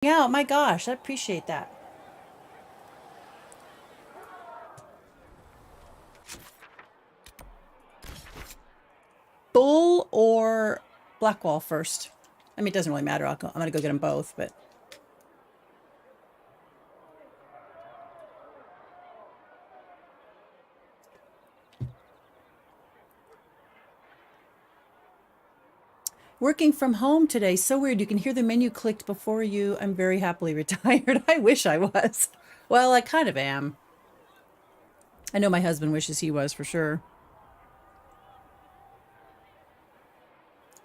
out. My gosh, I appreciate that. Bull or Blackwall first? I mean, it doesn't really matter. I'm going to go get them both, but... Working from home today. So weird. You can hear the menu clicked before you. I'm very happily retired. I wish I was. Well, I kind of am. I know my husband wishes he was for sure.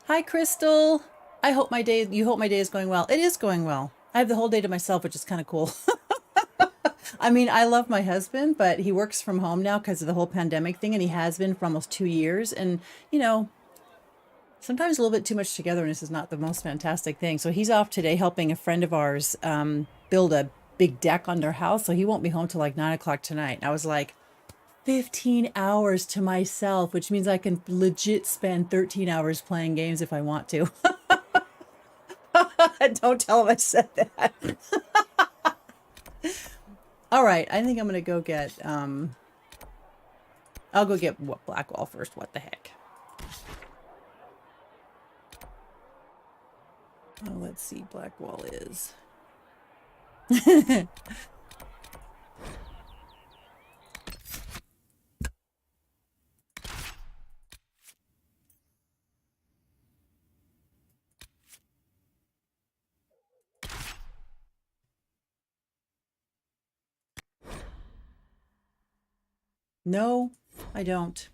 Hi, Crystal. I hope my day, you hope my day is going well. It is going well. I have the whole day to myself, which is kind of cool. I mean, I love my husband, but he works from home now because of the whole pandemic thing, and he has been for almost 2 years. And, you know, sometimes a little bit too much togetherness is not the most fantastic thing. So he's off today helping a friend of ours build a big deck on their house. So he won't be home till like 9 o'clock tonight. And I was like, 15 hours to myself, which means I can legit spend 13 hours playing games if I want to. Don't tell him I said that. All right, I think I'm gonna go get I'll go get Blackwall first. What the heck? Oh, let's see. Blackwall is. No, I don't.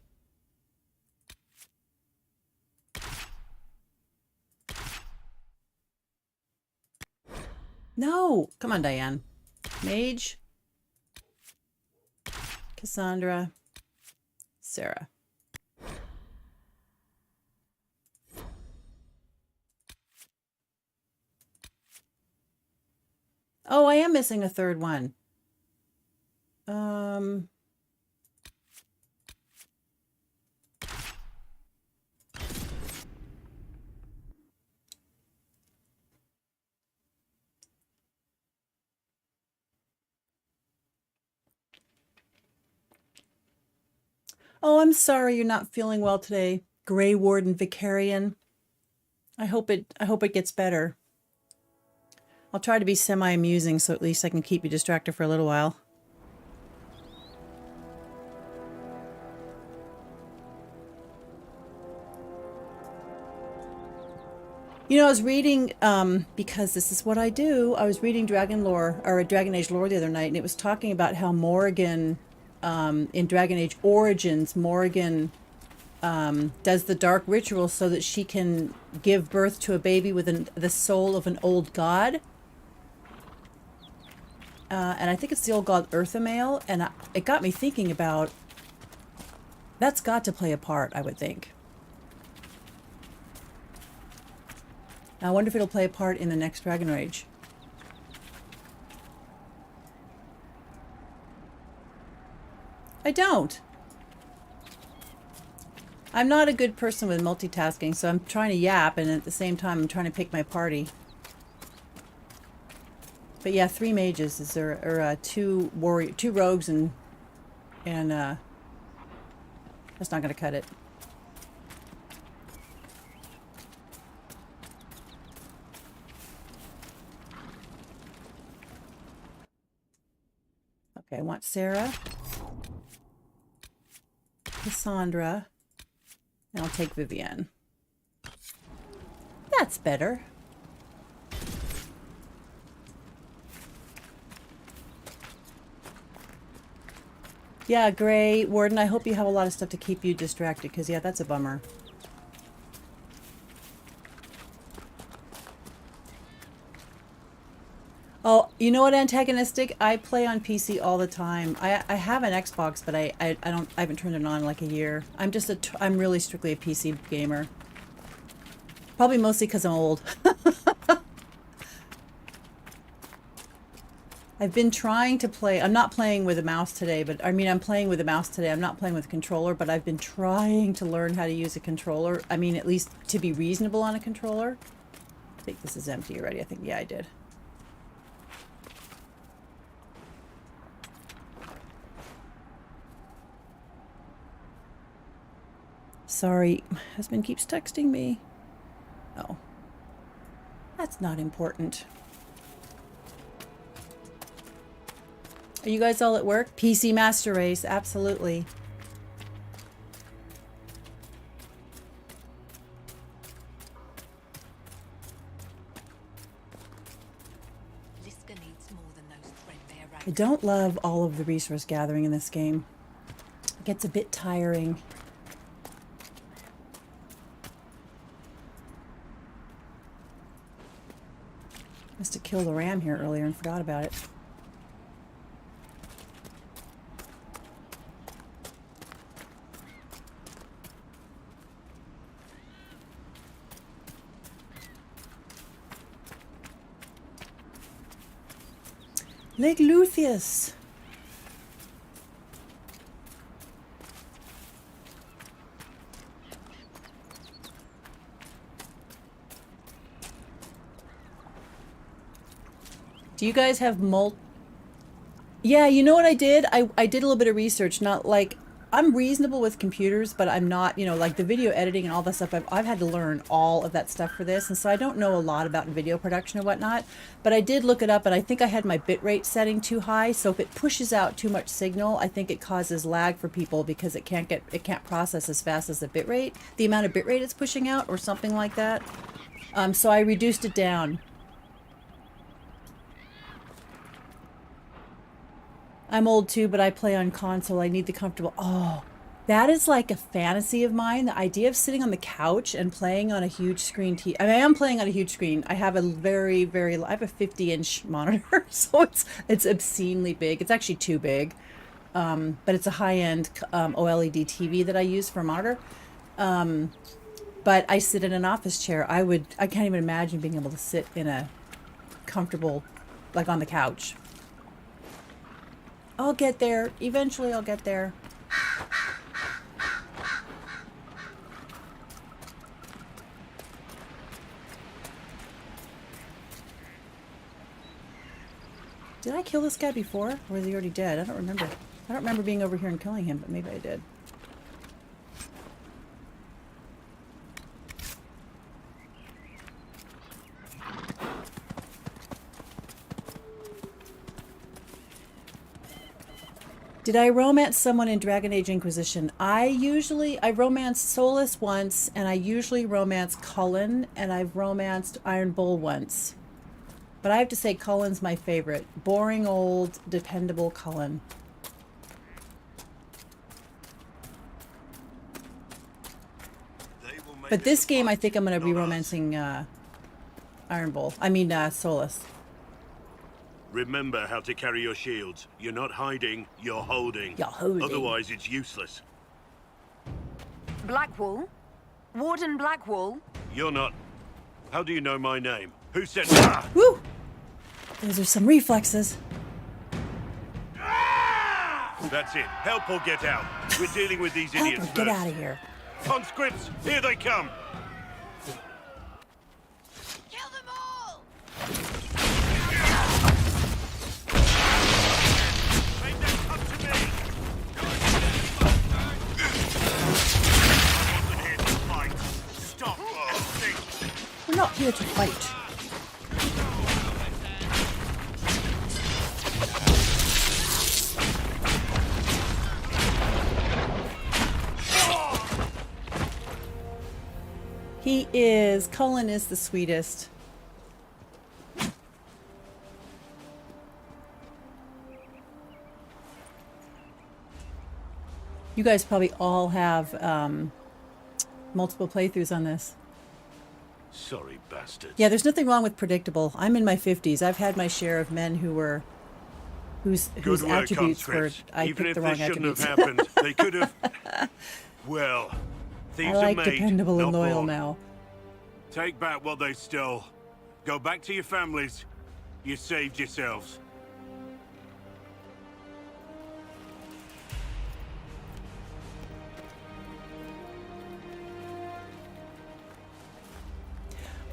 No, come on, Diane. Mage, Cassandra, Sarah. Oh, I am missing a third one. Oh, I'm sorry you're not feeling well today, Grey Warden Vicarian. I hope it gets better. I'll try to be semi-amusing so at least I can keep you distracted for a little while. You know, I was reading, because this is what I do, I was reading Dragon lore, or Dragon Age lore the other night, and it was talking about how Morrigan, in Dragon Age Origins, Morrigan does the dark ritual so that she can give birth to a baby with the soul of an old god. And I think it's the old god Earthamail, and it got me thinking about, that's got to play a part, I would think. I wonder if it'll play a part in the next Dragon Age. I don't. I'm not a good person with multitasking, so I'm trying to yap, and at the same time I'm trying to pick my party. But yeah, 3 mages is there, or 2 rogues, and that's not gonna cut it. Okay, I want Sarah, Cassandra, and I'll take Vivienne. That's better. Yeah, Grey Warden, I hope you have a lot of stuff to keep you distracted, because yeah, that's a bummer. Oh, you know what, antagonistic? I play on PC all the time. I have an Xbox, but I haven't turned it on in like a year. I'm really strictly a PC gamer. Probably mostly because I'm old. I've been trying to play. I'm not playing with a mouse today, but I mean, I'm playing with a mouse today. I'm not playing with a controller, but I've been trying to learn how to use a controller. I mean, at least to be reasonable on a controller. I think this is empty already. I think, yeah, I did. Sorry, my husband keeps texting me. Oh, that's not important. Are you guys all at work? PC Master Race, absolutely. I don't love all of the resource gathering in this game. It gets a bit tiring. Must have killed a ram here earlier and forgot about it. Lake Lucius. Do you guys have Yeah, you know what I did? I did a little bit of research. Not like, I'm reasonable with computers, but I'm not, you know, like the video editing and all that stuff. I've had to learn all of that stuff for this. And so I don't know a lot about video production and whatnot, but I did look it up and I think I had my bitrate setting too high. So if it pushes out too much signal, I think it causes lag for people because it can't process as fast as the bitrate, the amount of bitrate it's pushing out or something like that. So I reduced it down. I'm old too, but I play on console. I need the comfortable. Oh, that is like a fantasy of mine. The idea of sitting on the couch and playing on a huge screen TV. I mean, I am playing on a huge screen. I have a I have a 50-inch monitor, so it's obscenely big. It's actually too big, but it's a high-end OLED TV that I use for a monitor. But I sit in an office chair. I can't even imagine being able to sit in a comfortable, like on the couch. I'll get there. Eventually I'll get there. Did I kill this guy before? Or is he already dead? I don't remember. I don't remember being over here and killing him, but maybe I did. Did I romance someone in Dragon Age Inquisition? I romanced Solus once, and I usually romance Cullen, and I've romanced Iron Bull once. But I have to say Cullen's my favorite. Boring, old, dependable Cullen. But this game, I think I'm going to be romancing Iron Bull. I mean, Solus. Remember how to carry your shields. You're not hiding, you're holding. You're holding. Otherwise, it's useless. Blackwall? Warden Blackwall? You're not... How do you know my name? Who said... Woo! Those are some reflexes. That's it. Help or get out. We're dealing with these idiots first. Get out of here. Conscripts, here they come. Kill them all! Make them come to me. I wasn't here to fight. Stop and think. We're not here to fight. He is. Cullen is the sweetest. You guys probably all have multiple playthroughs on this. Sorry, bastards. Yeah, there's nothing wrong with predictable. I'm in my 50s. I've had my share of men whose Good work, attributes were conscripts. I Even picked if the wrong this shouldn't attributes. have happened, they could have... Well, thieves I like are made, dependable and not loyal born. now. Take back what they stole. Go back to your families. You saved yourselves.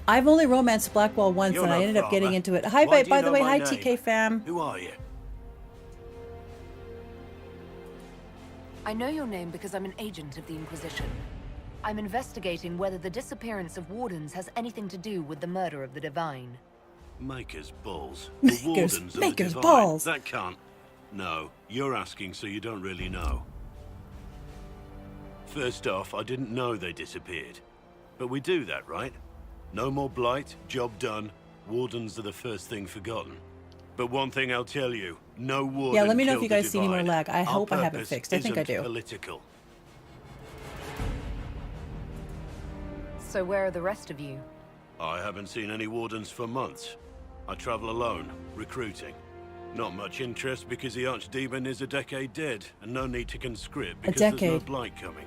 I've only romanced Blackwall once, You're and I no ended up getting farmer. into it. Hi, Why do you by the know way, my hi, name? TK fam. Who are you? I know your name because I'm an agent of the Inquisition. I'm investigating whether the disappearance of wardens has anything to do with the murder of the Divine. Maker's balls. The wardens and the Maker's divine. balls. That can't. No, you're asking so you don't really know. First off, I didn't know they disappeared. But we do that, right? No more blight, job done. Wardens are the first thing forgotten. But one thing I'll tell you, no warden Yeah, let me know if killed you the guys see any more divine. lag. I Our hope I have it purpose fixed. I think I isn't do. political. So where are the rest of you? I haven't seen any wardens for months. I travel alone, recruiting. Not much interest because the archdemon is a decade dead, and no need to conscript because there's no decade. blight coming. Okay,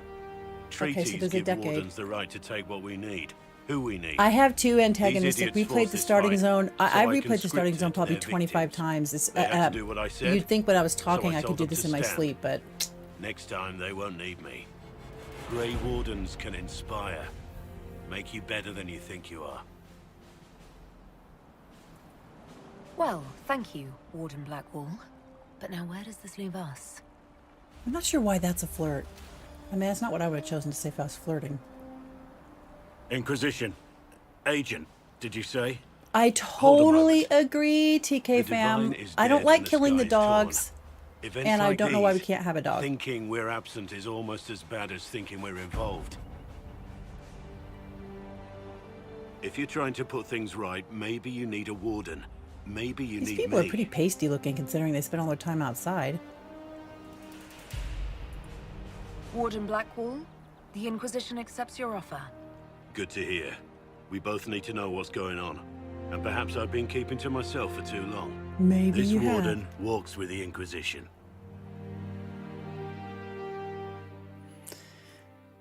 so Treaties there's a give decade. wardens the right to take what we need, who we need. I have two antagonistic. idiots We played forced the this starting fight, zone. so I I replayed the starting zone conscripted probably their 25 victims. times. It's, They had to do what I said, you'd think when I was so talking I I could told do them this to in my stand. sleep, but Next time they won't need me. Grey Wardens can inspire. Make you better than you think you are. Well, thank you, Warden Blackwall. But now where does this leave us? I'm not sure why that's a flirt. I mean, that's not what I would have chosen to say if I was flirting. Inquisition. Agent, did you say? I Hold a totally moment. agree, TK The fam. divine is I don't dead like and the killing the sky is torn. dogs, Events and I like don't know why we these, can't have a dog. Thinking we're absent is almost as bad as thinking we're involved. If you're trying to put things right, maybe you need a warden. Maybe you These need people me. are pretty pasty looking considering they spend all their time outside. Warden Blackwall, the Inquisition accepts your offer. Good to hear. We both need to know what's going on. And perhaps I've been keeping to myself for too long. Maybe This you have. warden walks with the Inquisition.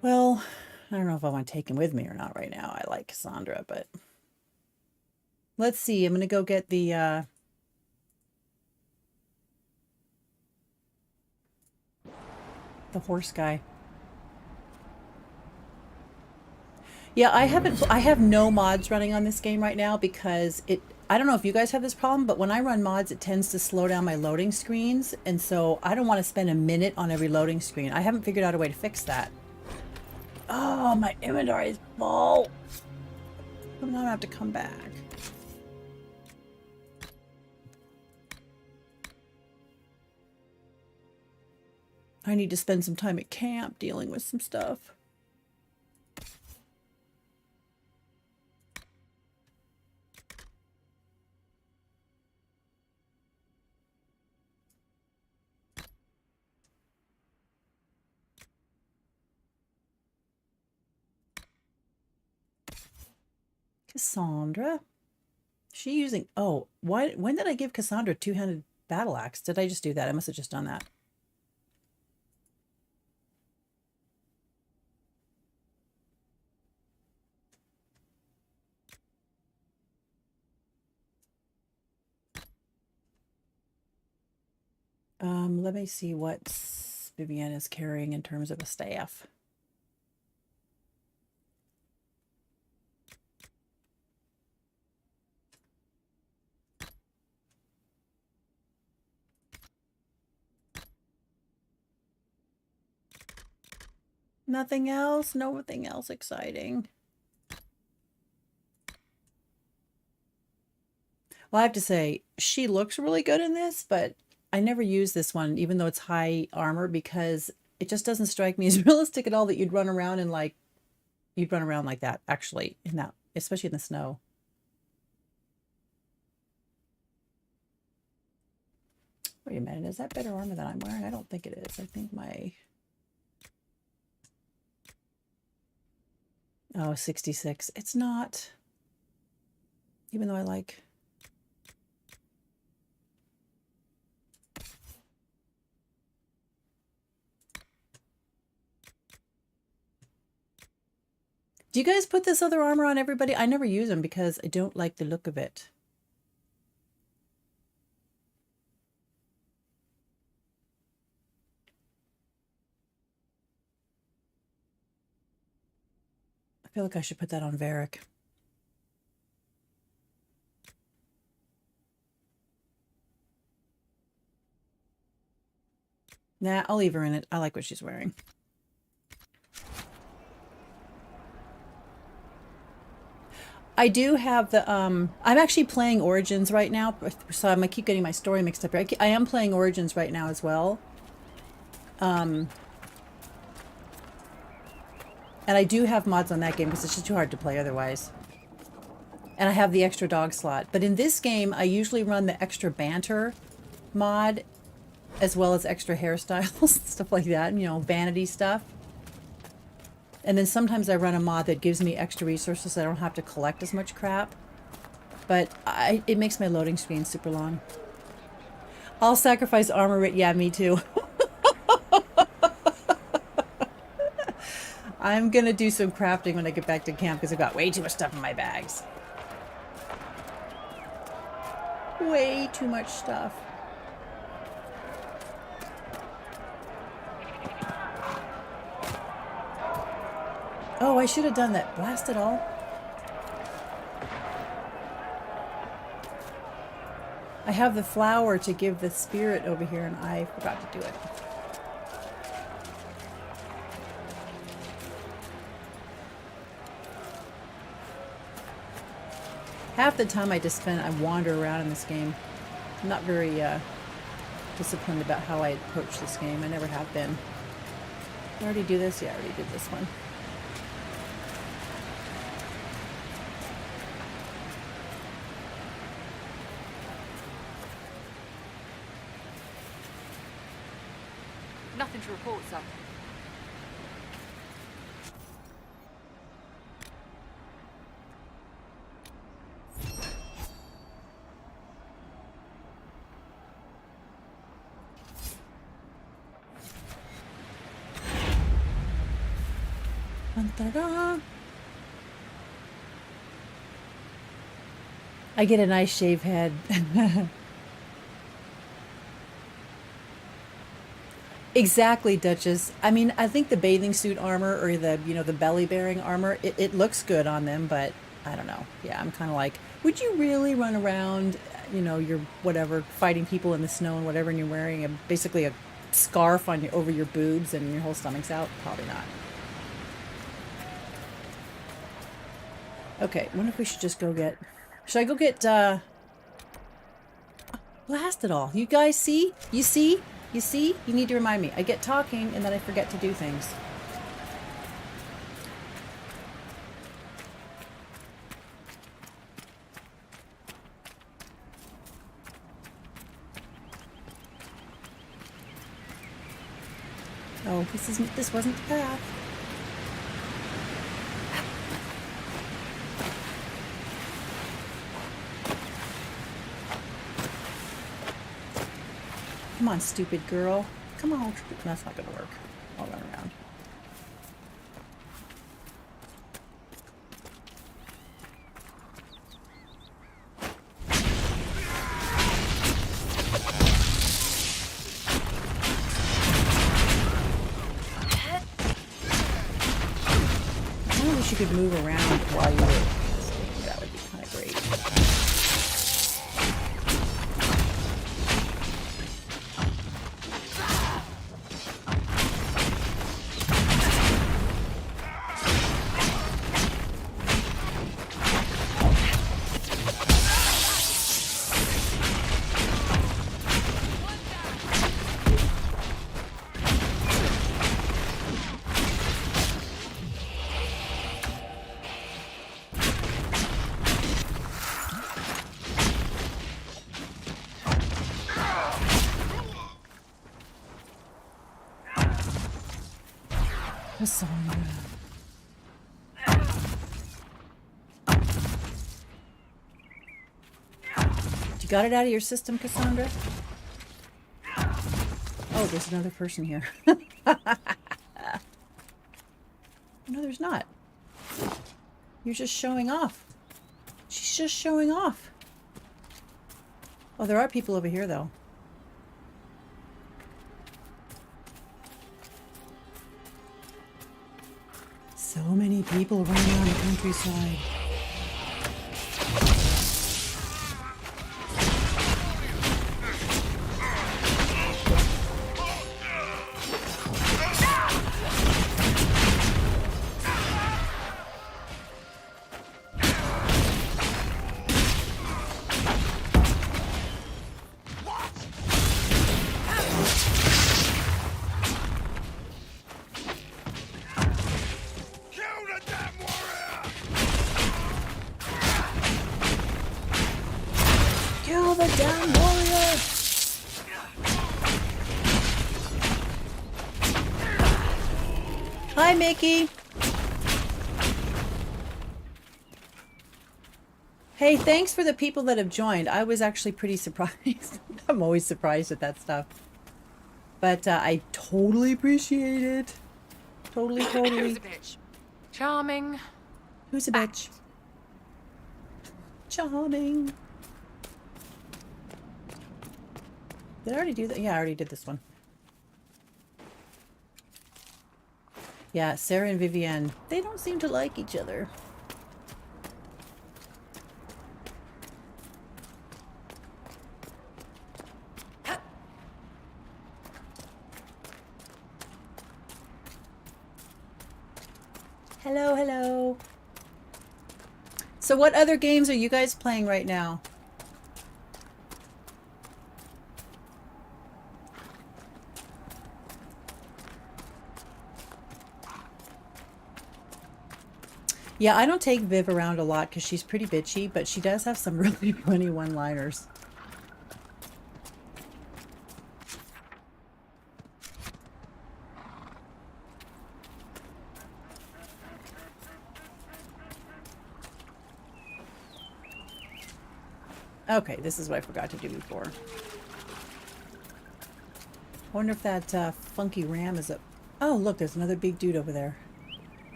Well, I don't know if I want to take him with me or not right now. I like Cassandra, but let's see. I'm going to go get the horse guy. Yeah, I have no mods running on this game right now because I don't know if you guys have this problem, but when I run mods, it tends to slow down my loading screens. And so I don't want to spend a minute on every loading screen. I haven't figured out a way to fix that. Oh, my inventory is full. I'm gonna have to come back. I need to spend some time at camp dealing with some stuff. Cassandra? She using, oh, when did I give Cassandra a two-handed battle axe? Did I just do that? I must have just done that. Let me see what Vivienne is carrying in terms of a staff. Nothing else? Nothing else exciting. Well, I have to say, she looks really good in this, but I never use this one, even though it's high armor, because it just doesn't strike me as realistic at all that you'd run around and you'd run around like that, actually, in that, especially in the snow. Wait a minute, is that better armor than I'm wearing? I don't think it is. I think my... Oh, 66. It's not. Even though I like... Do you guys put this other armor on everybody? I never use them because I don't like the look of it. I feel like I should put that on Varric. Nah, I'll leave her in it. I like what she's wearing. I do have the I'm actually playing Origins right now, so I'm gonna keep getting my story mixed up here. I am playing Origins right now as well. And I do have mods on that game because it's just too hard to play otherwise. And I have the extra dog slot. But in this game, I usually run the extra banter mod as well as extra hairstyles, stuff like that, you know, vanity stuff. And then sometimes I run a mod that gives me extra resources so I don't have to collect as much crap. But it makes my loading screen super long. I'll sacrifice armor. Yeah, me too. I'm going to do some crafting when I get back to camp because I've got way too much stuff in my bags. Way too much stuff. Oh, I should have done that. Blast it all. I have the flower to give the spirit over here and I forgot to do it. Half the time I just spend, I wander around in this game. I'm not very disciplined about how I approach this game. I never have been. I already do this? Yeah, I already did this one. Nothing to report, sir. Ta-da. I get a nice shave head. Exactly, Duchess. I mean, I think the bathing suit armor or the, you know, the belly bearing armor, it looks good on them, but I don't know. Yeah, I'm kind of like, would you really run around, you know, you're whatever, fighting people in the snow and whatever, and you're wearing basically a scarf on over your boobs and your whole stomach's out? Probably not. Okay, I wonder if we should just go get... Should I go get, blast it all. You guys see? You see? You see? You need to remind me. I get talking and then I forget to do things. Oh, this wasn't the path. Come on, stupid girl. Come on. That's not going to work. I'll run around. I wish you could move around while you were... That would be kind of great. Cassandra. You got it out of your system, Cassandra? Oh, there's another person here. No, there's not. You're just showing off. She's just showing off. Oh, there are people over here, though. So many people running around the countryside. down, warrior! Hi, Mickey! Hey, thanks for the people that have joined. I was actually pretty surprised. I'm always surprised at that stuff. But I totally appreciate it. Totally. Who's a bitch? Charming. Who's a bitch? Charming. Did I already do that? Yeah, I already did this one. Yeah, Sarah and Vivienne. They don't seem to like each other. Hello. So what other games are you guys playing right now? Yeah, I don't take Viv around a lot because she's pretty bitchy, but she does have some really funny one-liners. Okay, this is what I forgot to do before. I wonder if that funky ram is up. Oh, look, there's another big dude over there.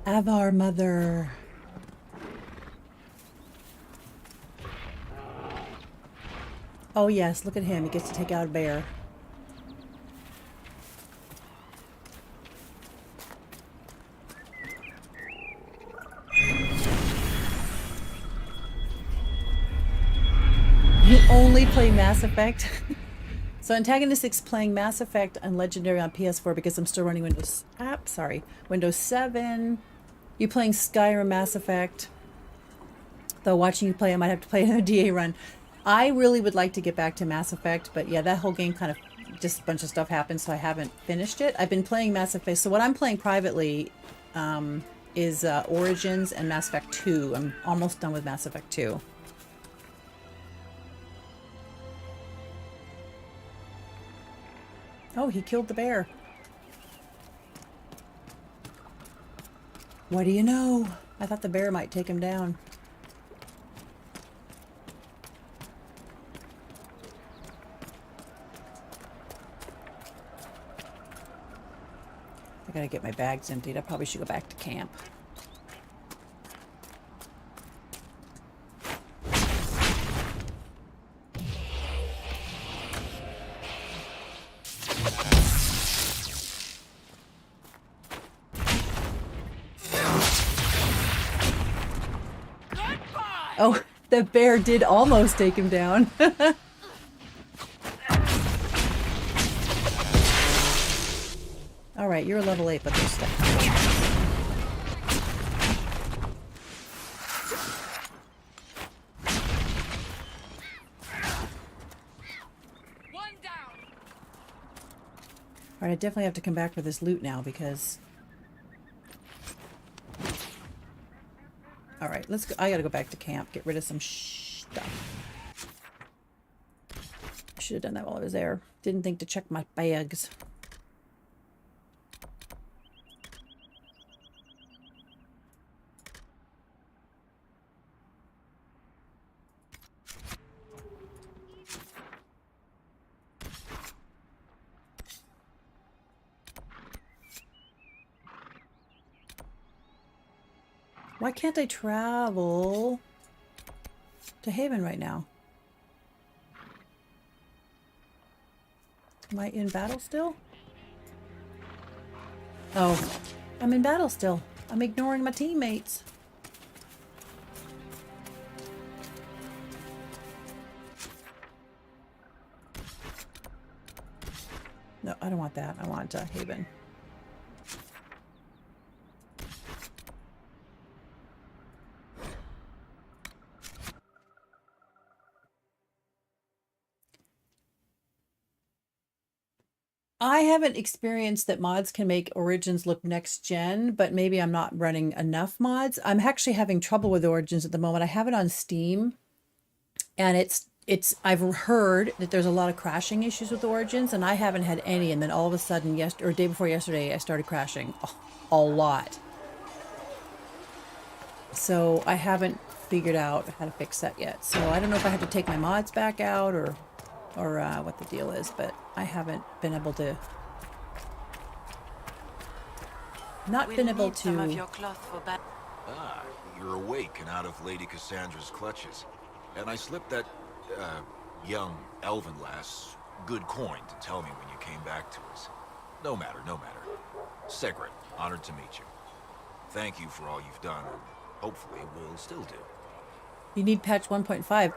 Avar Mother. Oh yes, look at him. He gets to take out a bear. You only play Mass Effect? So Antagonistic's playing Mass Effect and Legendary on PS4 because I'm still running Windows 7. You playing Skyrim Mass Effect. Though watching you play, I might have to play another DA run. I really would like to get back to Mass Effect, but yeah, that whole game kind of just a bunch of stuff happened, so I haven't finished it. I've been playing Mass Effect. So what I'm playing privately is Origins and Mass Effect 2. I'm almost done with Mass Effect 2. Oh, he killed the bear. What do you know? I thought the bear might take him down. I gotta get my bags emptied. I probably should go back to camp. Oh, the bear did almost take him down. All right, you're a level 8, but there's stuff. One down. All right, I definitely have to come back for this loot now because... All right, let's go. I gotta go back to camp, get rid of some stuff. I should have done that while I was there. Didn't think to check my bags. Why can't I travel to Haven right now? Am I in battle still? Oh, I'm in battle still. I'm ignoring my teammates. No, I don't want that. I want Haven. I haven't experienced that mods can make Origins look next gen, but maybe I'm not running enough mods. I'm actually having trouble with Origins at the moment. I have it on Steam, and I've heard that there's a lot of crashing issues with Origins, and I haven't had any. And then all of a sudden, day before yesterday, I started crashing a lot. So I haven't figured out how to fix that yet. So I don't know if I have to take my mods back out or what the deal is, but I haven't been able to. Some of your cloth for Ah, you're awake and out of Lady Cassandra's clutches. And I slipped that, young elven lass good coin to tell me when you came back to us. No matter, no matter. Segret, honored to meet you. Thank you for all you've done, and hopefully will still do. You need patch 1.5.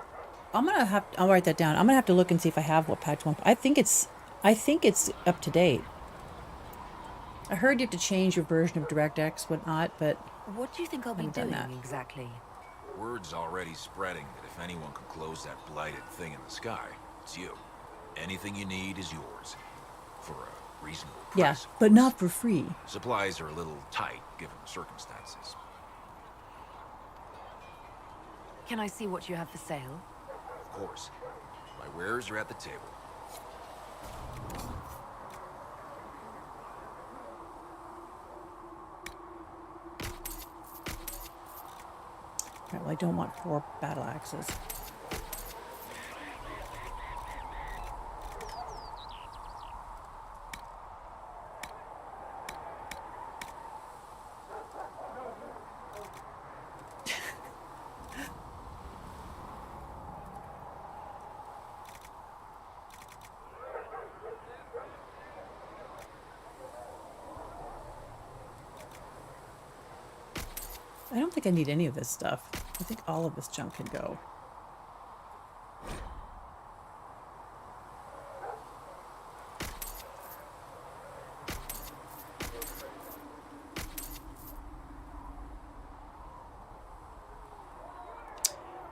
I'll write that down. I'm gonna have to look and see if I have what patch 1. I think it's up to date. I heard you have to change your version of DirectX, whatnot, but What do you think I'll be doing exactly? Word's already spreading that if anyone can close that blighted thing in the sky, it's you. Anything you need is yours. For a reasonable price. yeah, but not for free. Supplies are a little tight, given the circumstances. Can I see what you have for sale? Of course. My wares are at the table. Right, well, I don't want 4 battle axes. I don't think I need any of this stuff. I think all of this junk can go.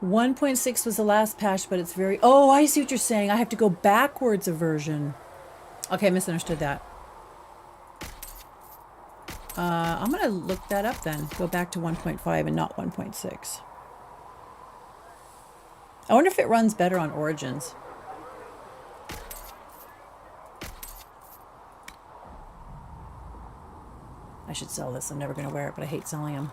One 1.6 was the last patch, but it's very... Oh, I see what you're saying. I have to go backwards a version. Okay, I misunderstood that. I'm going to look that up then. Go back to 1.5 and not 1.6. I wonder if it runs better on Origins. I should sell this. I'm never going to wear it, but I hate selling them.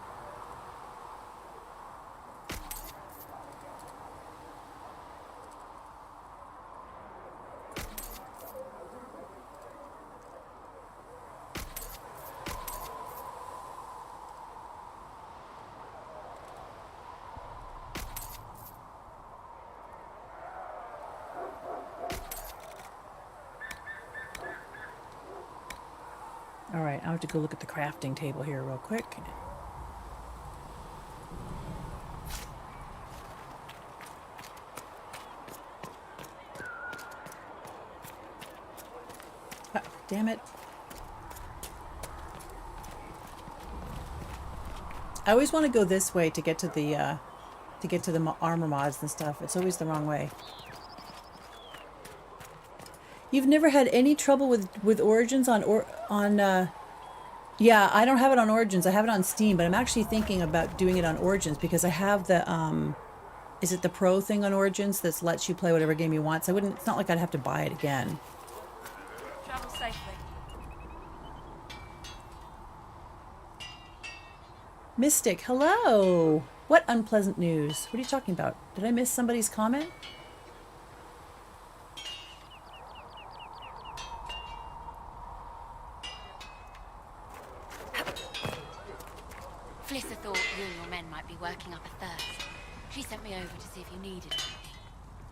All right, I have to go look at the crafting table here real quick. Ah, damn it. I always want to go this way to get to the armor mods and stuff. It's always the wrong way. You've never had any trouble with Origins yeah, I don't have it on Origins. I have it on Steam, but I'm actually thinking about doing it on Origins because I have the is it the Pro thing on Origins that lets you play whatever game you want? So it's not like I'd have to buy it again. Travel safely. Mystic, hello. What unpleasant news? What are you talking about? Did I miss somebody's comment? Flissa thought you and your men might be working up a thirst. She sent me over to see if you needed anything.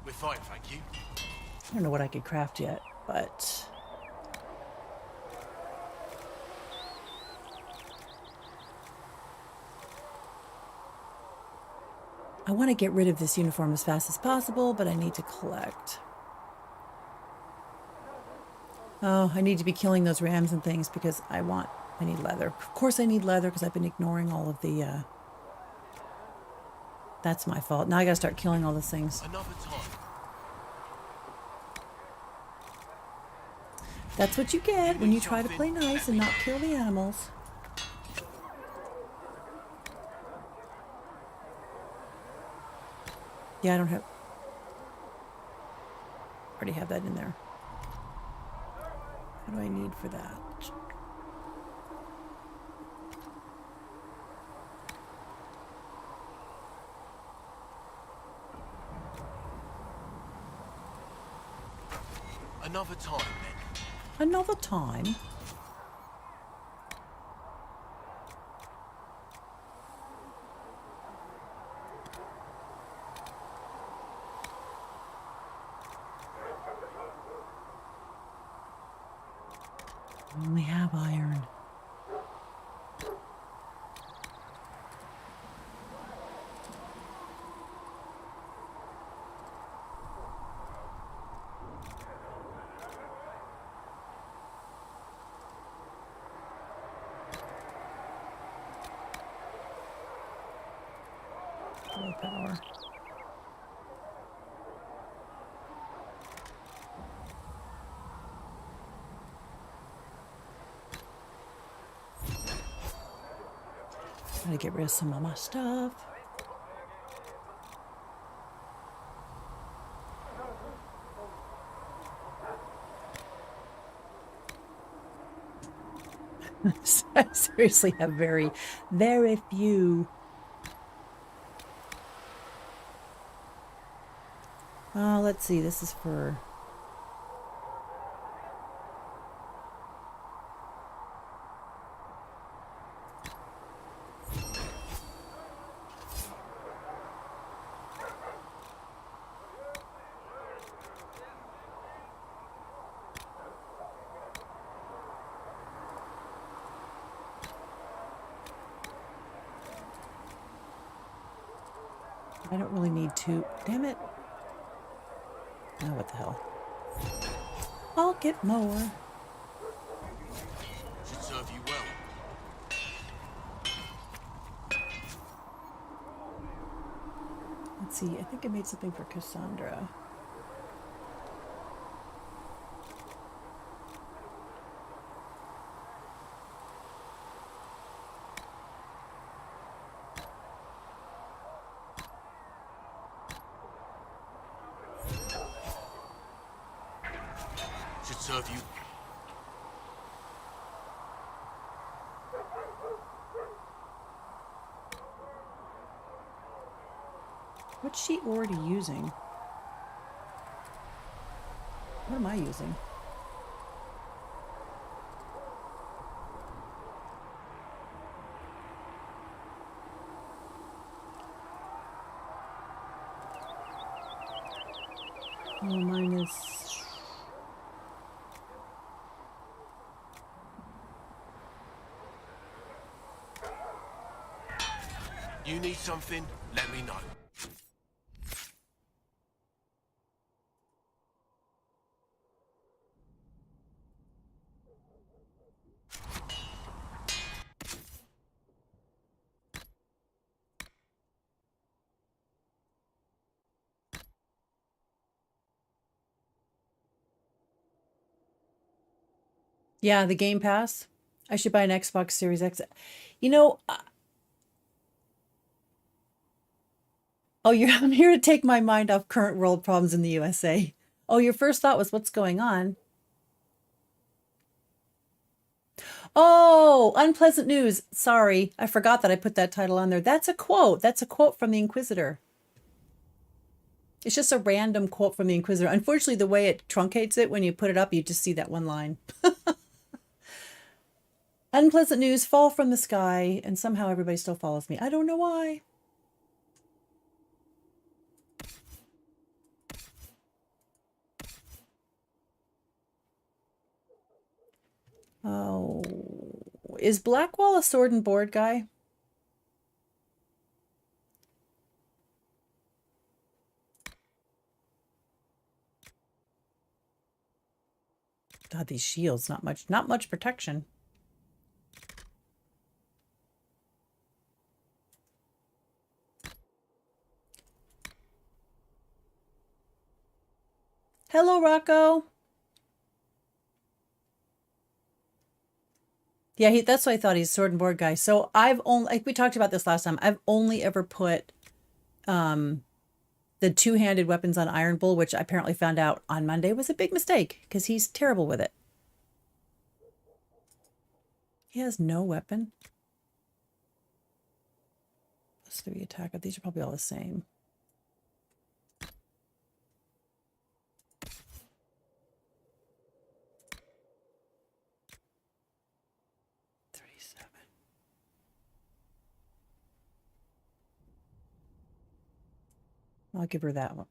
We're fine, thank you. I don't know what I could craft yet, but... I want to get rid of this uniform as fast as possible, but I need to collect. Oh, I need to be killing those rams and things because I need leather. Of course I need leather because I've been ignoring all of the, That's my fault. Now I gotta start killing all those things. Another time. That's what you get when you try to play nice and not kill the animals. Yeah, I don't have... already have that in there. What do I need for that? Another time, then. Another time? I only have iron. Power. Gotta get rid of some of my stuff. I seriously have very, very few. Let's see. This is for... I don't really need to. Damn it. Oh, what the hell. I'll get more. Should serve you well. Let's see. I think I made something for Cassandra. Should serve you. What's she already using? What am I using? Oh, mine is... You need something? Let me know. Yeah, the Game Pass. I should buy an Xbox Series X. You know, oh, I'm here to take my mind off current world problems in the USA. Oh, your first thought was what's going on? Oh, unpleasant news. Sorry, I forgot that I put that title on there. That's a quote. That's a quote from the Inquisitor. It's just a random quote from the Inquisitor. Unfortunately, the way it truncates it, when you put it up, you just see that one line. Unpleasant news, fall from the sky, and somehow everybody still follows me. I don't know why. Oh, is Blackwall a sword and board guy? God, these shields, not much protection. Hello, Rocco. Yeah, that's what I thought. He's a sword and board guy. So I've only, like we talked about this last time, I've only ever put the two-handed weapons on Iron Bull, which I apparently found out on Monday was a big mistake because he's terrible with it. He has no weapon. Plus 3 attack. These are probably all the same. I'll give her that one.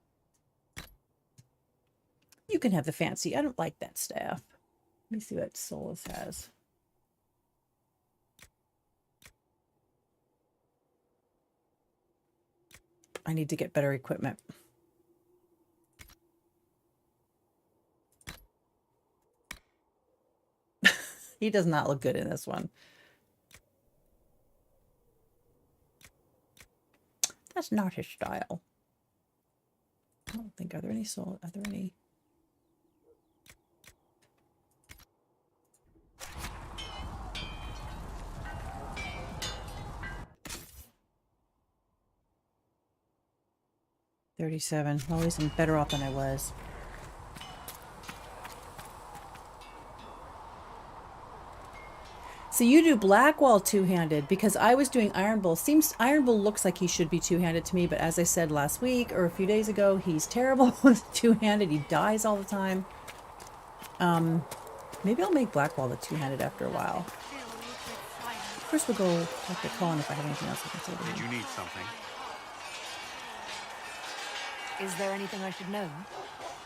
You can have the fancy. I don't like that staff. Let me see what Solus has. I need to get better equipment. He does not look good in this one. That's not his style. I don't think, are there any soul? Are there any? $37. Well, at least I'm better off than I was. So you do Blackwall two-handed because I was doing Iron Bull. Seems Iron Bull looks like he should be two-handed to me, but as I said last week or a few days ago, he's terrible with two-handed. He dies all the time. Maybe I'll make Blackwall the two-handed after a while. First we'll go talk to Colin if I have anything else I can say to him. Did you need something? Is there anything I should know?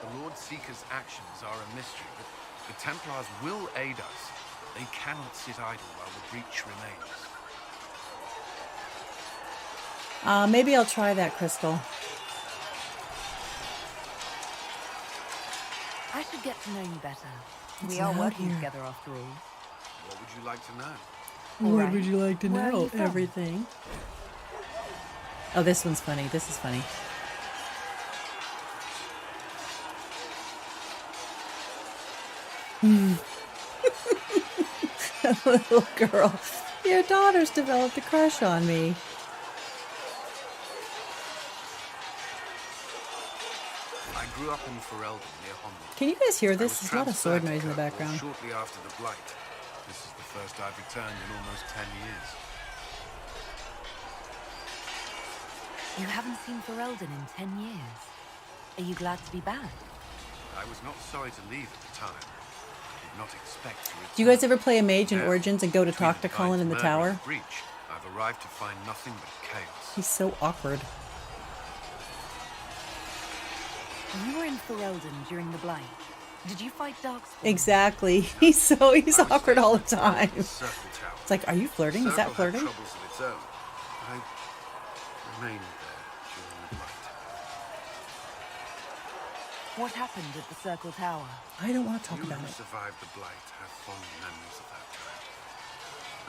The Lord Seeker's actions are a mystery, but the Templars will aid us. They cannot sit idle while the breach remains. Maybe I'll try that, Crystal. I should get to know you better. It's We are loud working here. together after all. What would you like to know? What Right. would you like to Where are know? you from? Everything. Oh, this one's funny. This is funny. Little girl, your daughter's developed a crush on me. I grew up in Ferelden near Honda. Can you guys hear I this? was There's a lot of sword transferred noise in the to Kirkwall background. Shortly after the Blight. This is the first I've returned in almost 10 years. You haven't seen Ferelden in 10 years. Are you glad to be back? I was not sorry to leave at the time. I did not expect to return. Do you guys ever play a mage in Now, Origins and go to between talk to the Colin in the Blind's murder tower? and Breach, I've arrived to find nothing but chaos. He's so awkward. You were in Ferelden during the Blight. Did you fight Darkspawn? Exactly. He's awkward all the time. The Circle Tower. It's like, are you flirting? Is that Circle had flirting? troubles of its own. I remained there during the Blight. What happened at the Circle Tower? I don't want to talk You about who it. survived the Blight have fond memories of that time.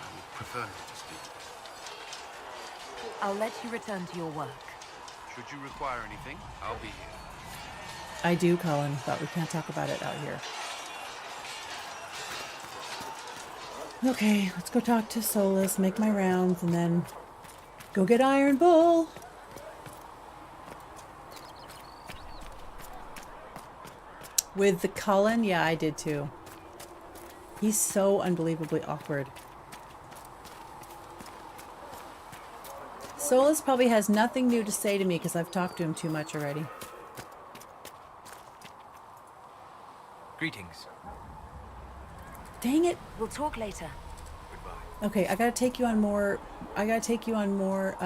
I would prefer not to speak of it. I'll let you return to your work. Should you require anything, I'll be here. I do, Colin, but we can't talk about it out here. Okay, let's go talk to Solus, make my rounds, and then go get Iron Bull. With the Cullen? Yeah, I did too. He's so unbelievably awkward. Solus probably has nothing new to say to me because I've talked to him too much already. Greetings. Dang it. We'll talk later. Okay, I gotta take you on more. I gotta take you on more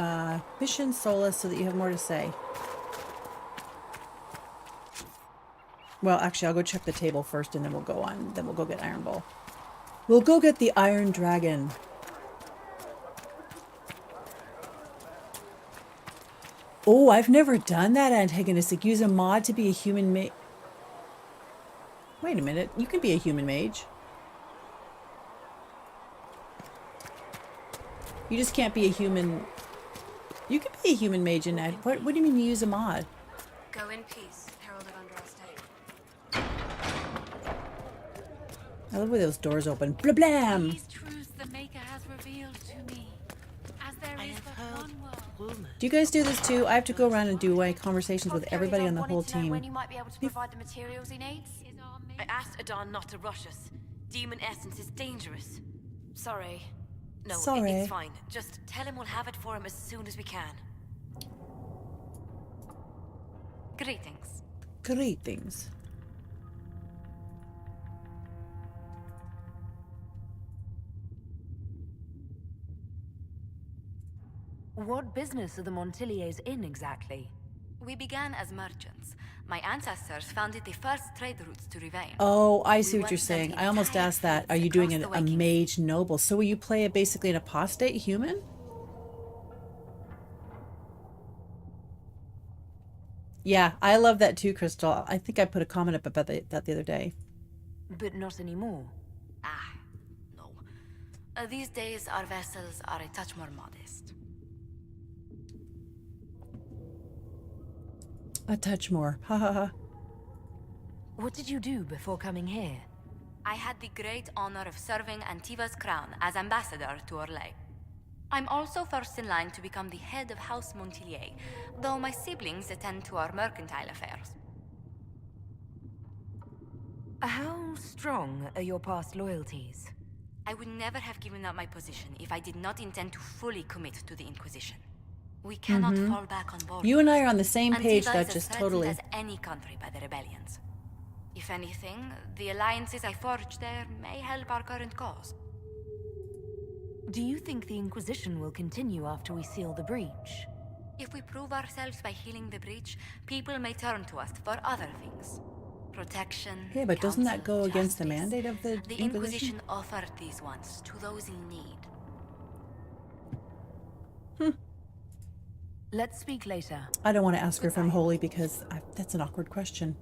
missions, Solus, so that you have more to say. Well, actually, I'll go check the table first, and then we'll go on. Then we'll go get Iron Bull. We'll go get the Iron Dragon. Oh, I've never done that antagonistic. Use a mod to be a human mage. Wait a minute. You can be a human mage. You just can't be a human. You can be a human mage in that. What do you mean you use a mod? Go in peace, Herald of Andraste. I love where those doors open. Blah blam! These truths the Maker has revealed to me. As there is but one world. Do you guys do this too? I have to go around and do my conversations with everybody on the whole To know when team. you might be able to provide the materials he needs. Is our I asked Adon not to rush us. Demon essence is dangerous. Sorry. No, Sorry. it's fine. Just tell him we'll have it for him as soon as we can. Greetings. Greetings. What business are the Montiliers in exactly? We began as merchants. My ancestors founded the first trade routes to Rivain. Oh, I see We what you're once saying. sent I almost entire asked that. Are fleets you doing across a the Waking mage noble? So will you play basically an apostate human? Yeah, I love that too, Crystal. I think I put a comment up about that the other day. But not anymore. Ah, no. These days, our vessels are a touch more modest. A touch more. Ha ha ha. What did you do before coming here? I had the great honor of serving Antiva's crown as ambassador to Orlais. I'm also first in line to become the head of House Montilier, though my siblings attend to our mercantile affairs. How strong are your past loyalties? I would never have given up my position if I did not intend to fully commit to the Inquisition. We cannot fall back on board. You and I are on the same page, Antiva is Duchess, as threatened totally. as any country by the rebellions. If anything, the alliances I forged there may help our current cause. Do you think the Inquisition will continue after we seal the breach? If we prove ourselves by healing the breach, people may turn to us for other things. Protection. Yeah, but doesn't that counsel, go against the justice. mandate of the The Inquisition? Inquisition offered these ones to those in need. Let's speak later. I don't want to ask her if I'm holy because that's an awkward question.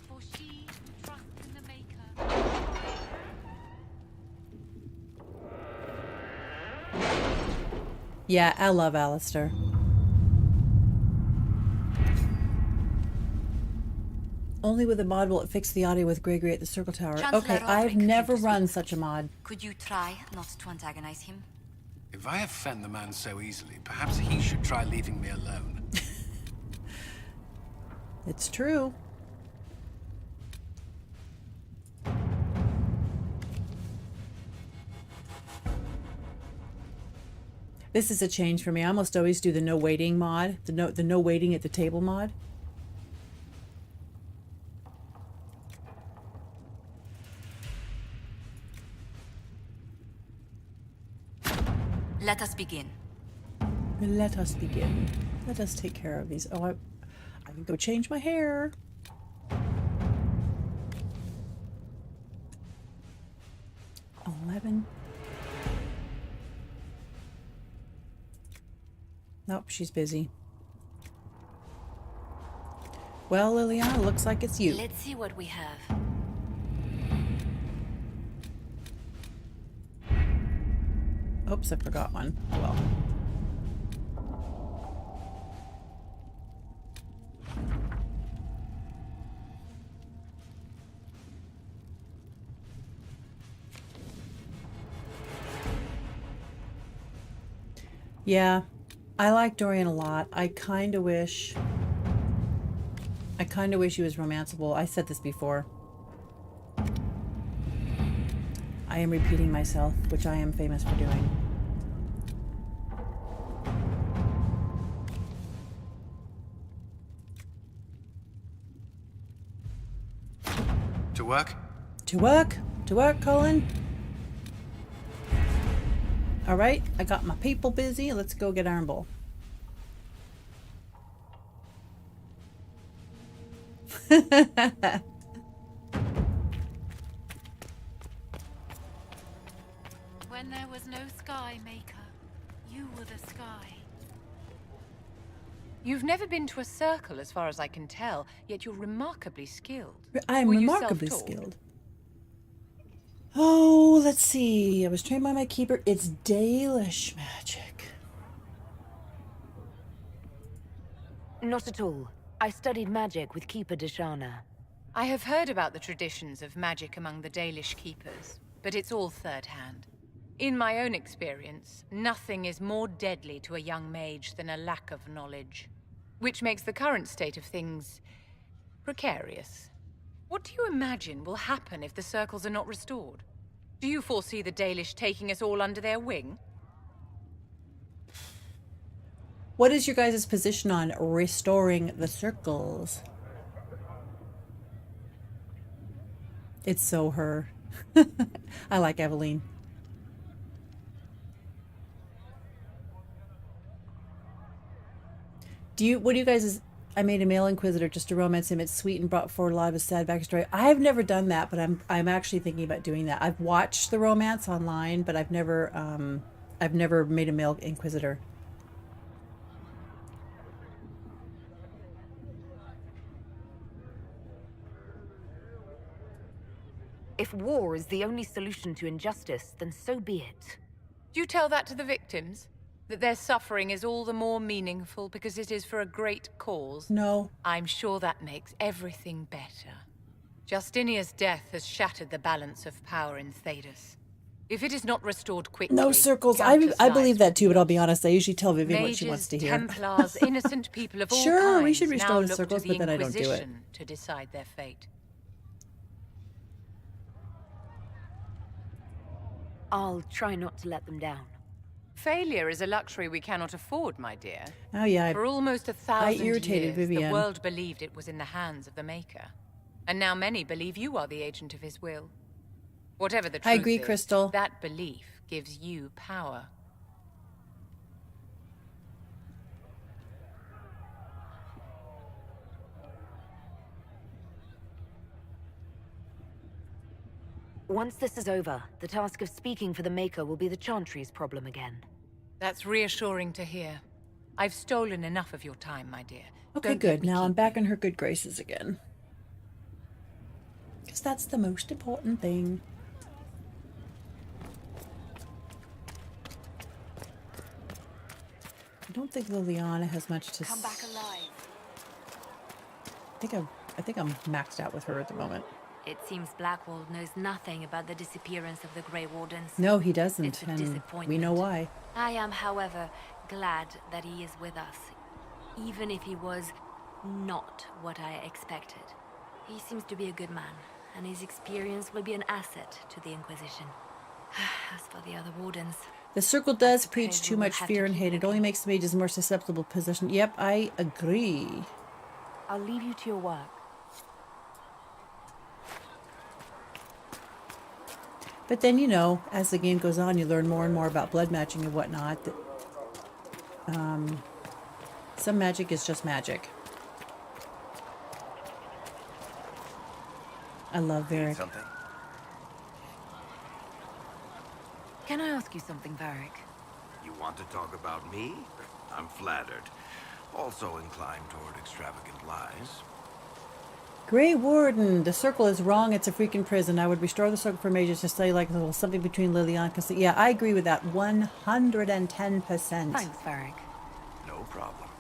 For she who trusts in the Maker. Yeah, I love Alistair. Only with a mod will it fix the audio with Gregory at the Circle Tower. Chancellor Okay, Roderick I've came never to run speak such a mod. Could you try not to antagonize him? If I offend the man so easily, perhaps he should try leaving me alone. It's true. This is a change for me. I almost always do the no waiting mod, the no waiting at the table mod. Let us begin. Let us begin. Let us take care of these. Oh, I can go change my hair. $11. Nope, she's busy. Well, Liliana, looks like it's you. Let's see what we have. Oops, I forgot one. Well. Yeah, I like Dorian a lot. I kind of wish he was romanceable. I said this before. I am repeating myself, which I am famous for doing. To work? To work! To work, Colin! Alright, I got my people busy. Let's go get Iron Bull. When there was no sky, Maker, you were the sky. You've never been to a circle, as far as I can tell, yet you're remarkably skilled. I am Were you remarkably self-taught? skilled. Oh, let's see. I was trained by my keeper. It's Dalish magic. Not at all. I studied magic with Keeper Deshana. I have heard about the traditions of magic among the Dalish keepers, but it's all third-hand. In my own experience, nothing is more deadly to a young mage than a lack of knowledge, which makes the current state of things precarious. What do you imagine will happen if the circles are not restored? Do you foresee the Dalish taking us all under their wing? What is your guys' position on restoring the circles? It's so her. I like Eveline. What do you guys, I made a male inquisitor just to romance him. It's sweet and brought forward a lot of his sad backstory. I've never done that, but I'm actually thinking about doing that. I've watched the romance online, but I've never made a male inquisitor. If war is the only solution to injustice, then so be it. Do you tell that to the victims? That their suffering is all the more meaningful because it is for a great cause? No. I'm sure that makes everything better. Justinia's death has shattered the balance of power in Thedas. If it is not restored quickly... No circles. I believe that too, but I'll be honest, I usually tell Vivian what she wants to hear. Templars, innocent people of all sure, kinds we should restore now the circles, look to but then I don't do it. Inquisition to decide their fate. I'll try not to let them down. Failure is a luxury we cannot afford, my dear. Oh yeah. For almost 1,000 irritated years, Vivian. the world believed it was in the hands of the Maker. And now many believe you are the agent of his will. Whatever the truth I agree, is, Crystal. that belief gives you power. Once this is over, the task of speaking for the Maker will be the Chantry's problem again. That's reassuring to hear. I've stolen enough of your time, my dear. Okay, Don't let good. me Now I'm keep back you. in her good graces again. Because that's the most important thing. I don't think Liliana has much to Come back alive. I think I'm maxed out with her at the moment. It seems Blackwall knows nothing about the disappearance of the Grey Wardens. No, he doesn't, It's a and disappointment. we know why. I am, however, glad that he is with us, even if he was not what I expected. He seems to be a good man, and his experience will be an asset to the Inquisition. As for the other Wardens... The Circle does suppose preach too we will much have fear to and keep hate. It looking. only makes the mages more susceptible position. Yep, I agree. I'll leave you to your work. But then, you know, as the game goes on, you learn more and more about blood matching and whatnot. That, some magic is just magic. I love Varric. Something? Can I ask you something, Varric? You want to talk about me? I'm flattered. Also inclined toward extravagant lies. Grey Warden, the Circle is wrong. It's a freaking prison. I would restore the Circle for mages to say like a little something between Liliana and... Yeah, I agree with that 110%. Thanks, Varric. No problem.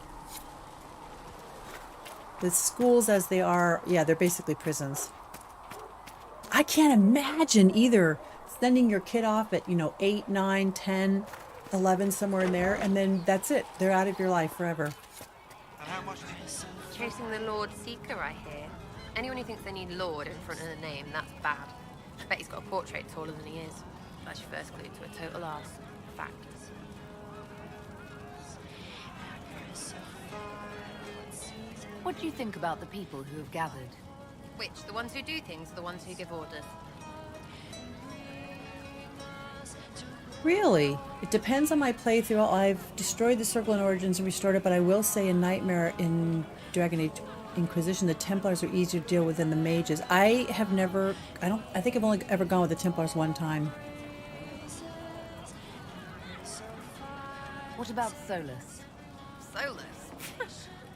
The schools as they are, yeah, they're basically prisons. I can't imagine either sending your kid off at, 8, 9, 10, 11, somewhere in there, and then that's it. They're out of your life forever. And how much do you... Chasing the Lord Seeker, I hear. Anyone who thinks they need Lord in front of the name, that's bad. I bet he's got a portrait taller than he is. That's your first clue to a total arse. Fact. What do you think about the people who have gathered? Which, the ones who do things or the ones who give orders? Really? It depends on my playthrough. I've destroyed the Circle in Origins and restored it, but I will say in Nightmare in Dragon Age Inquisition, the Templars are easier to deal with than the mages. I think I've only ever gone with the Templars one time. What about Solus? Solus?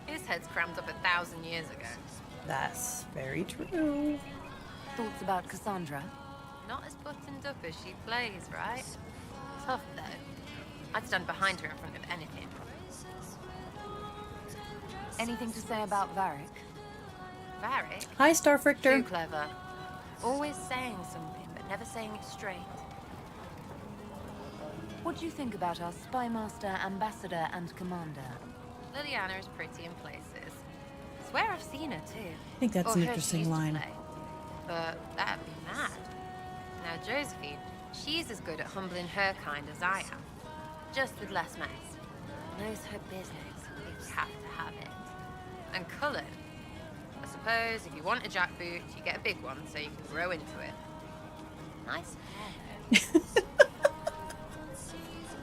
His head's crammed up 1,000 years ago. That's very true. Thoughts about Cassandra? Not as buttoned up as she plays, right? Tough, though. I'd stand behind her in front of anything. Anything to say about Varric? Varric? Hi, Too Starfrichter. clever. Always saying something, but never saying it straight. What do you think about our spy master, ambassador, and commander? Liliana is pretty in places. Swear I've seen her too. I think that's Or an heard she interesting used to line. play. But that'd be mad. Now Josephine, she's as good at humbling her kind as I am. Just with less mess. Knows her business, if you have to have it. And coloured. I suppose if you want a jackboot, you get a big one so you can grow into it. Nice hair though.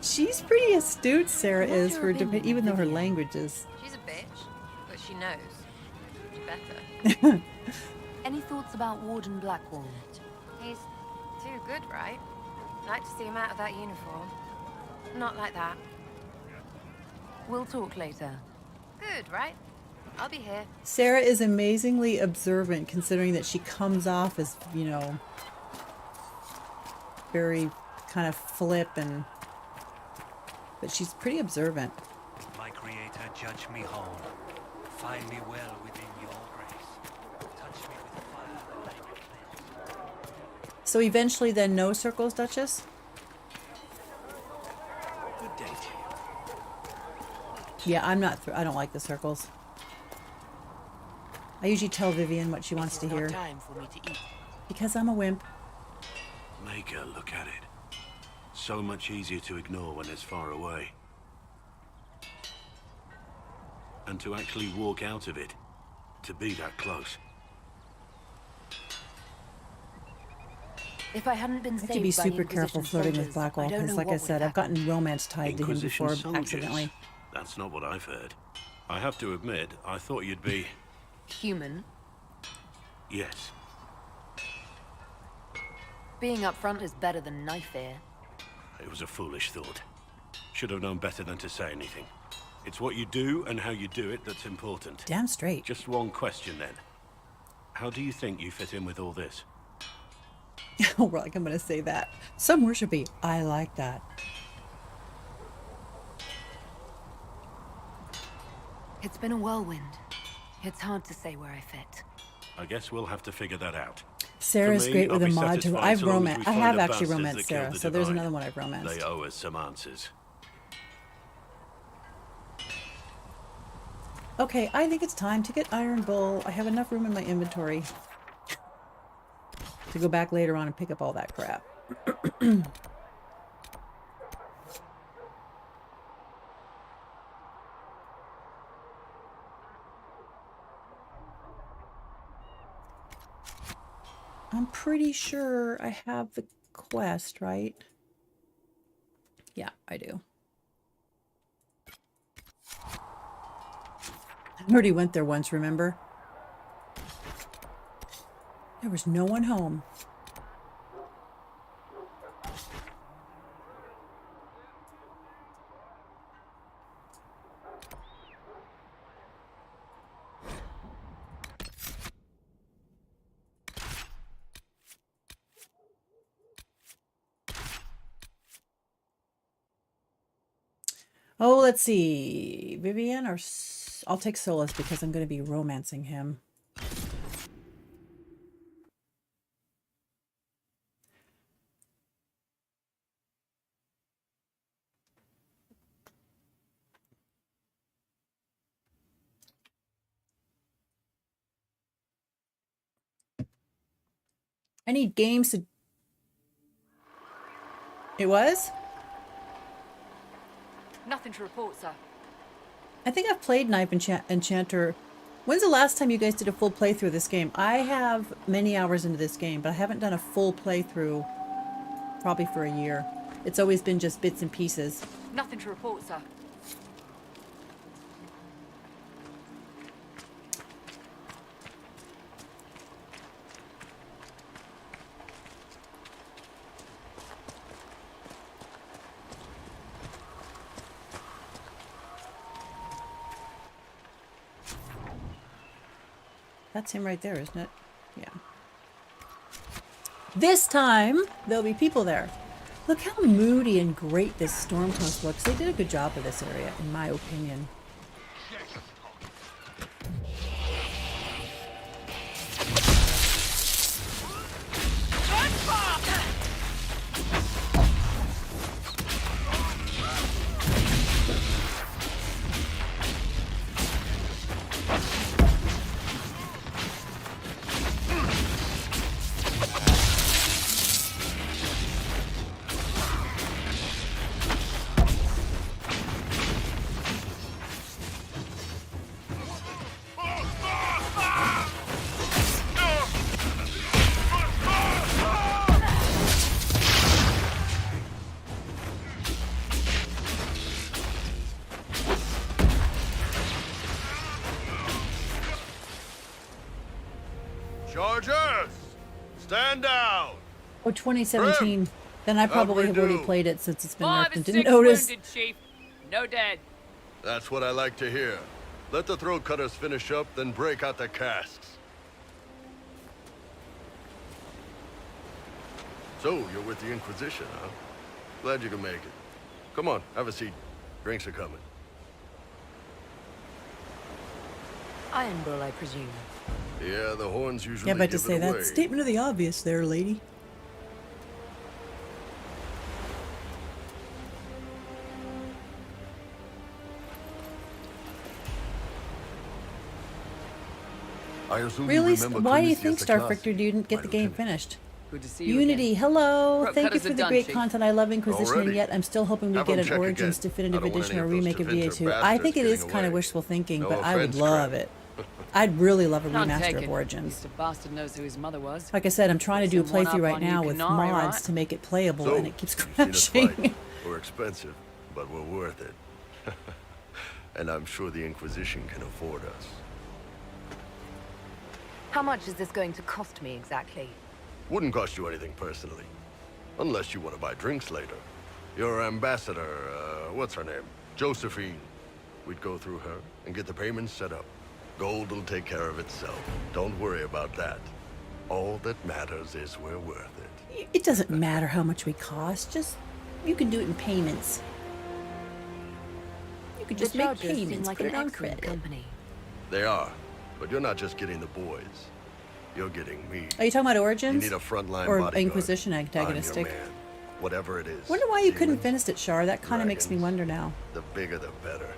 She's pretty astute, Sarah What's is, your for opinion, even though her Vivian? language is. She's a bitch, but she knows. She's better. Any thoughts about Warden Blackwall? He's too good, right? Like to see him out of that uniform. Not like that. We'll talk later. Good, right? I'll be here. Sarah is amazingly observant, considering that she comes off as, you know, very kind of flip and. But she's pretty observant. My Creator, judge me whole. Find me well within your grace. Touch me with fire that I may cleanse. So eventually, then, no circles, Duchess? Good day to you. Yeah, I'm not. I don't like the circles. I usually tell Vivian what she wants to hear. Time for me to eat. Because I'm a wimp. Make her look at it. So much easier to ignore when it's far away. And to actually walk out of it. To be that close. If I hadn't been I saved have to be by the super careful Inquisition flirting with soldiers, Blackwall, I don't because know like I what said, would I've have happened. gotten romance tied to him Inquisition before soldiers? accidentally. That's not what I've heard. I have to admit, I thought you'd be... Human. Yes. Being upfront is better than knife ear. It was a foolish thought. Should have known better than to say anything. It's what you do and how you do it that's important. Damn straight. Just one question then. How do you think you fit in with all this? Oh, like I'm going to say that. Some worshipy. I like that. It's been a whirlwind. It's hard to say where I fit. I guess we'll have to figure that out. Sarah's For me, great with I'll a be mod to. satisfied I've so long as romanced. we I find have the actually bastards romanced that Sarah, killed the so there's Divine. another one I've romanced. They owe us some answers. Okay, I think it's time to get Iron Bull. I have enough room in my inventory to go back later on and pick up all that crap. I'm pretty sure I have the quest, right? Yeah, I do. I already went there once, remember? There was no one home. Oh, let's see. Vivian or... I'll take Solus because I'm going to be romancing him. I need games to... It was? Nothing to report, sir. I think I've played Knife Enchanter. When's the last time you guys did a full playthrough of this game? I have many hours into this game, but I haven't done a full playthrough probably for a year. It's always been just bits and pieces. Nothing to report, sir. That's him right there, isn't it? Yeah. This time, there'll be people there. Look how moody and great this storm coast looks. They did a good job of this area, in my opinion. Stand down! Oh, 2017. Then I probably have already played it since it's been nerfed 5 and and didn't 6 notice. wounded, Chief. No dead. That's what I like to hear. Let the throat cutters finish up, then break out the casks. So, you're with the Inquisition, huh? Glad you can make it. Come on, have a seat. Drinks are coming. Iron Bull, I presume. Yeah, the horns usually Yeah, about to give say it away. that statement of the obvious there, lady. I assume Really? you remember Why do you Khaleesi think as the class. Starfactor didn't get the game finished? Good to see you Unity, again. hello! Throat Thank you cutters for are the done, great Chief. content. I love Inquisition, and Already? yet I'm still hoping we Have get them an check Origins again. Definitive I don't want Edition any or of those remake of Tevinter VA2. I think it bastards is getting kind of away. wishful thinking, No but I would offense, love Trent. it. I'd really love a None remaster taken. of At Origins. least the bastard knows who his mother was. Like I said, I'm trying to do a Some one playthrough up right on you, now with Canary, mods right? to make it playable, So, and it keeps you've seen us fight. crashing. We're expensive, but we're worth it. And I'm sure the Inquisition can afford us. How much is this going to cost me exactly? Wouldn't cost you anything personally. Unless you want to buy drinks later. Your ambassador, what's her name? Josephine. We'd go through her and get the payments set up. Gold will take care of itself. Don't worry about that. All that matters is we're worth it. It doesn't matter how much we cost, just you can do it in payments. You could just The make Chargers seem payments, like put an it on excellent credit. company. They are. But you're not just getting the boys. You're getting me. Are you talking about You Origins? need a frontline Or bodyguard. Inquisition I'm antagonistic? your man. Whatever it is. Wonder why you couldn't Demons, finish it, Char. That kind of makes me dragons. wonder now. The bigger the better.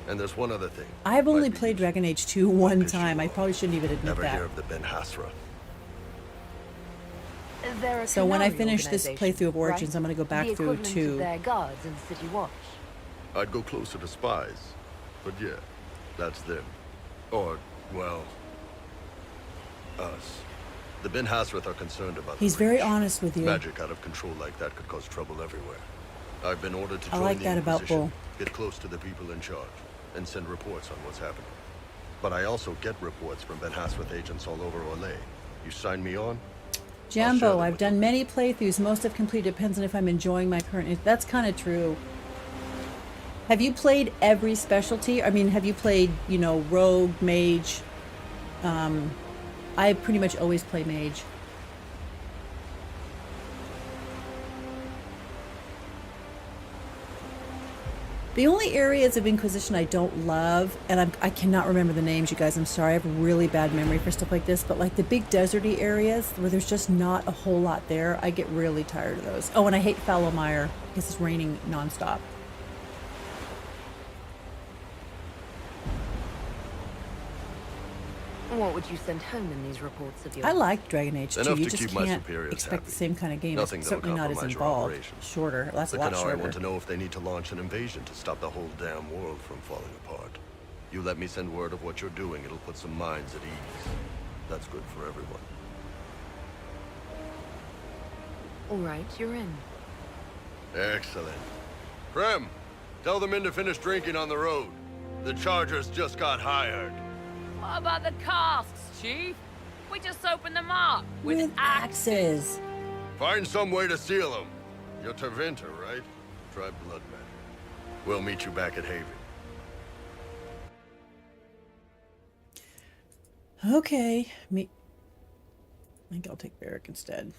And there's one other thing. I've only Might be played useful. Dragon Age 2 one piss you time. I off. probably shouldn't even admit Never that. hear of the Ben Hasra. They're a So when I Canary finish this organization, playthrough of Origins, right? I'm going to go back the through equivalent to... of their guards and City Watch. I'd go closer to spies. But yeah, that's them. Or, well, us. The Ben Hasrath are concerned about He's the very Reach. honest with you. Magic out of control like that could cause trouble everywhere. I've been ordered to I join like the that about Inquisition, Bull. get close to the people in charge, and send reports on what's happening. But I also get reports from Ben Hasrath agents all over Orlais. You sign me on? share Jambo, them I've with done many playthroughs. Most have completed. Depends on if I'm enjoying my current... That's kind of true. Have you played every specialty? I mean, have you played, you know, rogue, mage? I pretty much always play mage. The only areas of Inquisition I don't love, and I cannot remember the names, you guys, I'm sorry, I have a really bad memory for stuff like this, but like the big deserty areas where there's just not a whole lot there, I get really tired of those. Oh, and I hate Fallowmire because it's raining nonstop. What would you send home in these reports of yours? I like Dragon Age 2, Enough you to just keep my can't superiors expect happy. the same kind of game. Nothing It's that'll certainly not as compromise your involved. operations. Shorter, that's a The lot Canary shorter. want to know if they need to launch an invasion to stop the whole damn world from falling apart. You let me send word of what you're doing, it'll put some minds at ease. That's good for everyone. All right, you're in. Excellent. Prem, tell the men to finish drinking on the road. The Chargers just got hired. What about the casks, Chief? We just opened them up With axes. Find some way to seal them. You're Tevinter, right? Try blood magic. We'll meet you back at Haven. Okay, I think I'll take Barrack instead.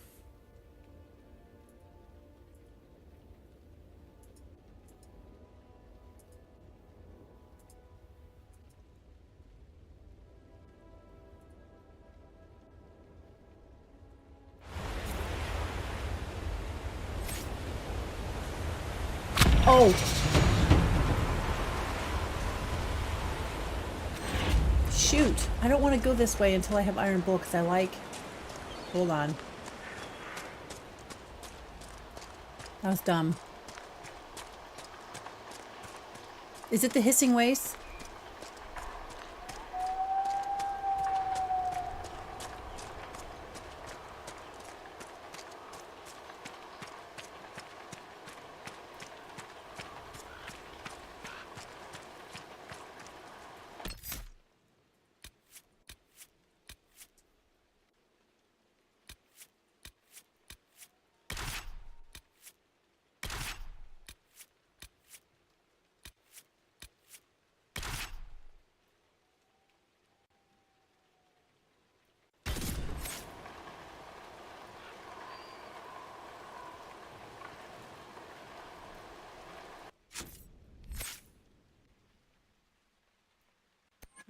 Oh! Shoot! I don't want to go this way until I have Iron Bull because I like... Hold on. That was dumb. Is it the hissing waste?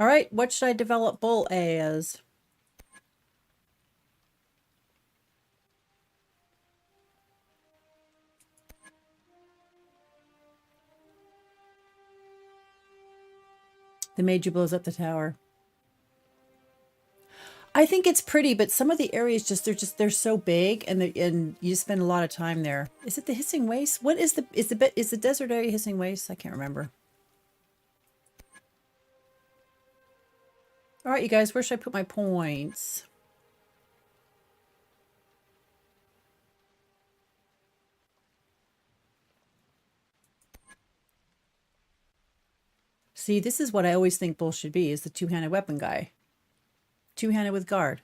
All right, what should I develop Bull as? The mage who blows up the tower. I think it's pretty, but some of the areas they're so big, and you spend a lot of time there. Is it the Hissing Waste? What is the desert area Hissing Waste? I can't remember. All right, you guys, where should I put my points? See, this is what I always think Bull should be, is the two-handed weapon guy. Two-handed with guard.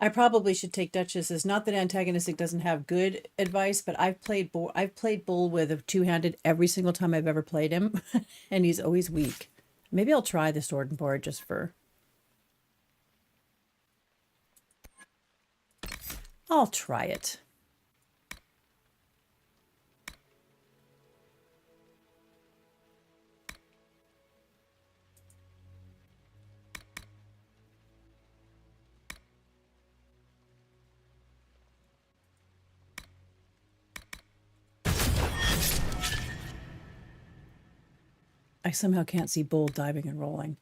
I probably should take Duchess's. Not that antagonistic doesn't have good advice, but I've played Bull with a two-handed every single time I've ever played him, and he's always weak. Maybe I'll try the sword and board just for. I'll try it. I somehow can't see Bull diving and rolling.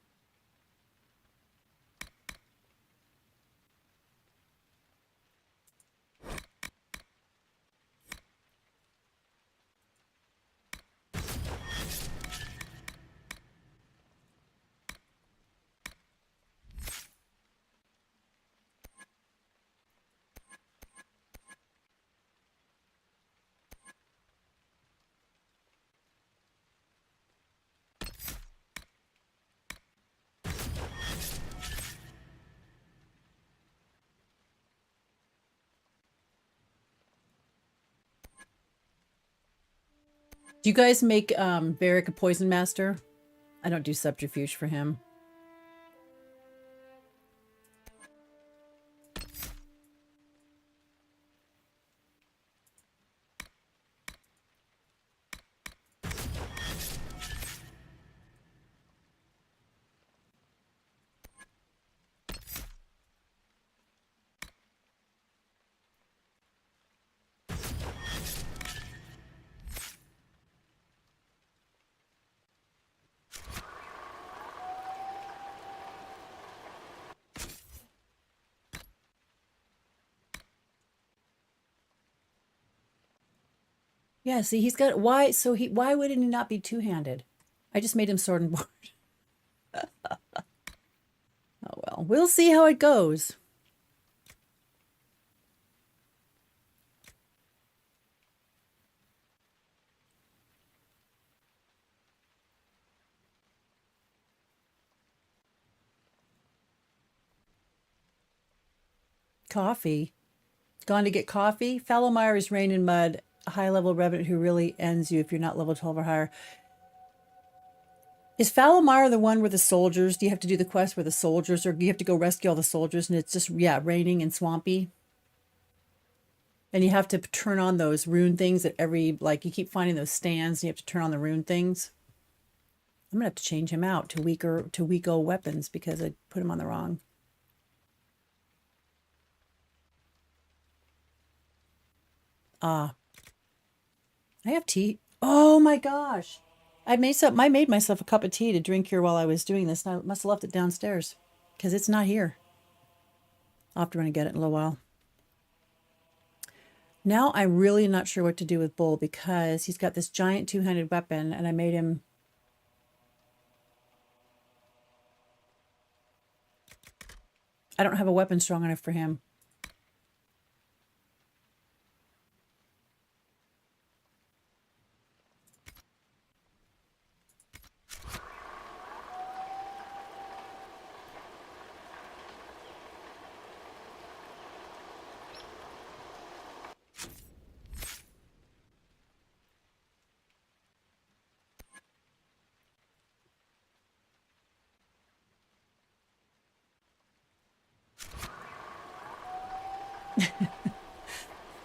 Do you guys make Varric a poison master? I don't do subterfuge for him. Yeah, see, he's got why wouldn't he not be two-handed? I just made him sword and board. Oh well, we'll see how it goes. Coffee. Gone to get coffee? Falomire is Rain and Mud, a high-level revenant who really ends you if you're not level 12 or higher. Is Falomire the one where the soldiers, do you have to do the quest where the soldiers, or you have to go rescue all the soldiers and it's just, yeah, raining and swampy? And you have to turn on those rune things at every, like, you keep finding those stands and you have to turn on the rune things. I'm gonna have to change him out to weaker weapons because I put him on the wrong. I have tea. Oh my gosh. I made myself a cup of tea to drink here while I was doing this, and I must have left it downstairs because it's not here. I'll have to run and get it in a little while. Now I'm really not sure what to do with Bull because he's got this giant two-handed weapon, and I made him. I don't have a weapon strong enough for him.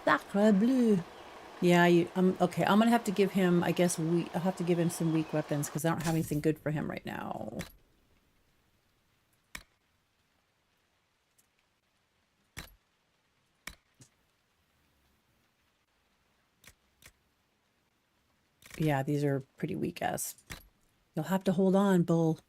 Sacre bleu. Yeah, okay. I'm gonna have to give him, I guess, I'll have to give him some weak weapons because I don't have anything good for him right now. Yeah, these are pretty weak ass. You'll have to hold on, Bull.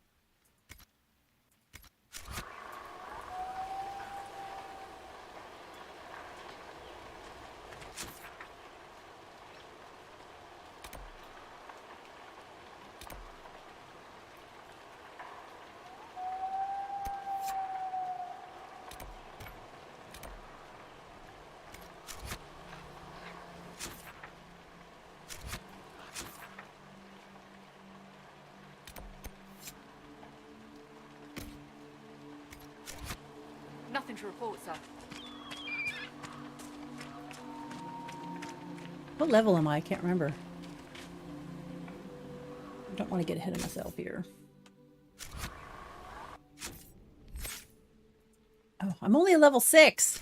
Nothing to report, sir. What level am I? I can't remember. I don't want to get ahead of myself here. Oh, I'm only a level 6.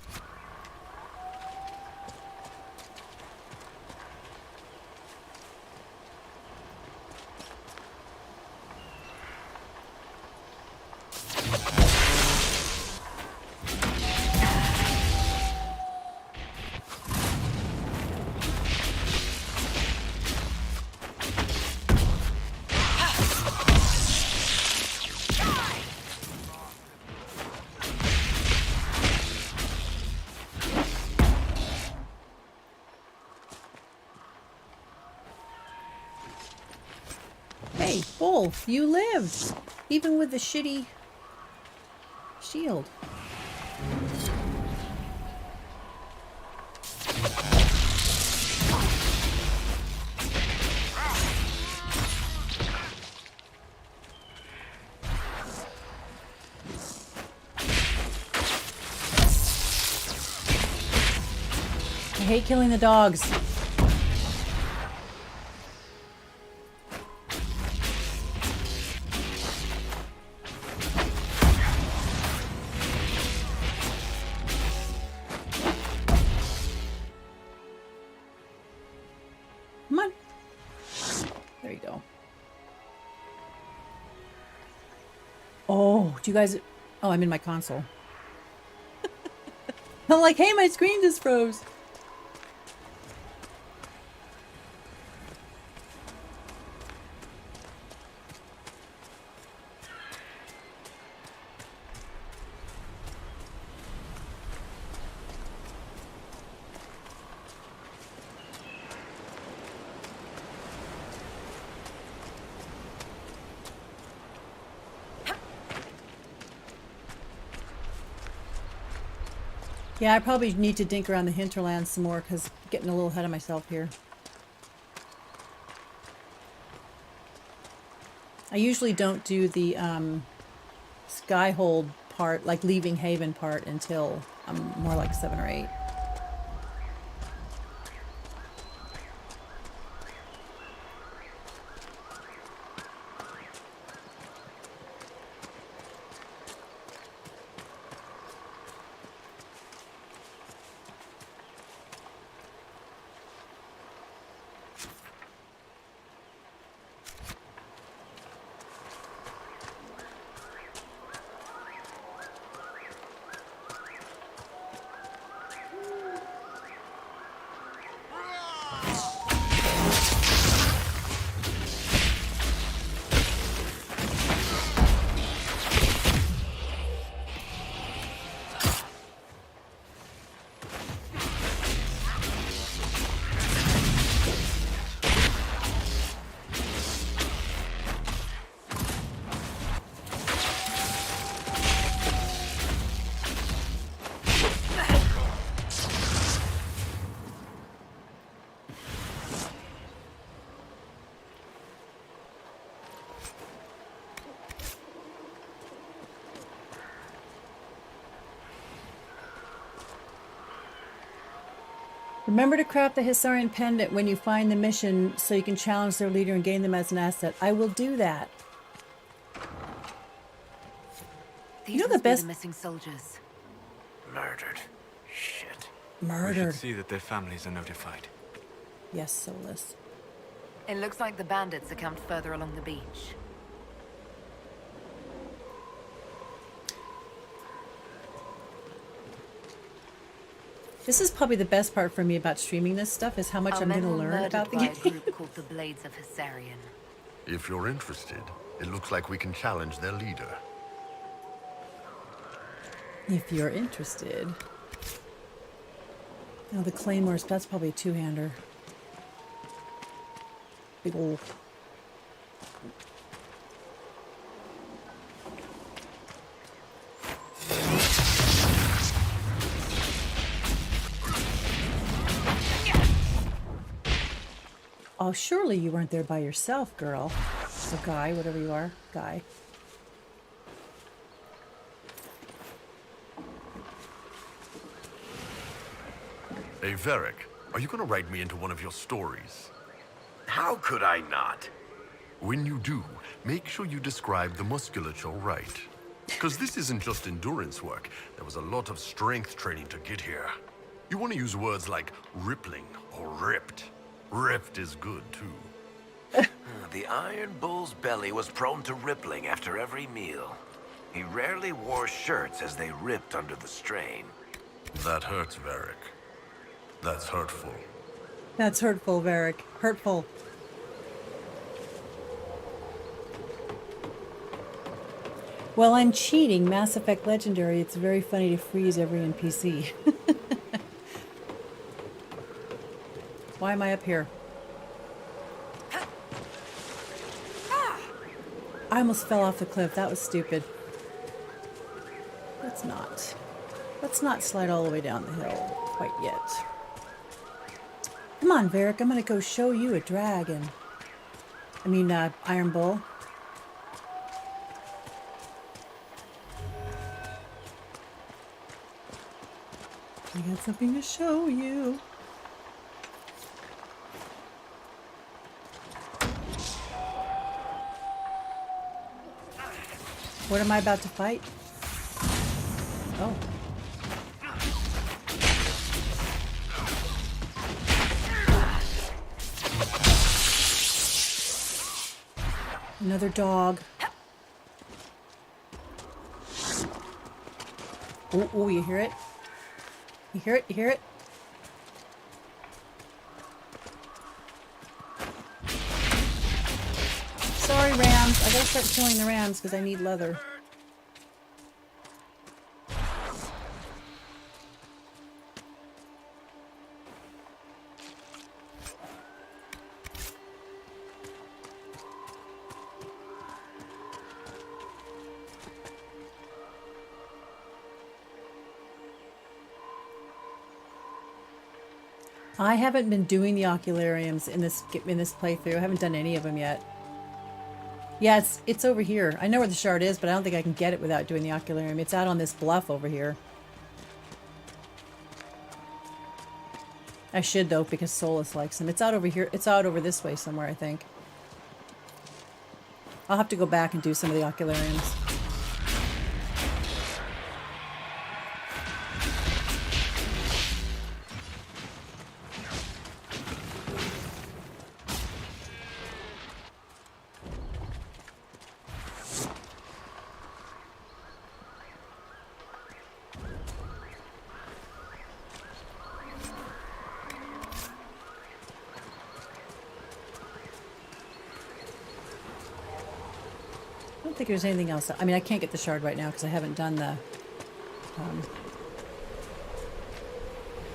Hey, Bull, you lived! Even with the shitty shield. I hate killing the dogs. Come on. There you go. Oh, do you guys... Oh, I'm in my console. I'm like, hey, my screen just froze. Yeah, I probably need to dink around the hinterlands some more because I'm getting a little ahead of myself here. I usually don't do the Skyhold part, like leaving Haven part, until I'm more like 7 or 8. Remember to craft the Hissarian pendant when you find the mission so you can challenge their leader and gain them as an asset. I will do that. These You know the must be best... the missing soldiers. Murdered. Shit. We Murdered. should see that their families are notified. Yes, Solus. It looks like the bandits are camped further along the beach. This is probably the best part for me about streaming this stuff, is how much Our I'm going men to were learn murdered about the by game. a group called the Blades of Hessarian. If you're interested, it looks like we can challenge their leader. If you're interested. Now the claymores, that's probably a two-hander. Big ol'. Oh, surely you weren't there by yourself, girl. Or guy, whatever you are. Guy. Hey, Varric, are you gonna write me into one of your stories? How could I not? When you do, make sure you describe the musculature right. Because this isn't just endurance work. There was a lot of strength training to get here. You want to use words like rippling or ripped. Ripped is good, too. The Iron Bull's belly was prone to rippling after every meal. He rarely wore shirts as they ripped under the strain. That hurts, Varric. That's hurtful. That's hurtful, Varric. Hurtful. Well, I'm cheating Mass Effect Legendary. It's very funny to freeze every NPC. Why am I up here? I almost fell off the cliff. That was stupid. Let's not. Let's not slide all the way down the hill quite yet. Come on, Varric. I'm going to go show you a dragon. I mean, Iron Bull. I got something to show you. What am I about to fight? Oh. Another dog. Oh, oh, you hear it? You hear it? You hear it? Sorry, rams. I gotta start killing the rams because I need leather. I haven't been doing the oculariums in this playthrough. I haven't done any of them yet. Yeah, it's over here. I know where the shard is, but I don't think I can get it without doing the ocularium. It's out on this bluff over here. I should though, because Solus likes them. It's out over here. It's out over this way somewhere, I think. I'll have to go back and do some of the oculariums. I don't think there's anything else. I mean, I can't get the shard right now because I haven't done the...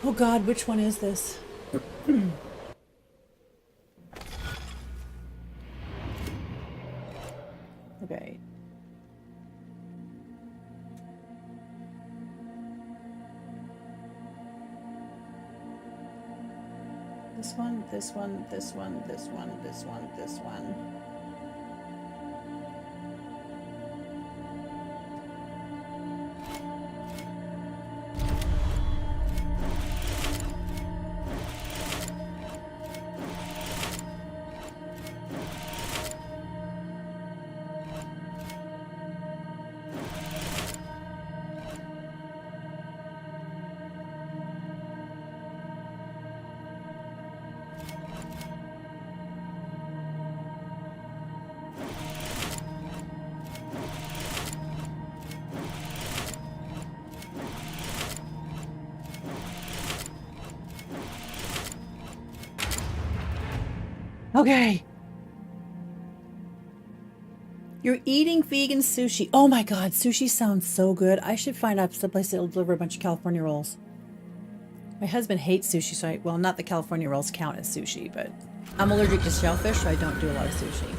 Oh God, which one is this? Okay. This one, this one, this one, this one, this one, this one. Okay. You're eating vegan sushi. Oh my god, sushi sounds so good. I should find out someplace that'll deliver a bunch of California rolls. My husband hates sushi, so well, not the California rolls count as sushi, but I'm allergic to shellfish, so I don't do a lot of sushi.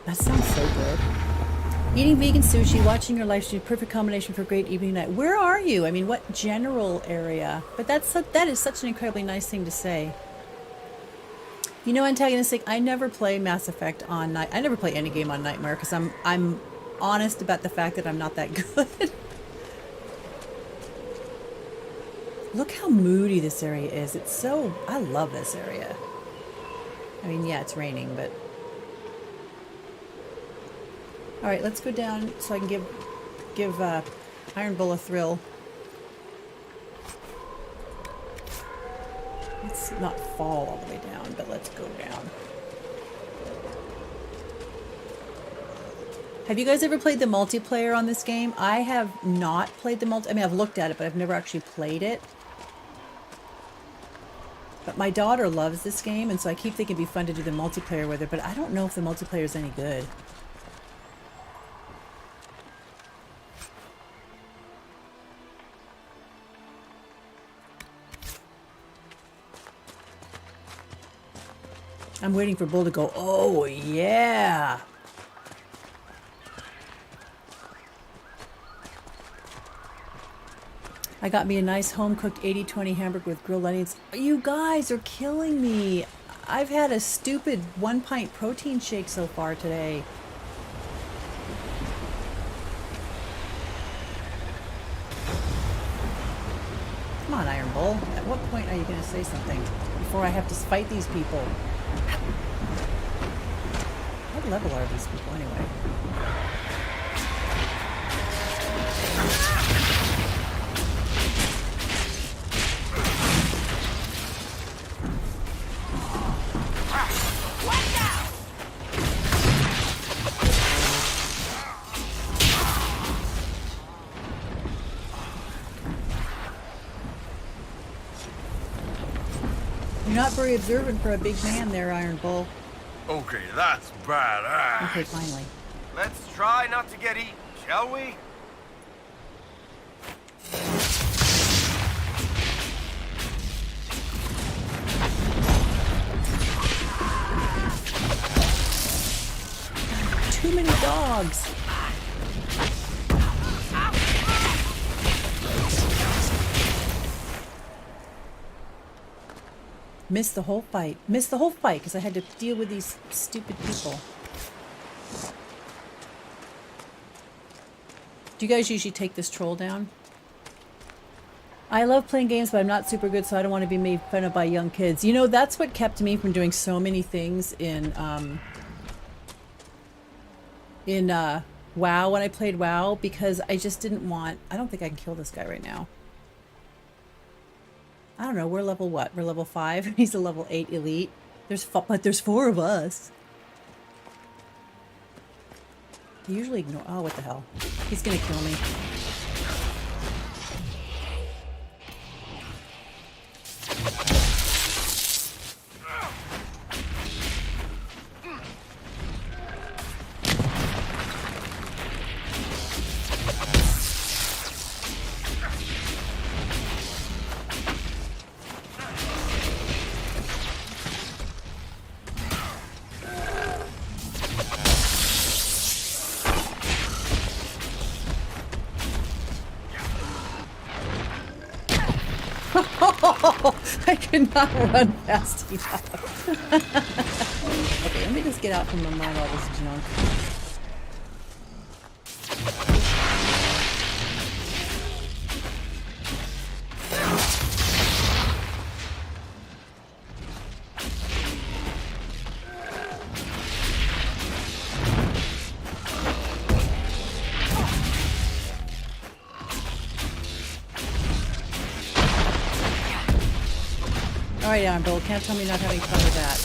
That sounds so good. Eating vegan sushi, watching your live stream, perfect combination for a great evening night. Where are you? I mean, what general area? But that is such an incredibly nice thing to say. You know, antagonistic, I never play Mass Effect on night. I never play any game on Nightmare because I'm honest about the fact that I'm not that good. Look how moody this area is. It's so, I love this area. I mean, yeah, it's raining, but. All right, let's go down so I can give Iron Bull a thrill. Let's not fall all the way down, but let's go down. Have you guys ever played the multiplayer on this game? I have not played the I mean, I've looked at it, but I've never actually played it. But my daughter loves this game, and so I keep thinking it'd be fun to do the multiplayer with her, but I don't know if the multiplayer is any good. I'm waiting for Bull to go, oh yeah! I got me a nice home-cooked 80-20 hamburger with grilled onions. You guys are killing me. I've had a stupid 1-pint protein shake so far today. Come on, Iron Bull. At what point are you going to say something before I have to fight these people? What level are these people anyway? You're not very observant for a big man there, Iron Bull. Okay, that's badass. Okay, finally. Let's try not to get eaten, shall we? Too many dogs. Missed the whole fight. Missed the whole fight because I had to deal with these stupid people. Do you guys usually take this troll down? I love playing games, but I'm not super good, so I don't want to be made fun of by young kids. You know, that's what kept me from doing so many things in WoW when I played WoW, because I just didn't want... I don't think I can kill this guy right now. I don't know, we're level what? We're level 5? He's a level 8 elite. But there's 4 of us. I usually ignore... Oh, what the hell. He's gonna kill me. I could not run fast enough. Okay, let me just get out from among all this junk. Alright, Iron Bull, can't tell me not having fun with that.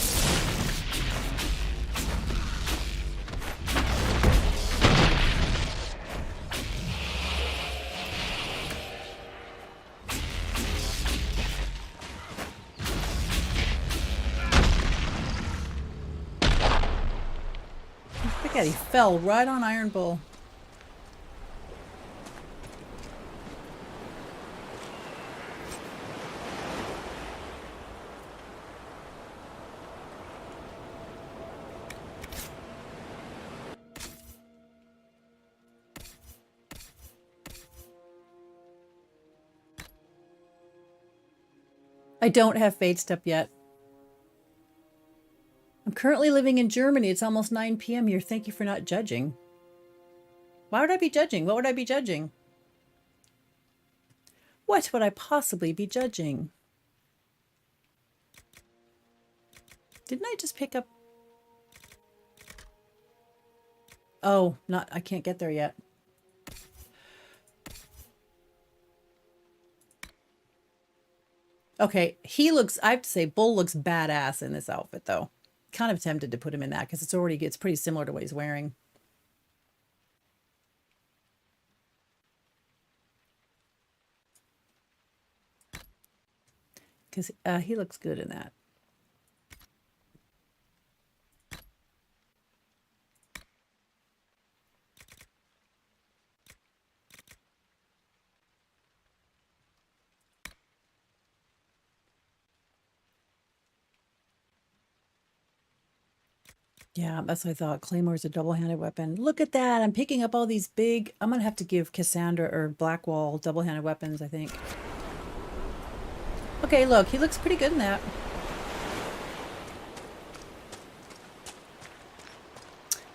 Look at, he fell right on Iron Bull. I don't have Fade Step yet. I'm currently living in Germany. It's almost 9 p.m. here. Thank you for not judging. Why would I be judging? What would I be judging? What would I possibly be judging? Didn't I just pick up? Oh, not, I can't get there yet. Okay, he looks, I have to say, Bull looks badass in this outfit, though. Kind of tempted to put him in that because it's pretty similar to what he's wearing. Because he looks good in that. Yeah, that's what I thought. Claymore's a double-handed weapon. Look at that. I'm picking up all these big... I'm going to have to give Cassandra or Blackwall double-handed weapons, I think. Okay, look. He looks pretty good in that.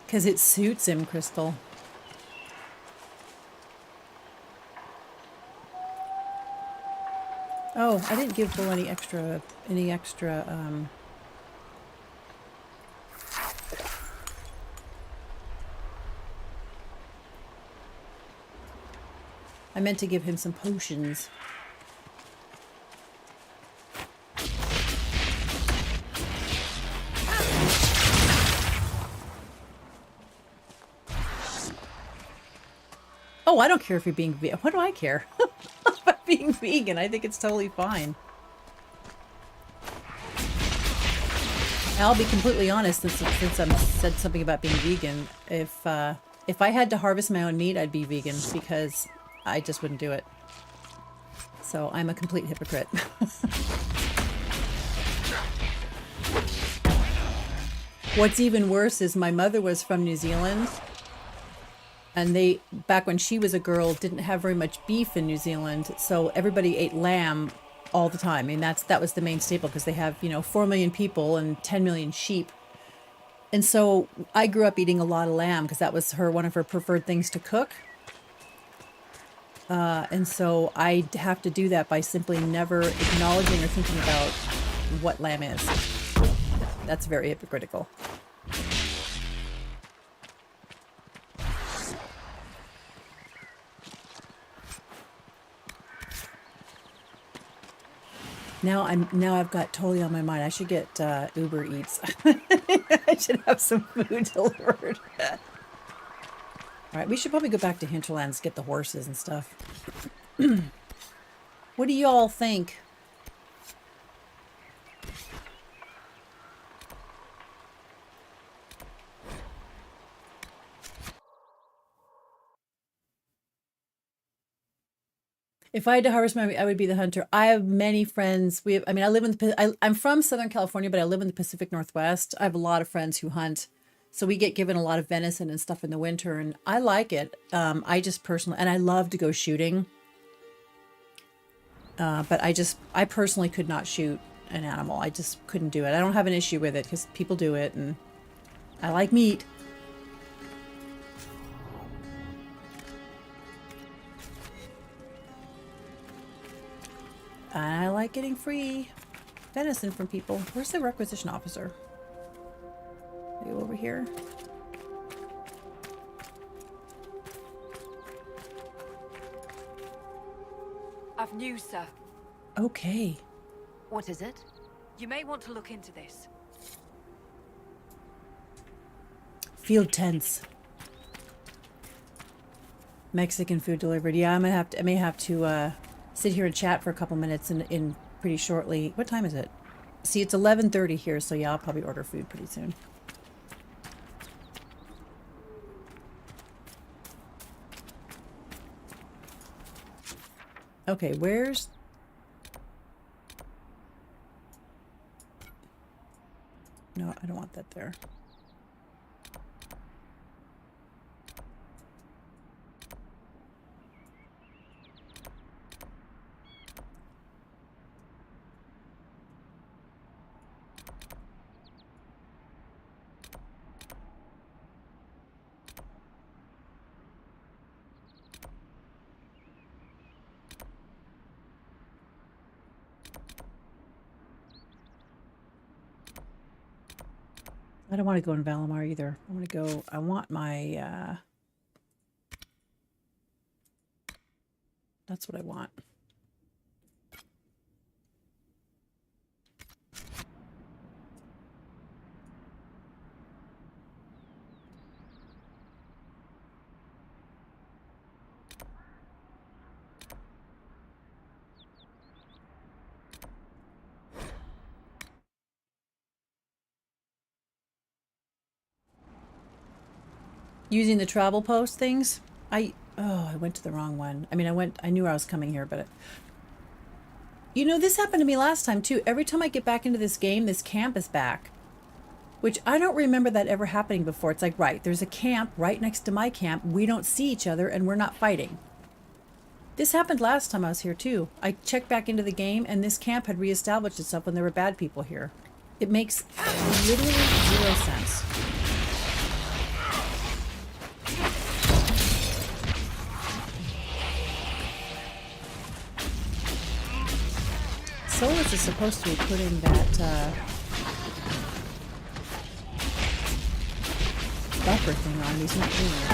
Because it suits him, Crystal. Oh, I didn't give Bull any extra... I meant to give him some potions. Oh, I don't care if you're being vegan. What do I care about being vegan? I think it's totally fine. I'll be completely honest, since I said something about being vegan. If I had to harvest my own meat, I'd be vegan because I just wouldn't do it. So I'm a complete hypocrite. What's even worse is my mother was from New Zealand, and they, back when she was a girl, didn't have very much beef in New Zealand, so everybody ate lamb all the time. I mean, that was the main staple because they have, 4 million people and 10 million sheep. And so I grew up eating a lot of lamb because that was one of her preferred things to cook. And so I have to do that by simply never acknowledging or thinking about what lamb is. That's very hypocritical. Now I've got totally on my mind. I should get Uber Eats. I should have some food delivered. All right, we should probably go back to Hinterlands, get the horses and stuff. What do you all think? If I had to harvest my meat, I would be the hunter. I have many friends. I live in the, I'm from Southern California, but I live in the Pacific Northwest. I have a lot of friends who hunt. So we get given a lot of venison and stuff in the winter, and I like it. I just personally, and I love to go shooting. But I personally could not shoot an animal. I just couldn't do it. I don't have an issue with it because people do it, and I like meat. I like getting free venison from people. Where's the requisition officer? Are you over here? I've news, sir. Okay. What is it? You may want to look into this. Field tents. Mexican food delivered. Yeah, I may have to sit here and chat for a couple minutes in pretty shortly. What time is it? See, it's 11:30 here, so yeah, I'll probably order food pretty soon. Okay, where's... No, I don't want that there. I don't want to go in Valimar either. I want to go, I want my, that's what I want. Using the travel post things, I went to the wrong one. I mean, I knew I was coming here, but you know, this happened to me last time too. Every time I get back into this game, this camp is back, which I don't remember that ever happening before. It's like, right, there's a camp right next to my camp. We don't see each other and we're not fighting. This happened last time I was here too. I checked back into the game and this camp had reestablished itself when there were bad people here. It makes literally 0 sense. Solus is supposed to be putting that buffer thing on. He's not doing it.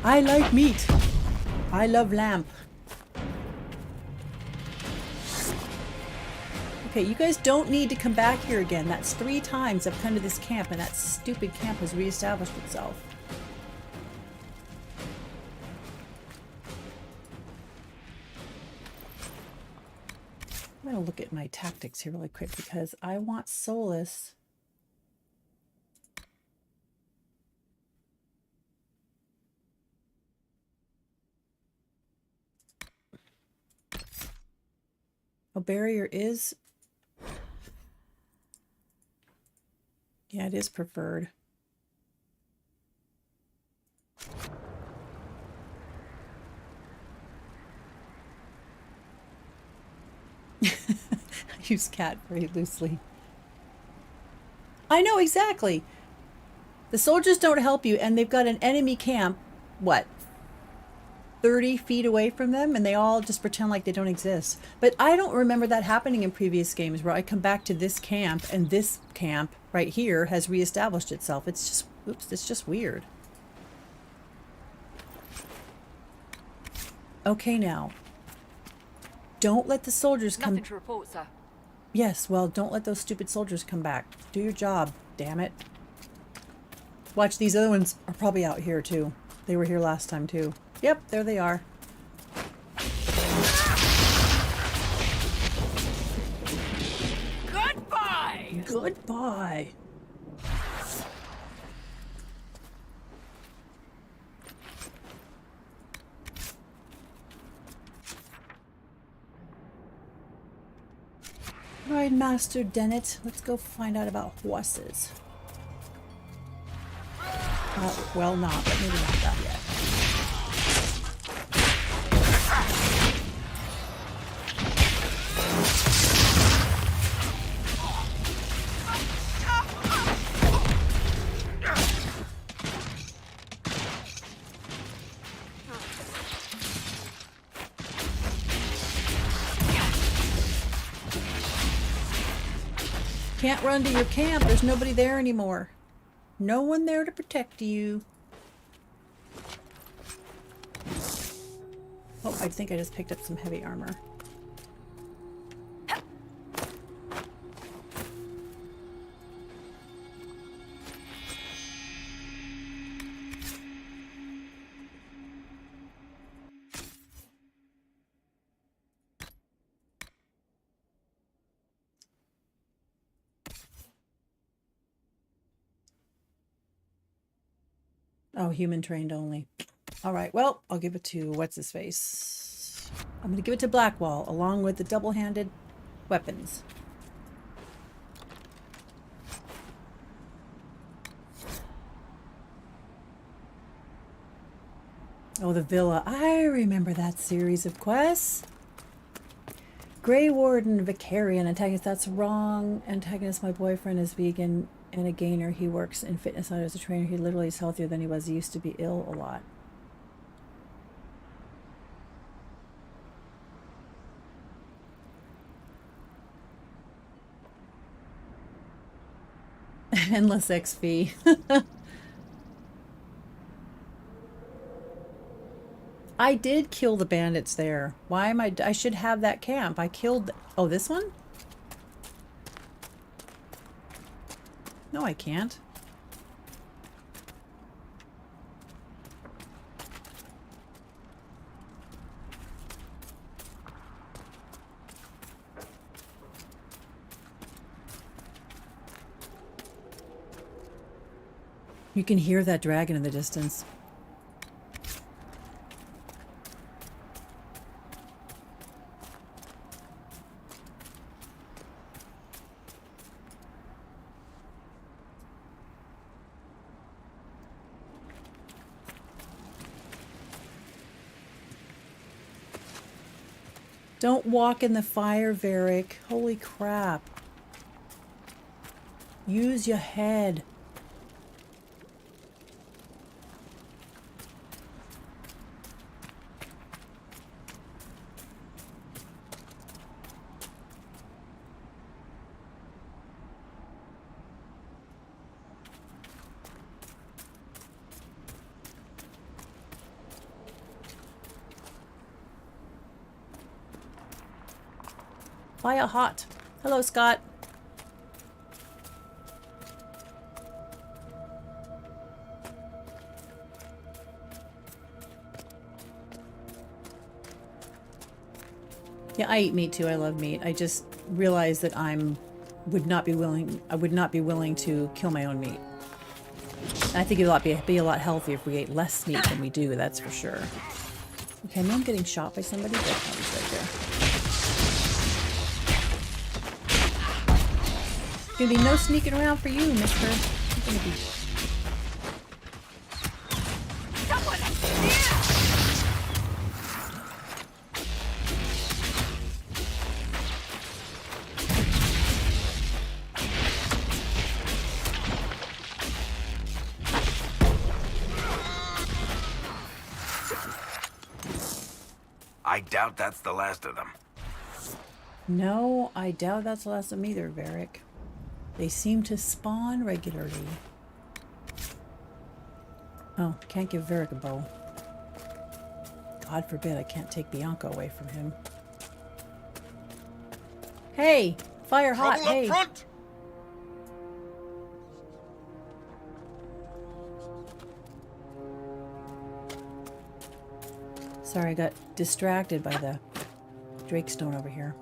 I like meat. I love lamb. Okay, you guys don't need to come back here again. That's 3 times I've come to this camp and that stupid camp has reestablished itself. I'm going to look at my tactics here really quick because I want Solus. A barrier is... Yeah, it is preferred. I use cat very loosely. I know, exactly. The soldiers don't help you, and they've got an enemy camp, what, 30 feet away from them, and they all just pretend like they don't exist. But I don't remember that happening in previous games where I come back to this camp, and this camp right here has reestablished itself. It's just, oops, it's just weird. Okay, now. Don't let the soldiers come... Nothing to report, sir. Yes, well, don't let those stupid soldiers come back. Do your job, damn it. Watch, these other ones are probably out here, too. They were here last time, too. Yep, there they are. Goodbye! Goodbye! Right, Master Dennett. Let's go find out about horses. Well, not, but maybe not that yet. Can't run to your camp. There's nobody there anymore. No one there to protect you. Oh, I think I just picked up some heavy armor. Oh, human trained only. All right, well, I'll give it to what's his face. I'm going to give it to Blackwall along with the double-handed weapons. Oh, the villa. I remember that series of quests. Grey Warden, Vicarian, antagonist. That's wrong. Antagonist, my boyfriend is vegan and a gainer. He works in fitness center as a trainer. He literally is healthier than he was. He used to be ill a lot. Endless XP. I did kill the bandits there. Why am I should have that camp. I killed... Oh, this one? No, I can't. You can hear that dragon in the distance. Don't walk in the fire, Varric. Holy crap. Use your head. Fire hot. Hello, Scott. Yeah, I eat meat too. I love meat. I just realized that I would not be willing to kill my own meat. And I think it'd be a lot healthier if we ate less meat than we do, that's for sure. Okay, I know I'm getting shot by somebody, but he's right there. Gonna be no sneaking around for you, mister. You're gonna be... I doubt that's the last of them. No, I doubt that's the last of them either, Varric. They seem to spawn regularly. Oh, can't give Varric a bow. God forbid I can't take Bianca away from him. Hey! Fire hot, Trouble hey! up front! Sorry, I got distracted by the Drakestone over here.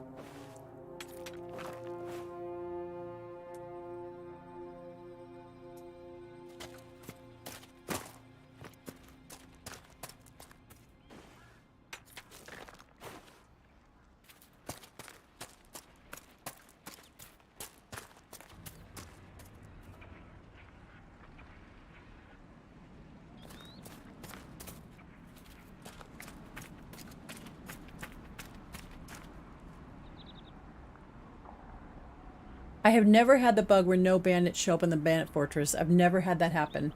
I have never had the bug where no bandits show up in the bandit fortress. I've never had that happen.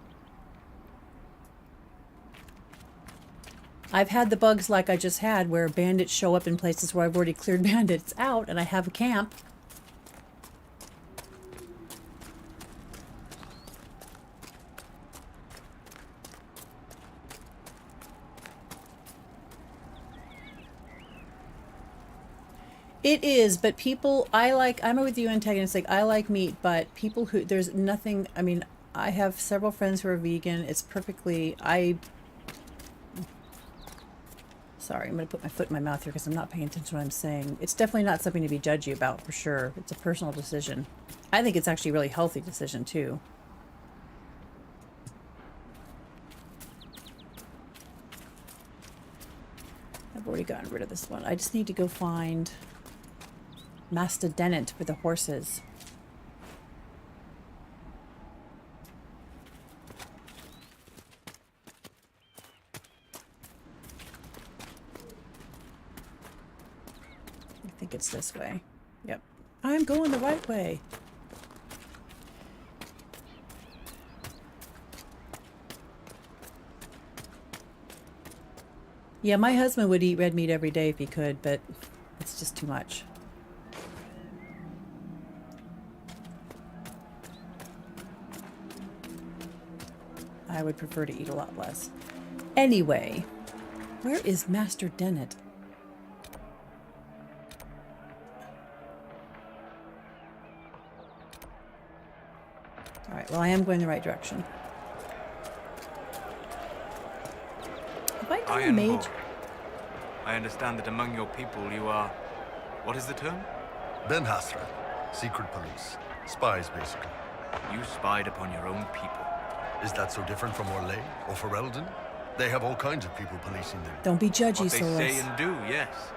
I've had the bugs like I just had where bandits show up in places where I've already cleared bandits out and I have a camp. It is, but people, I'm with you, antagonistic. I like meat, but people who, there's nothing, I mean, I have several friends who are vegan. It's perfectly, sorry, I'm going to put my foot in my mouth here because I'm not paying attention to what I'm saying. It's definitely not something to be judgy about, for sure. It's a personal decision. I think it's actually a really healthy decision, too. I've already gotten rid of this one. I just need to go find Master Dennett for the horses. I think it's this way. Yep. I'm going the right way. Yeah, my husband would eat red meat every day if he could, but it's just too much. I would prefer to eat a lot less. Anyway, where is Master Dennett? Alright, well I am going the right direction. Have I done a mage? I understand that among your people you are... What is the term? Ben Hasra. Secret police. Spies, basically. You spied upon your own people. Is that so different from Orlais or Ferelden? They have all kinds of people policing them. Don't be judgy, What they Solas. say and do, yes.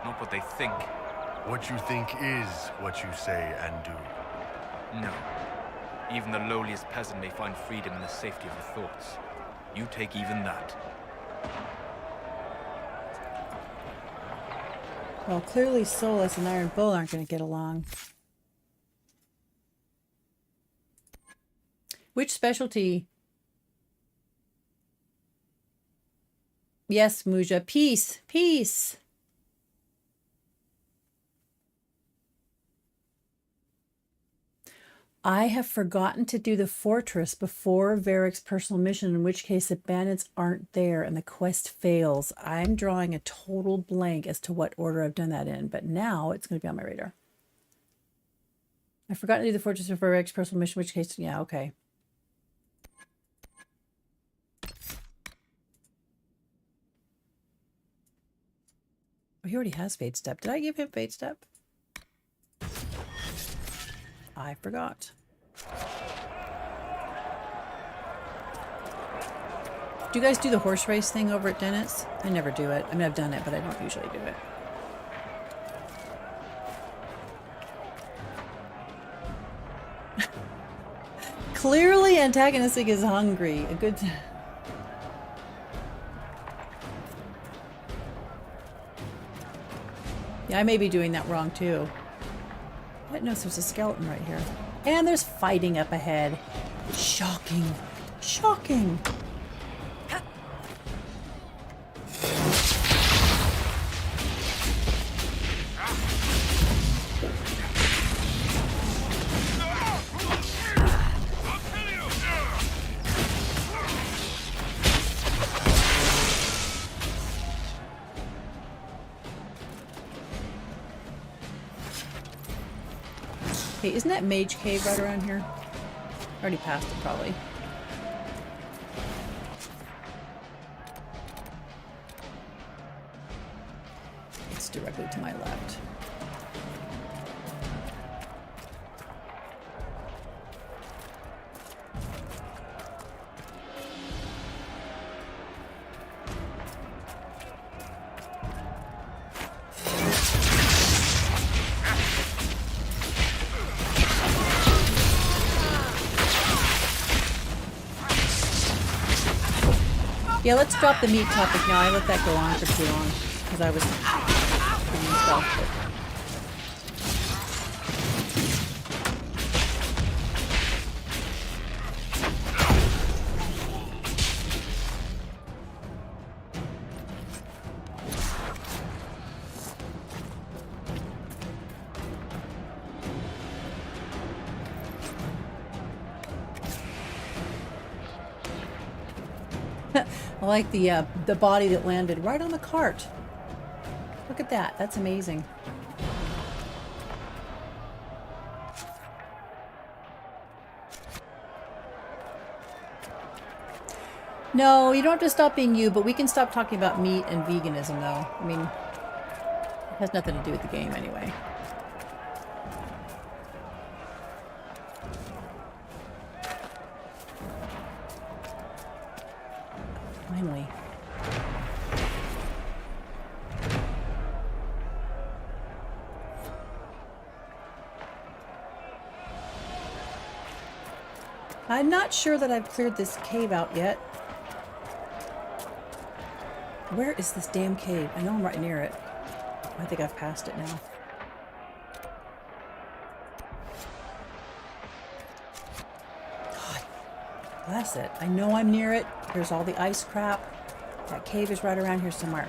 Not what they think. What you think is what you say and do. No. Even the lowliest peasant may find freedom in the safety of her thoughts. You take even that. Well, clearly Solas and Iron Bull aren't going to get along. Which specialty? Yes, Muja. Peace. Peace. I have forgotten to do the fortress before Varric's personal mission, in which case the bandits aren't there and the quest fails. I'm drawing a total blank as to what order I've done that in, but now it's going to be on my radar. I forgot to do the fortress before Varric's personal mission, in which case, yeah, okay. Oh, he already has Fate Step. Did I give him Fate Step? I forgot. Do you guys do the horse race thing over at Dennett's? I never do it. I mean, I've done it, but I don't usually do it. Clearly antagonistic is hungry. A good... Yeah, I may be doing that wrong too. I didn't notice there's a skeleton right here. And there's fighting up ahead. Shocking. Shocking. Hey, isn't that Mage Cave right around here? Already passed it, probably. It's directly to my left. Yeah, let's drop the meat topic now. I let that go on for too long because I was doing stuff. I like the body that landed right on the cart. Look at that. That's amazing. No, you don't have to stop being you, but we can stop talking about meat and veganism, though. I mean, it has nothing to do with the game anyway. Finally. I'm not sure that I've cleared this cave out yet. Where is this damn cave? I know I'm right near it. I think I've passed it now. God bless it. I know I'm near it. Here's all the ice crap. That cave is right around here somewhere.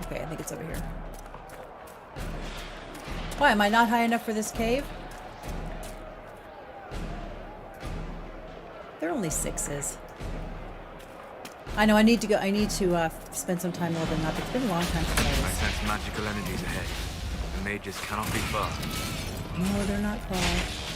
Okay, I think it's over here. Why, am I not high enough for this cave? They're only 6s. I know, I need to go. I need to spend some time leveling up. It's been a long time since I I was. sense magical energies ahead. The mages cannot be far. No, they're not far.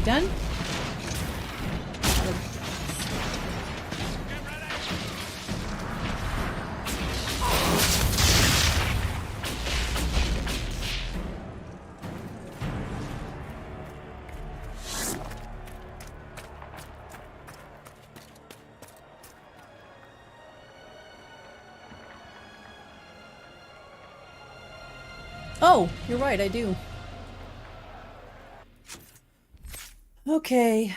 Done? Oh, you're right, I do. Okay.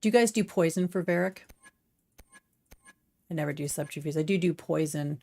Do you guys do poison for Varric? I never do subterfuge. I do poison.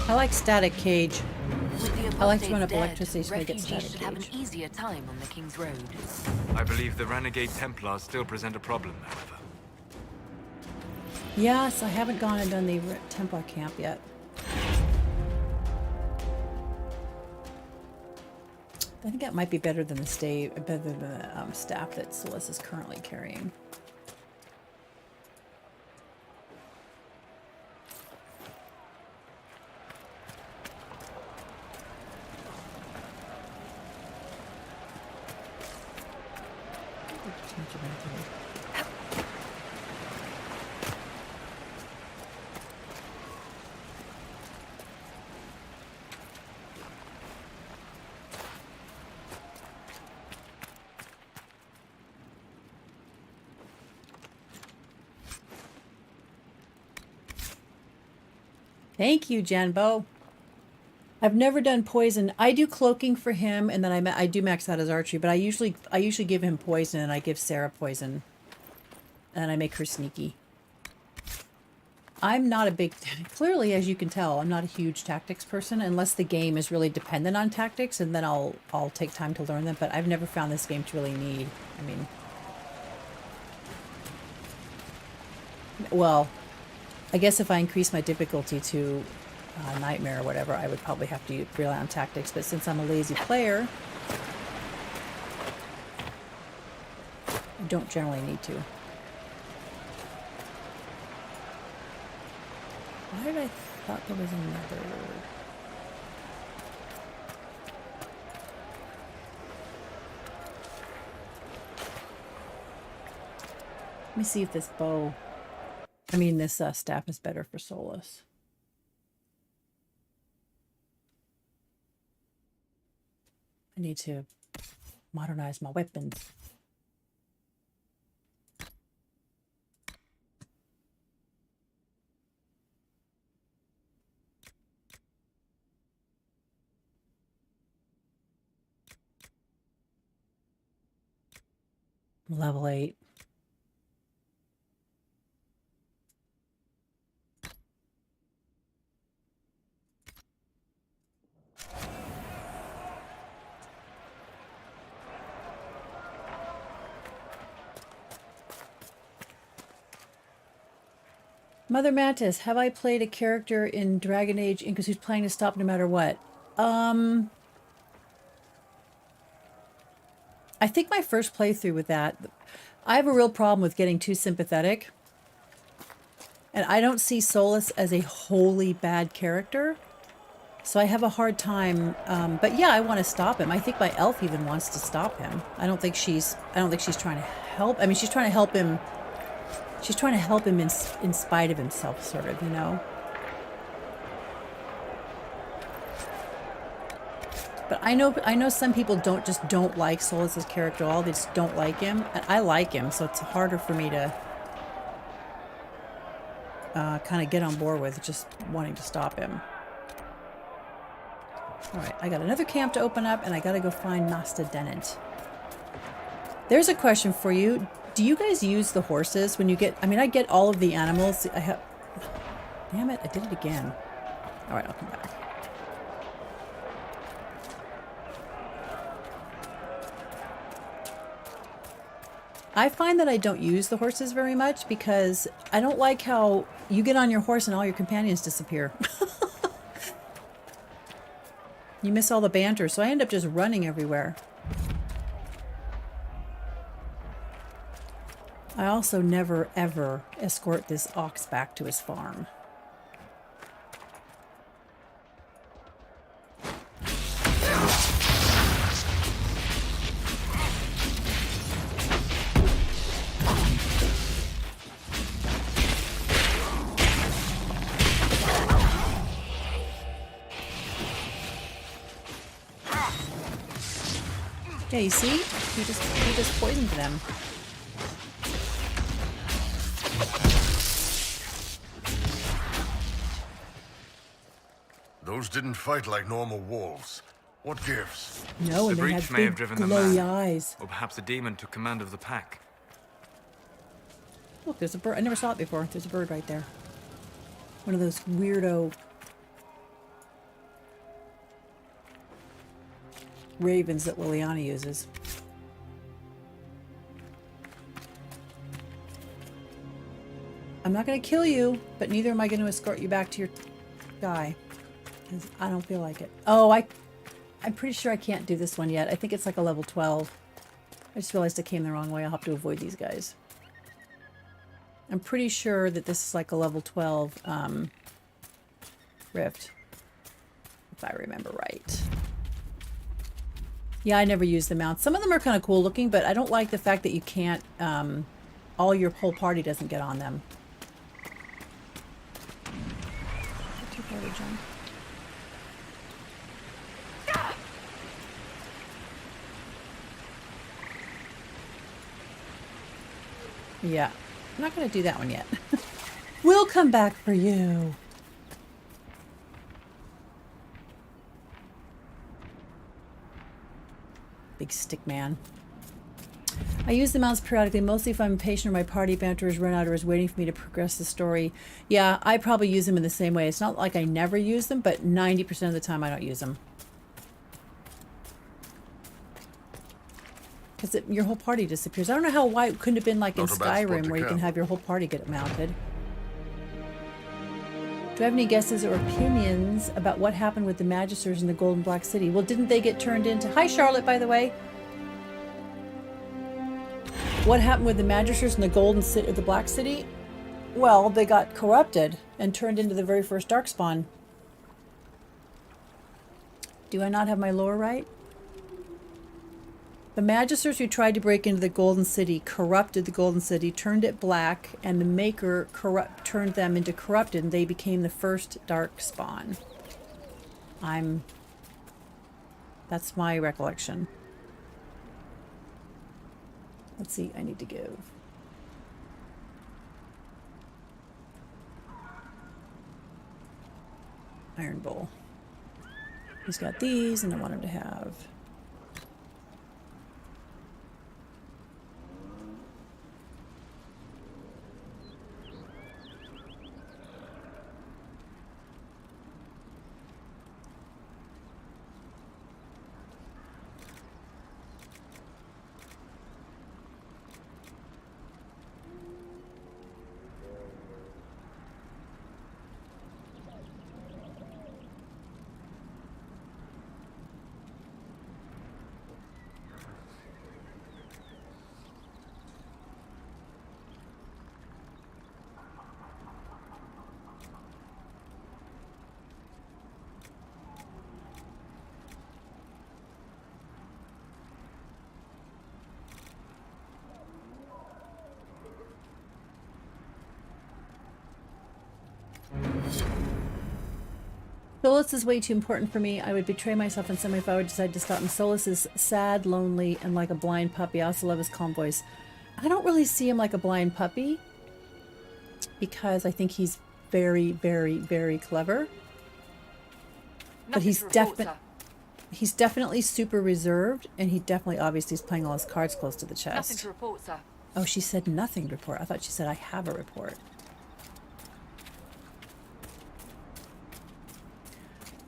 I like static cage. I like to run up electricity so I get static should have an cage. easier time on the King's Road. I believe the renegade Templars still present a problem, however. Yes, I haven't gone and done the Templar camp yet. I think that might be better than the staff that Celeste is currently carrying. Thank you, Janbo. I've never done poison. I do cloaking for him, and then I do max out his archery. But I usually give him poison, and I give Sarah poison, and I make her sneaky. I'm not a big, clearly, as you can tell, I'm not a huge tactics person unless the game is really dependent on tactics, and then I'll take time to learn them. But I've never found this game to really need. I mean, well, I guess if I increase my difficulty to Nightmare or whatever, I would probably have to rely on tactics. But since I'm a lazy player, I don't generally need to. Why did I thought there was another? Let me see if this bow, I mean this staff is better for Solus. I need to modernize my weapons. Level 8. Mother Mantis, have I played a character in Dragon Age Inquis who's planning to stop no matter what? I think my first playthrough with that, I have a real problem with getting too sympathetic. And I don't see Solus as a wholly bad character. So I have a hard time, but yeah, I want to stop him. I think my elf even wants to stop him. I don't think she's trying to help. I mean, she's trying to help him. She's trying to help him in spite of himself, sort of, you know? But I know some people don't like Solus's character at all. They just don't like him. And I like him, so it's harder for me to kind of get on board with just wanting to stop him. All right, I got another camp to open up, and I got to go find Master Denant. There's a question for you. Do you guys use the horses when you get... I mean, I get all of the animals. I have... Damn it, I did it again. All right, I'll come back. I find that I don't use the horses very much because I don't like how you get on your horse and all your companions disappear. You miss all the banter, so I end up just running everywhere. I also never, ever escort this ox back to his farm. Yeah, you see? He just poisoned them. Those didn't fight like normal wolves. What gives? No, and the they had breach may have big driven the glowy man, eyes. or perhaps a demon took command of the pack. Look, there's a bird. I never saw it before. There's a bird right there. One of those weirdo ravens that Liliana uses. I'm not going to kill you, but neither am I going to escort you back to your guy. Because I don't feel like it. Oh, I'm pretty sure I can't do this one yet. I think it's like a level 12. I just realized I came the wrong way. I'll have to avoid these guys. I'm pretty sure that this is like a level 12 rift. If I remember right. Yeah, I never use the mounts. Some of them are kind of cool looking, but I don't like the fact that you can't, all your whole party doesn't get on them. Too far to jump. Yeah, I'm not going to do that one yet. We'll come back for you. Big stick man. I use the mounts periodically, mostly if I'm impatient or my party banter is run out or is waiting for me to progress the story. Yeah, I probably use them in the same way. It's not like I never use them, but 90% of the time I don't use them. Because your whole party disappears. I don't know how why it couldn't have been like in Skyrim where you can have your whole party get mounted. Do I have any guesses or opinions about what happened with the Magisters in the Golden Black City? Well, didn't they get turned into... Hi, Charlotte, by the way. What happened with the Magisters in the Golden City, the Black City? Well, they got corrupted and turned into the very first Darkspawn. Do I not have my lore right? The Magisters who tried to break into the Golden City corrupted the Golden City, turned it black, and the Maker turned them into corrupted, and they became the first Darkspawn. That's my recollection. Let's see, I need to give. Iron Bowl. He's got these, and I want him to have... Solus is way too important for me. I would betray myself in some way if I would decide to stop him. Solus is sad, lonely, and like a blind puppy. I also love his calm voice. I don't really see him like a blind puppy because I think he's very, very, very clever. But he's definitely super reserved, and he definitely obviously is playing all his cards close to the chest. Nothing to report, sir. Oh, she said nothing to report. I thought she said I have a report.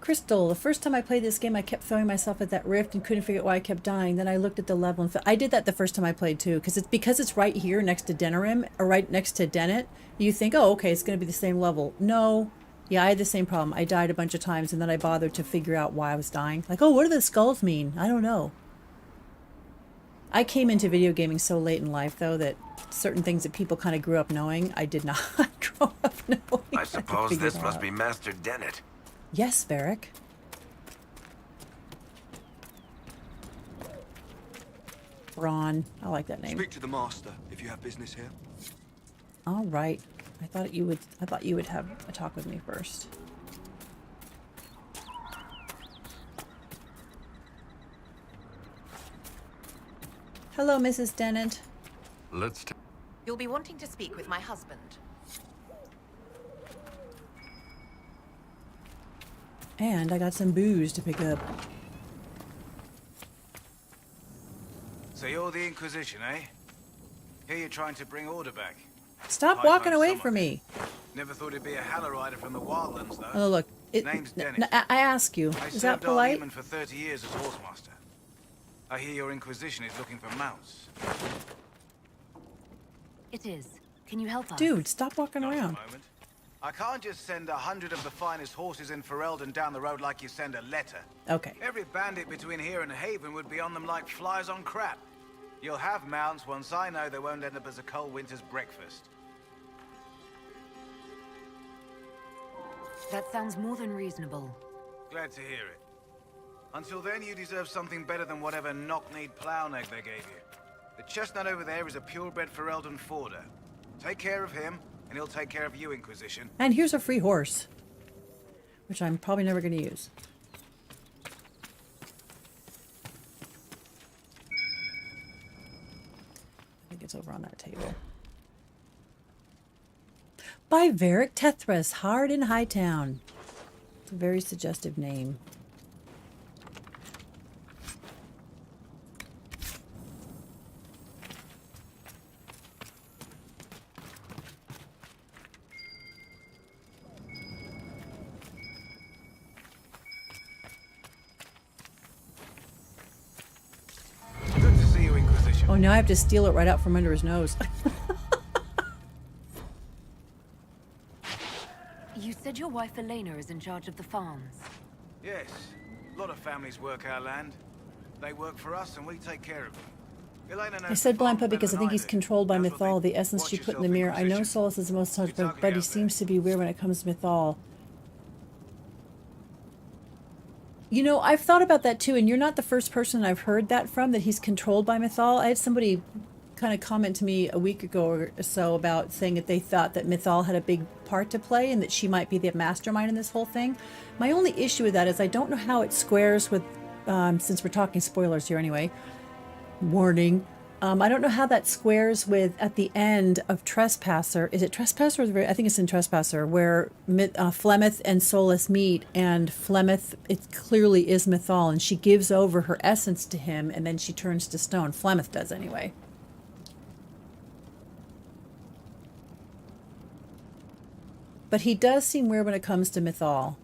Crystal, the first time I played this game, I kept throwing myself at that rift and couldn't figure out why I kept dying. Then I looked at the level and I did that the first time I played too, because it's right here next to Denerim, or right next to Dennett. You think, oh, okay, it's going to be the same level. No. Yeah, I had the same problem. I died a bunch of times, and then I bothered to figure out why I was dying. Like, oh, what do the skulls mean? I don't know. I came into video gaming so late in life, though, that certain things that people kind of grew up knowing, I did not grow up knowing. I suppose this must be Master Dennett. Yes, Varric. Braun. I like that name. Speak to the master if you have business here. All right. I thought you would have a talk with me first. Hello, Mrs. Dennett. You'll be wanting to speak with my husband. And I got some booze to pick up. So you're the Inquisition, eh? Here you're trying to bring order back. Stop walking away from me. Never thought it'd be a Hallerider from the Wildlands, though. Oh, look. Name's Dennett. I ask you, is that polite? I served for 30 years as horsemaster. I hear your Inquisition is looking for mounts. It is. Can you help us? Dude, stop walking around. I can't just send 100 of the finest horses in Ferelden down the road like you send a letter. Okay. Every bandit between here and Haven would be on them like flies on crap. You'll have mounts once I know they won't end up as a cold winter's breakfast. That sounds more than reasonable. Glad to hear it. Until then, you deserve something better than whatever knock-kneed plow neck they gave you. The chestnut over there is a purebred Ferelden forder. Take care of him, and he'll take care of you, Inquisition. And here's a free horse, which I'm probably never going to use. I think it's over on that table. By Varric Tethras, Hard in Hightown. It's a very suggestive name. Oh, now I have to steal it right out from under his nose. You said your wife Elena is in charge of the farms. Yes. A lot of families work our land. They work for us and we take care of them. Elena knows I said the farm Blampa because I better think than he's do. controlled by Knows what Mythal, they- the essence Watch she put in the yourself, mirror. I know Inquisition. Solus is the most touched, It's ugly but he out seems to be weird when it comes to Mythal. You know, I've thought about that too, and you're not the first person I've heard that from, that he's controlled by Mythal. I had somebody kind of comment to me a week ago or so about saying that they thought that Mythal had a big part to play and that she might be the mastermind in this whole thing. My only issue with that is I don't know how it squares with, since we're talking spoilers here anyway, warning, I don't know how that squares with at the end of Trespasser. Is it Trespasser? I think it's in Trespasser where Flemeth and Solus meet, and Flemeth, it clearly is Mythal, and she gives over her essence to him, and then she turns to stone. Flemeth does anyway. But he does seem weird when it comes to Mythal.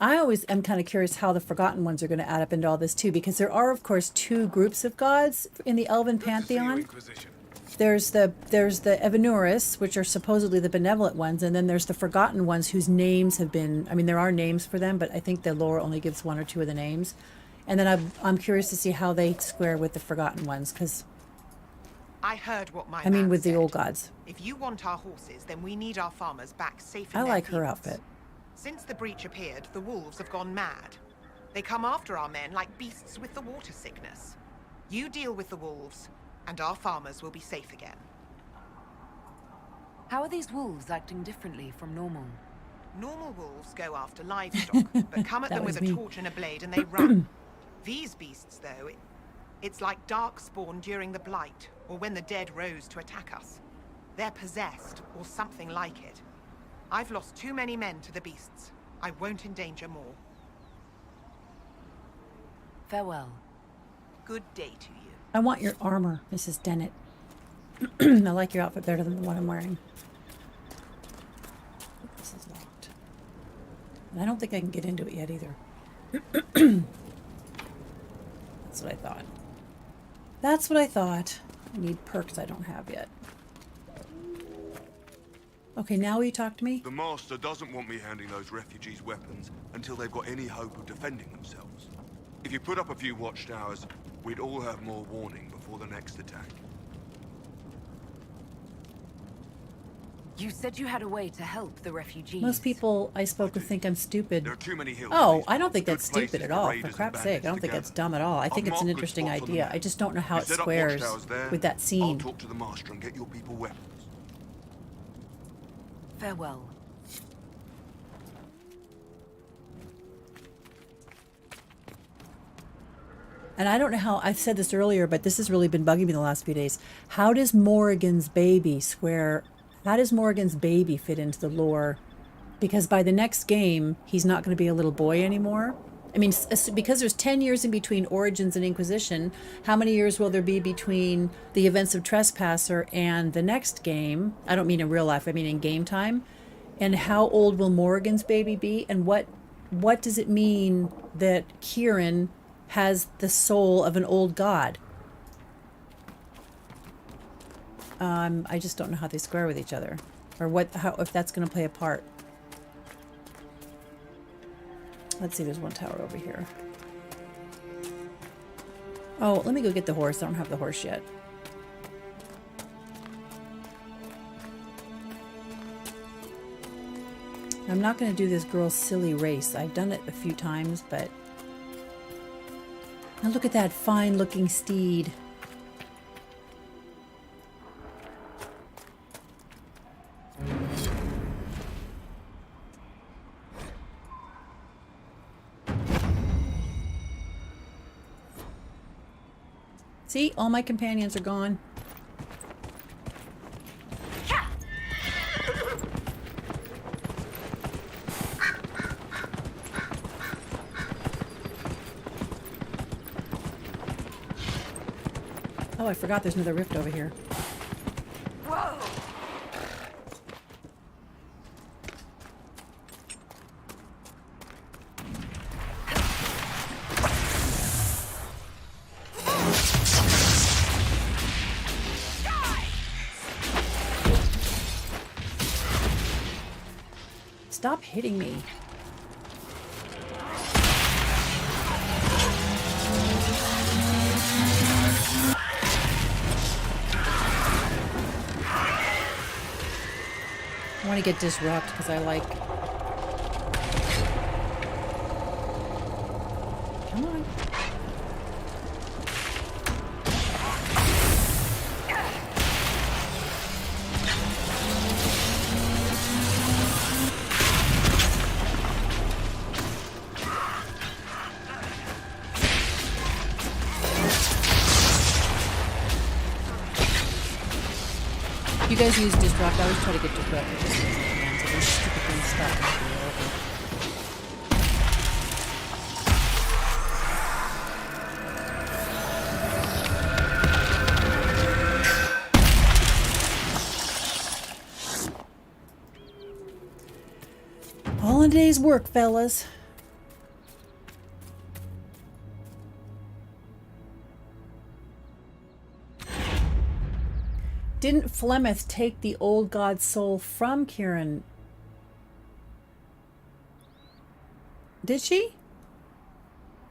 I always am kind of curious how the Forgotten Ones are going to add up into all this too, because there are, of course, two groups of gods in the Elven pantheon. There's the Evanuris, which are supposedly the benevolent ones, and then there's the Forgotten Ones whose names have been, I mean, there are names for them, but I think the lore only gives one or two of the names. And then I'm curious to see how they square with the Forgotten Ones, because I heard what my I mean, man with the said. old gods. If you want our horses, then we need our farmers back safe in I their like her fields. outfit. Since the breach appeared, the wolves have gone mad. They come after our men like beasts with the water sickness. You deal with the wolves, and our farmers will be safe again. How are these wolves acting differently from normal? Normal wolves go after livestock, but come at That them was with a me. torch and a blade and they run. These beasts, though, it's like darkspawn during the Blight, or when the dead rose to attack us. They're possessed, or something like it. I've lost too many men to the beasts. I won't endanger more. Farewell. Good day to you. I want your armor, Mrs. Dennett. I like your outfit better than the one I'm wearing. This is locked. And I don't think I can get into it yet either. That's what I thought. That's what I thought. I need perks I don't have yet. Okay, now will you talk to me? The Master doesn't want me handing those refugees weapons until they've got any hope of defending themselves. If you put up a few watchtowers, we'd all have more warning before the next attack. You said you had a way to help the refugees. Most people I spoke with think I'm stupid. There are too many hills. Oh, I don't think Good that's stupid places at for all. For raiders and crap's sake, bandits I don't think together. that's dumb at all. I think I've it's an marked good interesting spots on the idea. map. I just don't know how We it set up squares watchtowers there. with that I'll scene. talk to the Master and get your people weapons. Farewell. And I don't know how, I've said this earlier, but this has really been bugging me the last few days. How does Morrigan's baby fit into the lore? Because by the next game, he's not going to be a little boy anymore. I mean, because there's 10 years in between Origins and Inquisition, how many years will there be between the events of Trespasser and the next game? I don't mean in real life, I mean in game time. And how old will Morrigan's baby be? And what does it mean that Kieran has the soul of an old god? I just don't know how they square with each other, or if that's going to play a part. Let's see, there's one tower over here. Oh, let me go get the horse. I don't have the horse yet. I'm not going to do this girl's silly race. I've done it a few times, but... Now look at that fine-looking steed. See, all my companions are gone. Oh, I forgot there's another rift over here. Whoa! Stop hitting me. I want to get disrupt because I like... Come on. You guys use disrupt. I always try to get disrupt. It just doesn't land. So these stupid things stop. All in a day's work, fellas. Didn't Flemeth take the old god's soul from Kieran? Did she?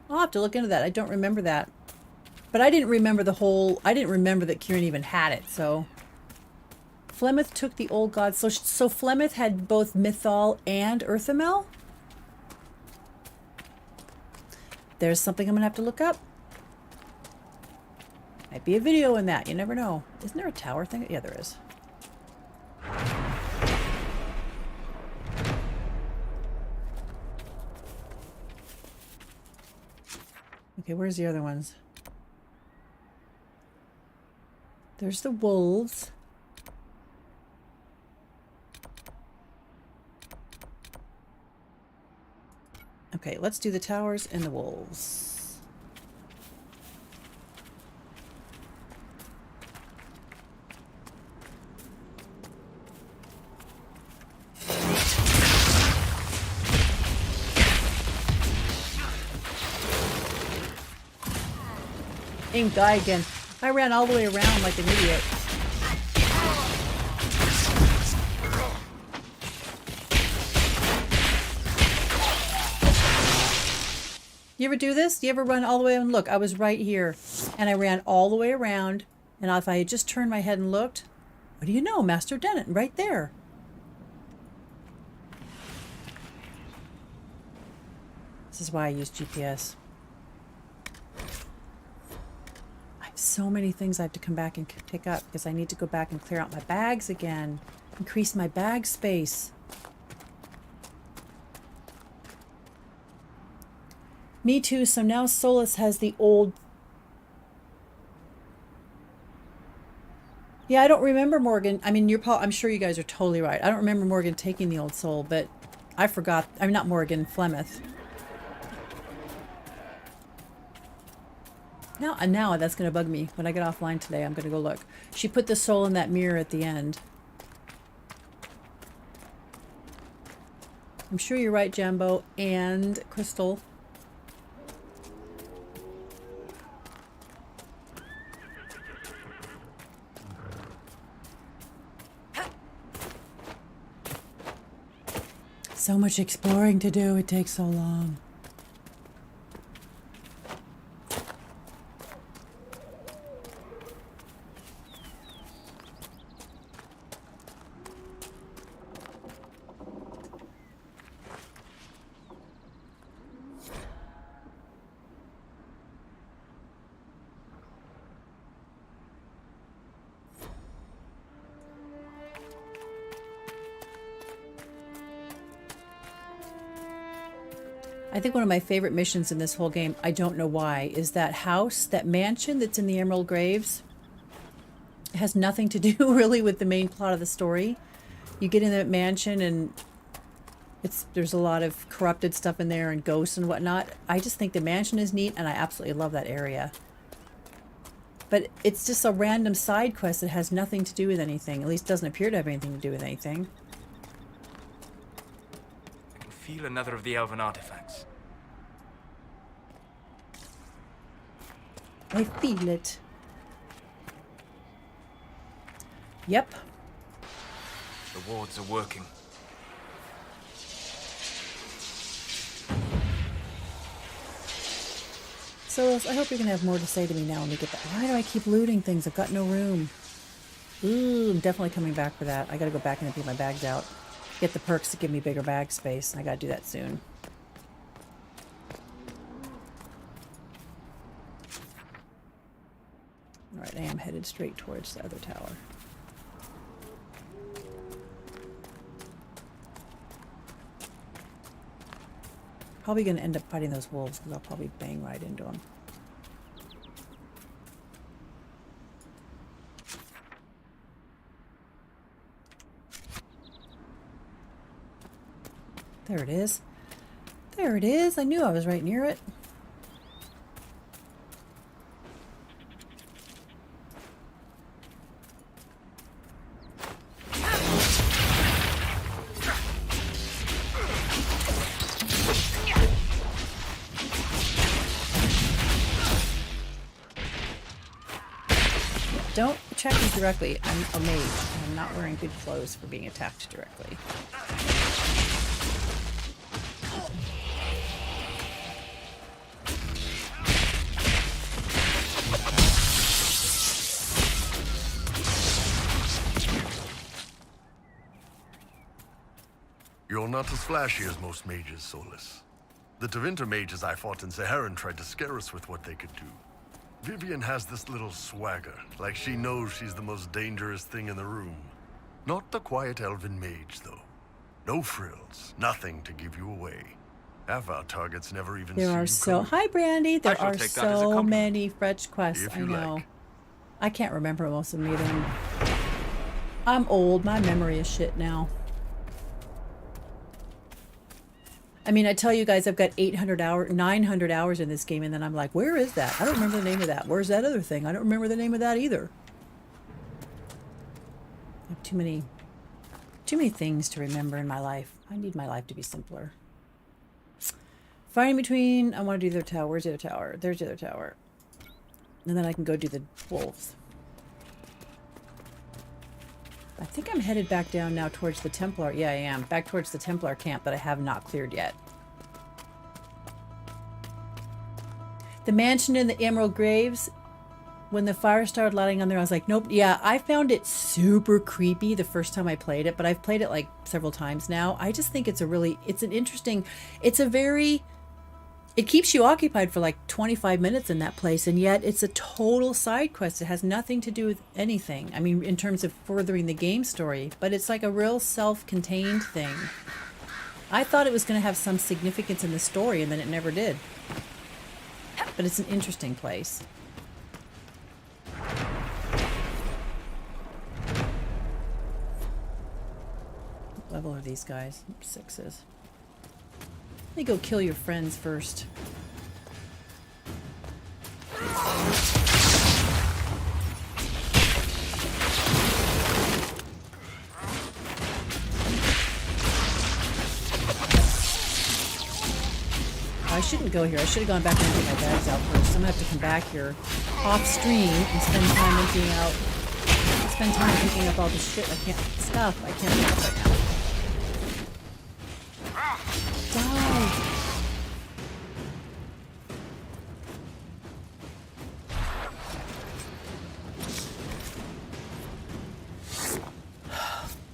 I'll have to look into that. I don't remember that. But I didn't remember the whole... I didn't remember that Kieran even had it, so... Flemeth took the old god's soul. So Flemeth had both Mythal and Earthamel? There's something I'm going to have to look up. Might be a video in that. You never know. Isn't there a tower thing? Yeah, there is. Okay, where's the other ones? There's the wolves. Okay, let's do the towers and the wolves. Ain't guy again. I ran all the way around like an idiot. You ever do this? You ever run all the way and look? I was right here and I ran all the way around, and if I had just turned my head and looked, what do you know, Master Dennett, right there. This is why I use GPS. So many things I have to come back and pick up because I need to go back and clear out my bags again. Increase my bag space. Me too. So now Solus has the old... Yeah, I don't remember Morgan. I mean, I'm sure you guys are totally right. I don't remember Morgan taking the old soul, but I forgot. I'm not Morgan, Flemeth. Now that's going to bug me. When I get offline today, I'm going to go look. She put the soul in that mirror at the end. I'm sure you're right, Jambo and Crystal. So much exploring to do. It takes so long. I think one of my favorite missions in this whole game, I don't know why, is that house, that mansion that's in the Emerald Graves. It has nothing to do really with the main plot of the story. You get in that mansion and there's a lot of corrupted stuff in there and ghosts and whatnot. I just think the mansion is neat and I absolutely love that area. But it's just a random side quest that has nothing to do with anything. At least doesn't appear to have anything to do with anything. I can feel another of the elven artifacts. I feel it. Yep. The wards are working. Solis, I hope you're going to have more to say to me now when we get back. Why do I keep looting things? I've got no room. Ooh, I'm definitely coming back for that. I got to go back and empty my bags out. Get the perks to give me bigger bag space. I got to do that soon. Alright, I am headed straight towards the other tower. Probably going to end up fighting those wolves because I'll probably bang right into them. There it is. There it is. I knew I was right near it. Don't attack me directly. I'm a mage. I'm not wearing good clothes for being attacked directly. You're not as flashy as most mages, Solus. The Tevinter mages I fought in Saharan tried to scare us with what they could do. Vivian has this little swagger, like she knows she's the most dangerous thing in the room. Not the quiet elven mage, though. No frills, nothing to give you away. Half our targets never even see There are you so... coming. Hi, Brandy. There are so many fetch quests. If I you know. like. I can't remember most of them either. I'm old. My memory is shit now. I mean, I tell you guys, I've got 900 hours in this game, and then I'm like, where is that? I don't remember the name of that. Where's that other thing? I don't remember the name of that either. I have too many things to remember in my life. I need my life to be simpler. Fighting between, I want to do the other tower. Where's the other tower? There's the other tower. And then I can go do the wolves. I think I'm headed back down now towards the Templar. Yeah, I am. Back towards the Templar camp that I have not cleared yet. The mansion in the Emerald Graves, when the fire started lighting on there, I was like, nope. Yeah, I found it super creepy the first time I played it, but I've played it like several times now. I just think it's it keeps you occupied for like 25 minutes in that place, and yet it's a total side quest. It has nothing to do with anything. I mean, in terms of furthering the game story, but it's like a real self-contained thing. I thought it was going to have some significance in the story, and then it never did. But it's an interesting place. What level are these guys? 6s. Let me go kill your friends first. I shouldn't go here. I should have gone back and emptied my bags out first. I'm gonna have to come back here off stream and spend time emptying out. Spend time picking up all the shit I can't pick up right now. Die.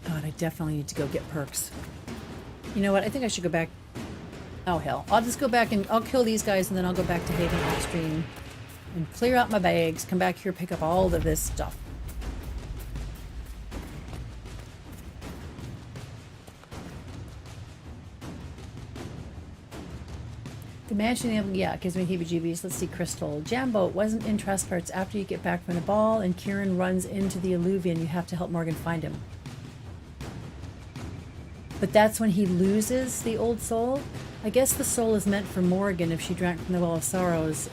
God, I definitely need to go get perks. You know what? I think I should go back. Oh, hell. I'll just go back and I'll kill these guys, and then I'll go back to Haven off stream and clear out my bags, come back here, pick up all of this stuff. The mansion, yeah, gives me heebie-jeebies. Let's see, Crystal. Jambo wasn't in Trust Parts. After you get back from the ball and Kieran runs into the Alluvian, you have to help Morgan find him. But that's when he loses the old soul? I guess the soul is meant for Morgan if she drank from the Well of Sorrows.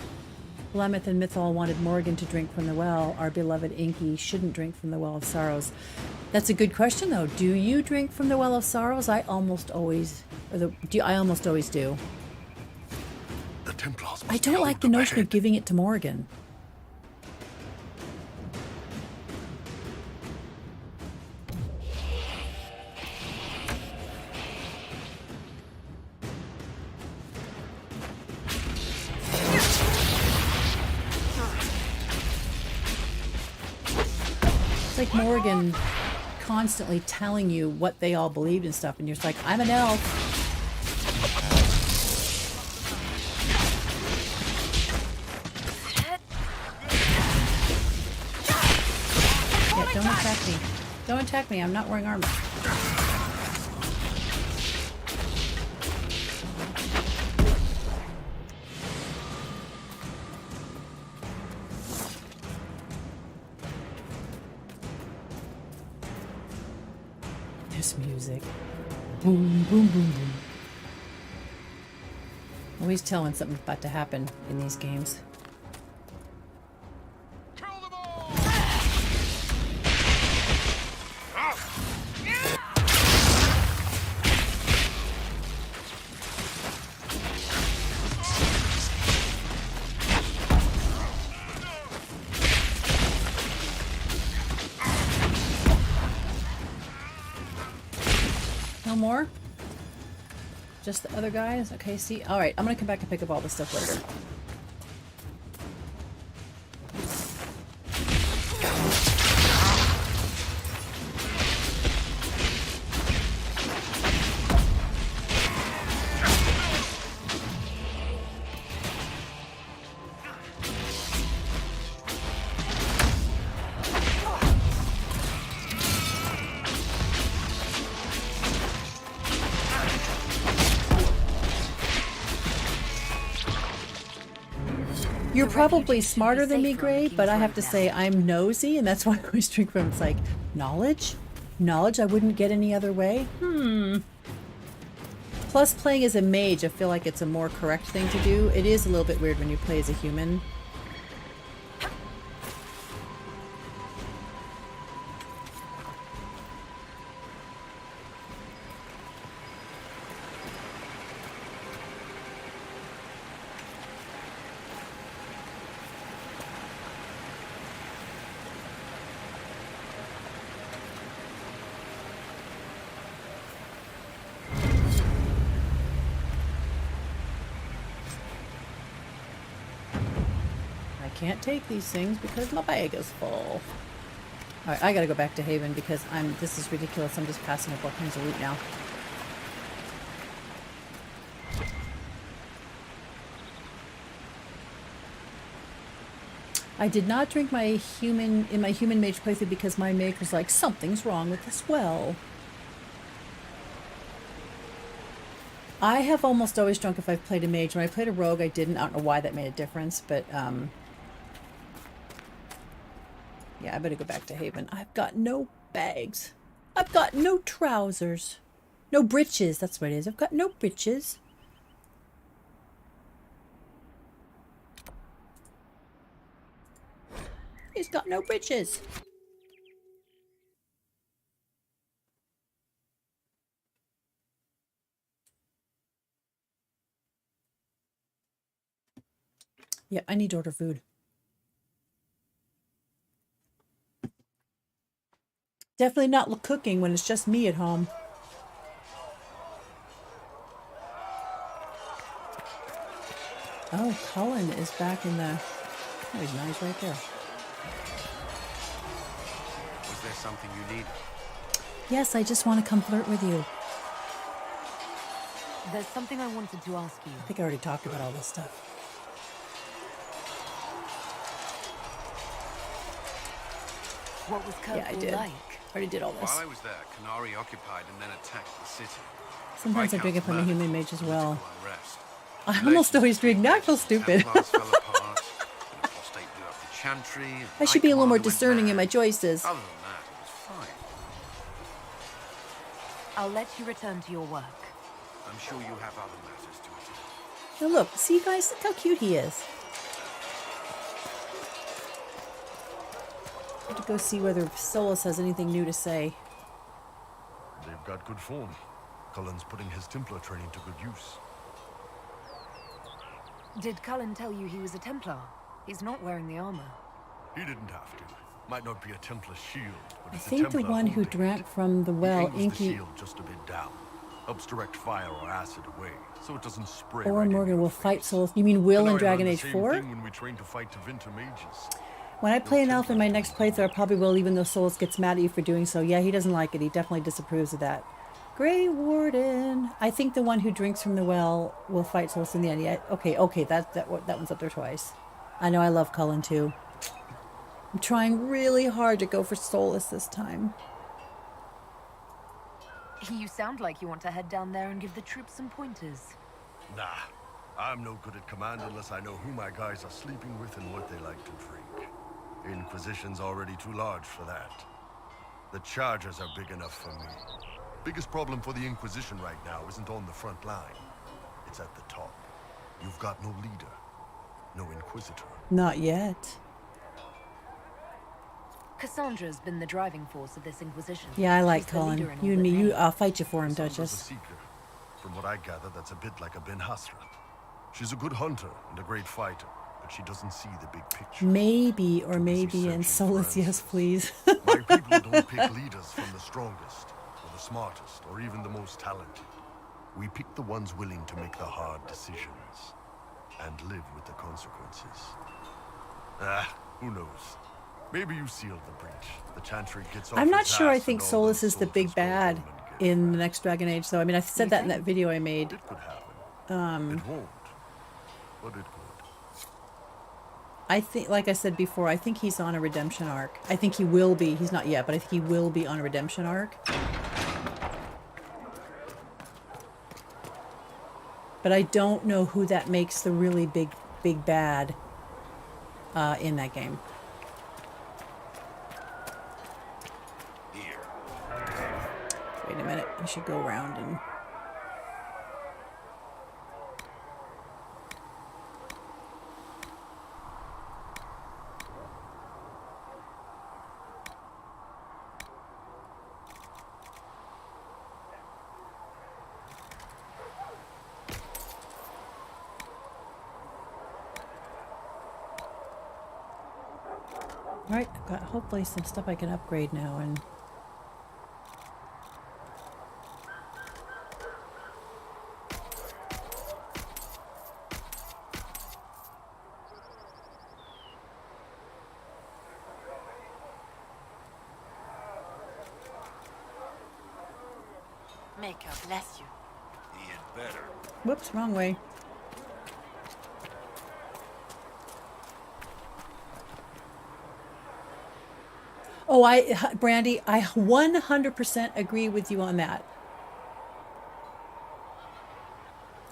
Lemeth and Mythal wanted Morgan to drink from the well. Our beloved Inky shouldn't drink from the Well of Sorrows. That's a good question, though. Do you drink from the Well of Sorrows? I almost always do. The Templars I don't like the notion of giving it to Morgan. like Morgan constantly telling you what they all believed and stuff, and you're just like, I'm an elf. Yeah, don't attack me. Don't attack me, I'm not wearing armor. This music. Boom, boom, boom, boom. Always tell when something's about to happen in these games. No more? Just the other guys? Okay, see? Alright, I'm gonna come back and pick up all this stuff later. You're probably smarter than me, Gray, but I have to say I'm nosy, and that's why I always drink from. It's like, knowledge? Knowledge I wouldn't get any other way? Plus, playing as a mage, I feel like it's a more correct thing to do. It is a little bit weird when you play as a human. Can't take these things because my bag is full. Alright, I gotta go back to Haven because this is ridiculous. I'm just passing up all kinds of loot now. I did not drink my human mage playthrough because my mage was like, something's wrong with this well. I have almost always drunk if I've played a mage. When I played a rogue, I didn't. I don't know why that made a difference, but yeah, I better go back to Haven. I've got no bags. I've got no trousers. No breeches, that's what it is. I've got no breeches. He's got no breeches. Yeah, I need to order food. Definitely not cooking when it's just me at home. Oh, Cullen is back in the... Oh, he's nice right there. Was there something you needed? Yes, I just want to come flirt with you. There's something I wanted to ask you. I think I already talked about all this stuff. What was Kirkwall Yeah, I did. like? Already did all this. While I was there, Canary occupied and then attacked the city. Sometimes I drink it from a human mage as well. Unrest. I almost always drink. Now I feel stupid. Templars fell apart. The apostate blew up the chantry. I should be a little more discerning in my choices. Other than that, it was fine. I'll let you return to your work. I'm sure you have other matters to attend. Now look, see guys, look how cute he is. I have to go see whether Solus has anything new to say. They've got good form. Cullen's putting his Templar training to good use. Did Cullen tell you he was a Templar? He's not wearing the armor. He didn't have to. Might not be a Templar shield, but I it's a think the Templar one who holding drank it. from the well, He aims the Inky shield just a bit down. Helps direct fire or acid away, so it doesn't spray or right in Morgan your will face. fight Solus. You mean Will in Canary Dragon learned Age the same 4? thing when we trained to fight Tevinter mages. When I play an elf in my next playthrough, I probably will, even though Solus gets mad at you for doing so. Yeah, he doesn't like it. He definitely disapproves of that. Grey Warden. I think the one who drinks from the well will fight Solus in the end. Yeah, okay, that one's up there twice. I know I love Cullen too. I'm trying really hard to go for Solus this time. You sound like you want to head down there and give the troops some pointers. Nah, I'm no good at command unless I know who my guys are sleeping with and what they like to drink. Inquisition's already too large for that. The Chargers are big enough for me. Biggest problem for the Inquisition right now isn't on the front line. It's at the top. You've got no leader, no Inquisitor. Not yet. Cassandra's been the driving force of this Inquisition. Yeah, I like She's the leader Cullen. in You all and but me, name. I'll fight you for him, Cassandra's a Duchess. seeker. From what I gather, that's a bit like a Ben Hasrat. She's a good hunter and a great fighter, but she doesn't see the big picture. Maybe, or maybe, and Solus, yes, please. My people don't pick leaders from the strongest, or the smartest, or even the most talented. We pick the ones willing to make the hard decisions, and live with the consequences. Who knows? Maybe you sealed the breach. The Chantry gets off I'm not his sure I ass think and all Solus those is the big bad in the next Dragon Age, though. I mean, I said that in that video I made. It could happen. It won't, but it could. I think, like I said before, I think he's on a redemption arc. I think he will be. He's not yet, but I think he will be on a redemption arc. But I don't know who that makes the really big bad in that game. Wait a minute. I should go around and... Alright, I've got hopefully some stuff I can upgrade now and... Maker bless you. He had better. Whoops, wrong way. Oh, Brandy, I 100% agree with you on that.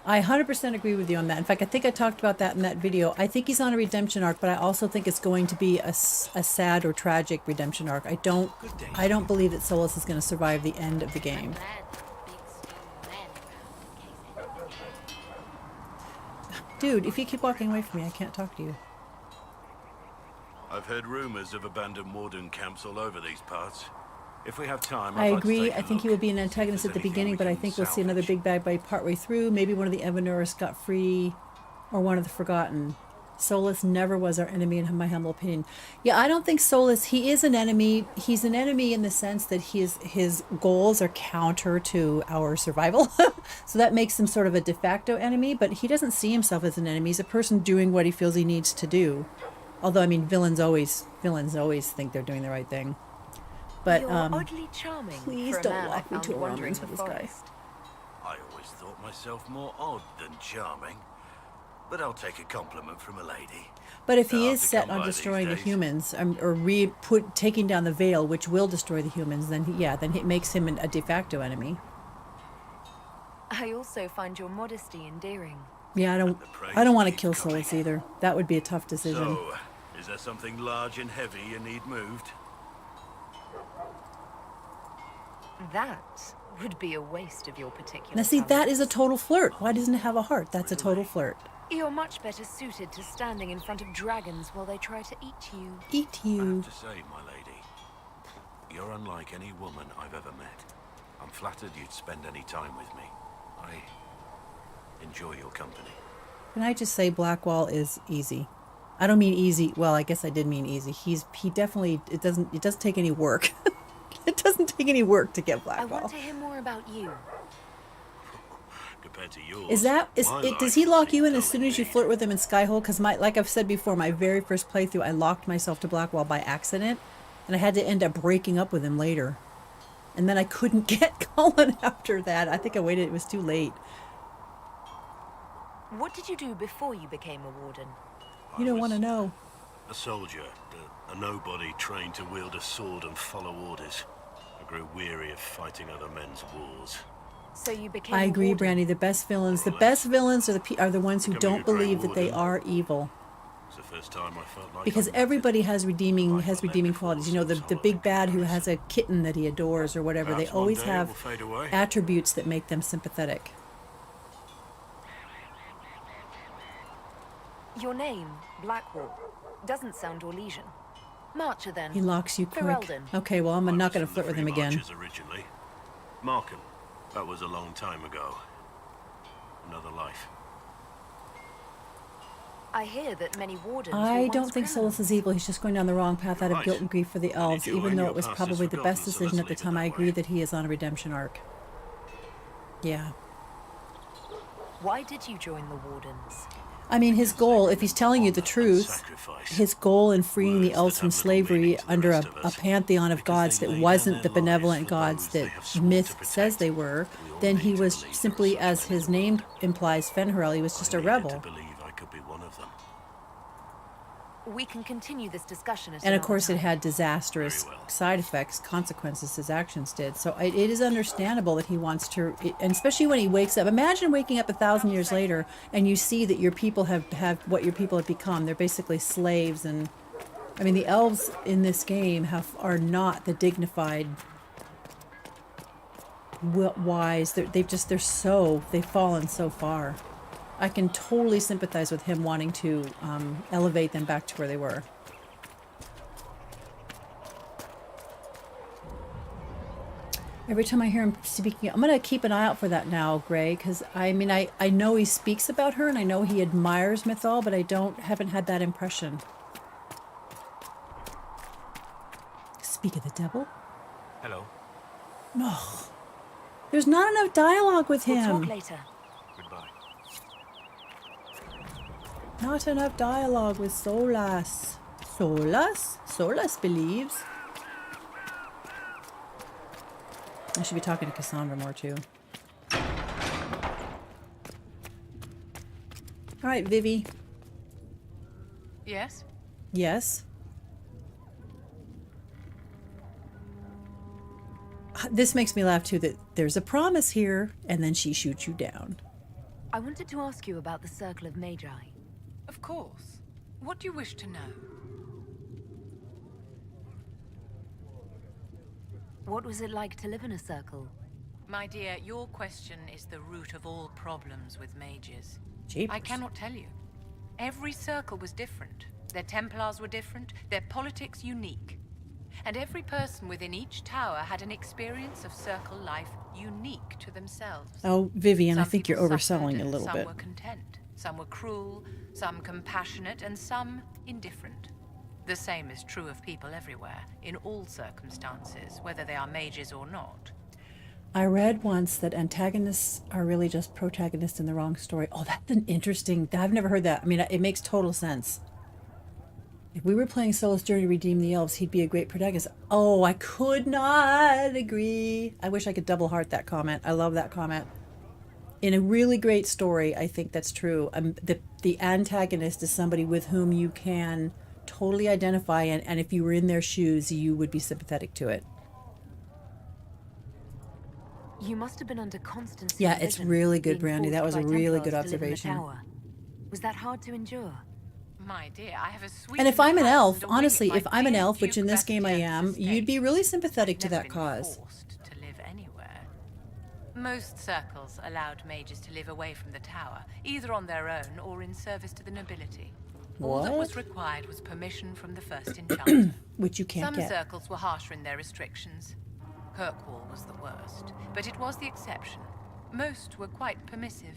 I 100% agree with you on that. In fact, I think I talked about that in that video. I think he's on a redemption arc, but I also think it's going to be a sad or tragic redemption arc. I don't believe that Solus is going to survive the end of the game. Dude, if you keep walking away from me, I can't talk to you. I've heard rumors of abandoned warden camps all over these parts. If we have time, I I'd like to agree. take a I think look, he will be an see if antagonist there's at the anything beginning, we but I can think we'll see another big bad by partway through. Maybe one of the Evanurus got free, or one of the Forgotten. Solus never was our enemy, in my humble opinion. Yeah, I don't think Solus, he is an enemy. He's an enemy in the sense that his goals are counter to our survival. So that makes him sort of a de facto enemy, but he doesn't see himself as an enemy. He's a person doing what he feels he needs to do. Although, I mean, villains always think they're doing the right thing. But, You're oddly charming please for a don't man I walk me found to a wandering romance the with this guy. forest. I always thought myself more odd than charming. But I'll take a compliment from a lady. But if he They'll is have to come set on by these destroying the days. humans, or taking down the veil, which will destroy the humans, then then it makes him a de facto enemy. I also find your modesty endearing. Yeah, I don't want to kill Solus either. That would be a tough decision. So, is there something large and heavy you need moved? That would be a waste of your particular Now see, that talent. is a total flirt. Why doesn't it have a heart? That's a total flirt. You're much better suited to standing in front of dragons while they try to eat you. Eat I you. have to say, my lady, you're unlike any woman I've ever met. I'm flattered you'd spend any time with me. I enjoy your company. Can I just say Blackwall is easy? I don't mean easy. Well, I guess I did mean easy. He definitely, it doesn't take any work. It doesn't take any work to get I Blackwall. want to hear more about you. compared to yours. Is that does he lock you in as soon as you flirt with him in Skyhold? Because like I've said before, my very first playthrough, I locked myself to Blackwall by accident, and I had to end up breaking up with him later. And then I couldn't get Cullen after that. I think I waited. It was too late. What did you do before you became a warden? You don't want to know. A soldier, a nobody trained to wield a sword and follow orders. I grew weary of fighting other men's wars. So you became I agree, a warden. Brandy. The best villains are the ones who don't believe that they are evil. It's the first time I felt like Because everybody has redeeming qualities. You know, the big bad who has a kitten that he adores or whatever. They Perhaps one always day it have will fade away. attributes that make them sympathetic. Your name, Blackwall, doesn't sound Orlesian. Marcher, then. He locks you quick. Ferelden. Okay, well, I'm not going to flirt with him again. Marches originally. Markham. That was a long time ago. Another life. I hear that many wardens I were don't once think criminals. Solus is evil. He's just going down the wrong path out of Right. guilt and grief for the elves, you even and though your it was past is probably the best forgotten, so decision let's at the leave it time. I that agree way. that he is on a redemption arc. Yeah. Why did you join the wardens? I mean, his goal, if he's telling you the truth, his goal in freeing the elves from slavery under a pantheon of gods that wasn't the benevolent gods that myth says they were, then he was simply, as his name implies, Fenrirel, he was just a rebel. believe I could be one of them. We can continue this discussion at And of another course, it time. had disastrous side effects, consequences his actions did. So it is understandable that he wants to, and especially when he wakes up. Imagine waking up 1,000 years later and you see that your people have what your people have become. They're basically slaves. And I mean, the elves in this game are not the dignified, wise. They've fallen so far. I can totally sympathize with him wanting to elevate them back to where they were. Every time I hear him speaking, I'm going to keep an eye out for that now, Gray, because I mean, I know he speaks about her and I know he admires Mythal, but I haven't had that impression. Speak of the devil? Hello. Ugh. There's not enough dialogue with him. We'll talk later. Goodbye. Not enough dialogue with Solas. Solas believes. I should be talking to Cassandra more too. All right, Vivi. Yes? Yes. This makes me laugh too, that there's a promise here, and then she shoots you down. I wanted to ask you about the Circle of Magi. Of course. What do you wish to know? What was it like to live in a circle? My dear, your question is the root of all problems with mages. Jeepers. I cannot tell you. Every circle was different. Their Templars were different, their politics unique. And every person within each tower had an experience of circle life unique to themselves. Oh, Vivian, I Some think you're people overselling suffered, a little some bit. were content, some were cruel, some compassionate, and some indifferent. The same is true of people everywhere, in all circumstances, whether they are mages or not. I read once that antagonists are really just protagonists in the wrong story. Oh, that's an interesting... I've never heard that. I mean, it makes total sense. If we were playing Solus Journey to Redeem the Elves, he'd be a great protagonist. Oh, I could not agree. I wish I could double heart that comment. I love that comment. In a really great story, I think that's true. The antagonist is somebody with whom you can totally identify, and if you were in their shoes, you would be sympathetic to it. You must have been under constant Yeah, it's supervision, really good, being Brandy. That forced was a by really Templars good to live in the observation. tower. Was that hard to endure? My dear, I have a sweet... And if I'm an elf, and a wing honestly, at if my I'm an dear elf, which in Duke this game I am, Bastian's you'd be estate. really sympathetic to I've never that been cause. forced to live anywhere. Most circles allowed mages to live away from the tower, either on their own or in service to the nobility. All that was What? required was permission from the first enchanter. Which you can't Some get. circles were harsher in their restrictions. Kirkwall was the worst, but it was the exception. Most were quite permissive.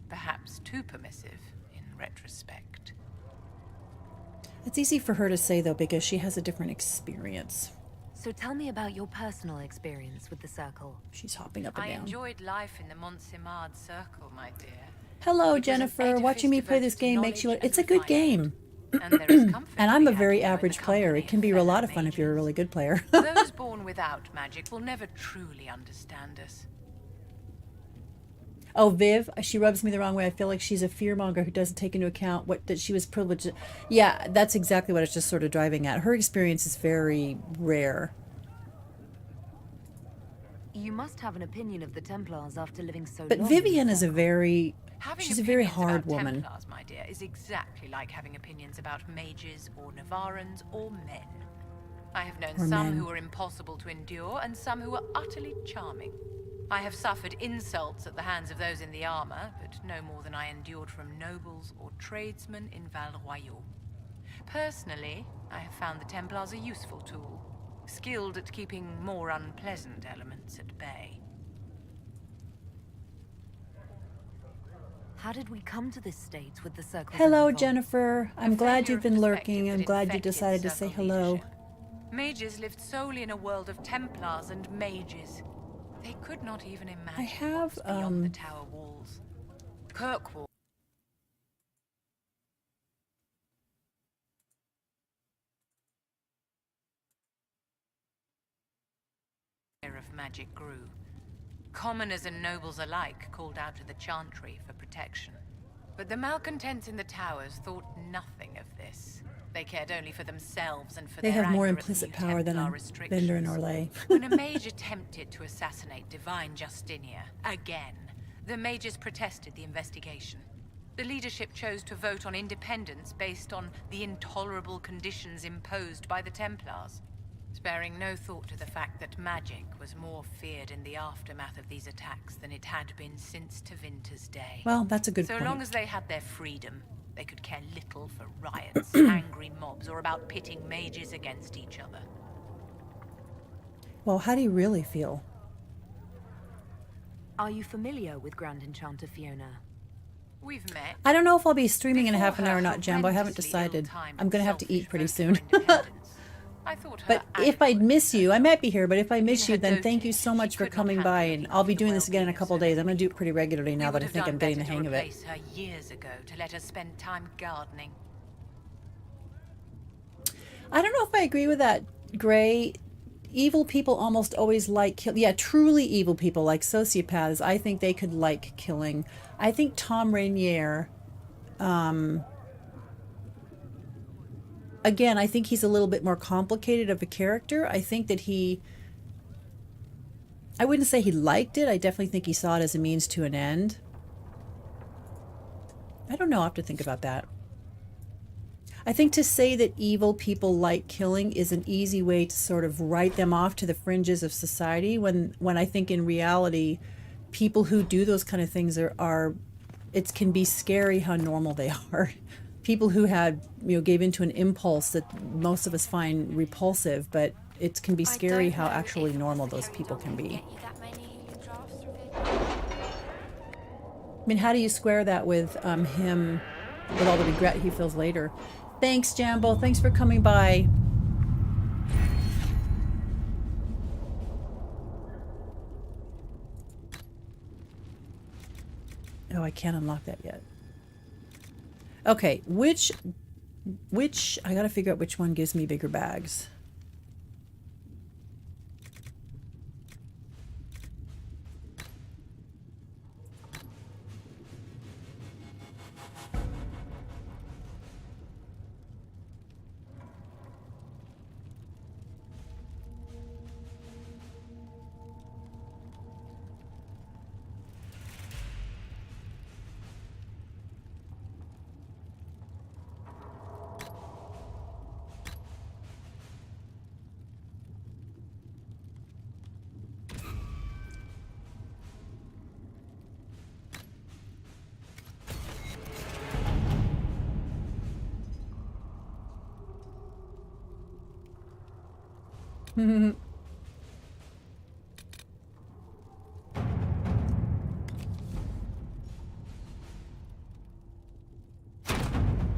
Perhaps too permissive, in retrospect. It's easy for her to say, though, because she has a different experience. So tell me about your personal experience with the Circle. She's hopping up and I down. enjoyed life in the Montsimard Circle, my dear. Hello, It was an Jennifer. Watching me play this game makes you... It's a good game. And there is comfort And to I'm be a had very to know in the average player. It can be a lot of fun if you're a really good player. Those born without magic will never truly understand us. Oh, Viv, she rubs me the wrong way. I feel like she's a fearmonger who doesn't take into account that she was privileged. Yeah, that's exactly what I was just sort of driving at. Her experience is very rare. You must have an opinion of the Templars after living so But long. Vivian is a very... Having she's a very opinions hard about woman. Templars, my dear, is exactly like having opinions about mages or Navarans or men. I have known Or some men. who are impossible to endure and some who are utterly charming. I have suffered insults at the hands of those in the armor, but no more than I endured from nobles or tradesmen in Val Royaux. Personally, I have found the Templars a useful tool, skilled at keeping more unpleasant elements at bay. How did we come to this state with the Circle? Hello, Jennifer. I'm glad you've been lurking. I'm glad you decided to say hello. Mages lived solely in a world of Templars and mages. They could not even imagine I have, what's beyond the tower walls. Kirkwall of magic grew. Commoners and nobles alike called out to the Chantry for protection. But the malcontents in the towers thought nothing of this. They cared only for themselves and for They their have more anger at the implicit new power than Templar a restrictions. vendor in Orlais. When a mage attempted to assassinate Divine Justinia again, the mages protested the investigation. The leadership chose to vote on independence based on the intolerable conditions imposed by the Templars, sparing no thought to the fact that magic was more feared in the aftermath of these attacks than it had been since Tevinter's day. Well, that's a good So point. long as they had their freedom, they could care little for riots, angry mobs, or about pitting mages against each other. Well, how do you really feel? Are you familiar with Grand Enchanter Fiona? We've met. I don't know if I'll be streaming in a Before half an hour or her not, Jambo. I haven't horrendously decided. ill-timed I'm going to have to eat pretty soon. I thought her But if I miss you, I might be here, but if I miss you, then thank you so much for coming by, and I'll be doing this again in a couple of days. I'm going to do it pretty regularly now that I think I'm getting the hang of it. Replace her years ago to let her spend time gardening. I don't know if I agree with that, Gray. Evil people almost always like yeah, truly evil people, like sociopaths. I think they could like killing. I think Tom Rainier, again, I think he's a little bit more complicated of a character. I think that I wouldn't say he liked it. I definitely think he saw it as a means to an end. I don't know. I'll have to think about that. I think to say that evil people like killing is an easy way to sort of write them off to the fringes of society when I think in reality, people who do those kind of things it can be scary how normal they are. People who gave into an impulse that most of us find repulsive, but it can be scary how actually normal those people can be. I mean, how do you square that with him, with all the regret he feels later? Thanks, Jambo. Thanks for coming by. Oh, I can't unlock that yet. Okay, which I gotta figure out which one gives me bigger bags.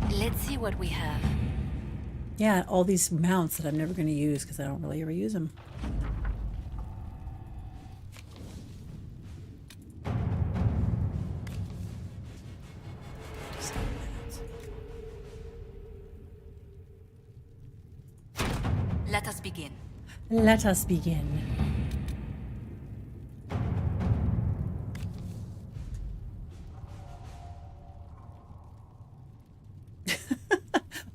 Let's see what we have. Yeah, all these mounts that I'm never going to use because I don't really ever use them. Let us begin. Let us begin.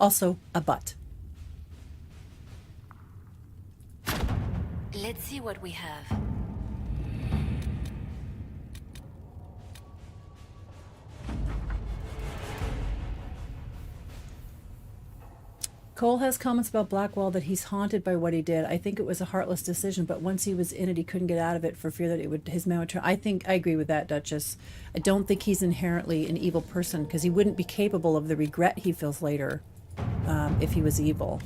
Also, a butt. Let's see what we have. Cole has comments about Blackwall that he's haunted by what he did. I think it was a heartless decision, but once he was in it, he couldn't get out of it for fear that it would his memory turn. I agree with that, Duchess. I don't think he's inherently an evil person because he wouldn't be capable of the regret he feels later if he was evil.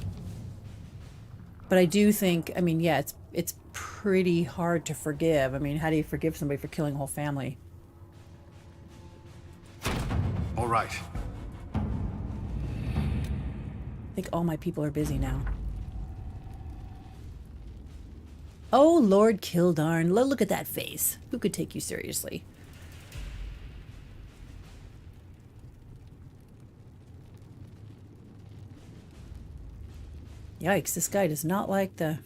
But I do think, I mean, yeah, it's pretty hard to forgive. I mean, how do you forgive somebody for killing a whole family? All right. I think all my people are busy now. Oh, Lord Kildarn. Look at that face. Who could take you seriously? Yikes, this guy does not like the...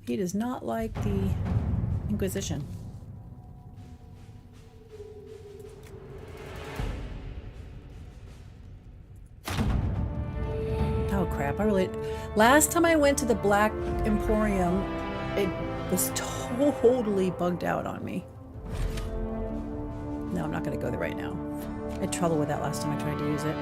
He does not like the Inquisition. Oh crap, I really... Last time I went to the Black Emporium, it was totally bugged out on me. No, I'm not going to go there right now. I had trouble with that last time I tried to use it.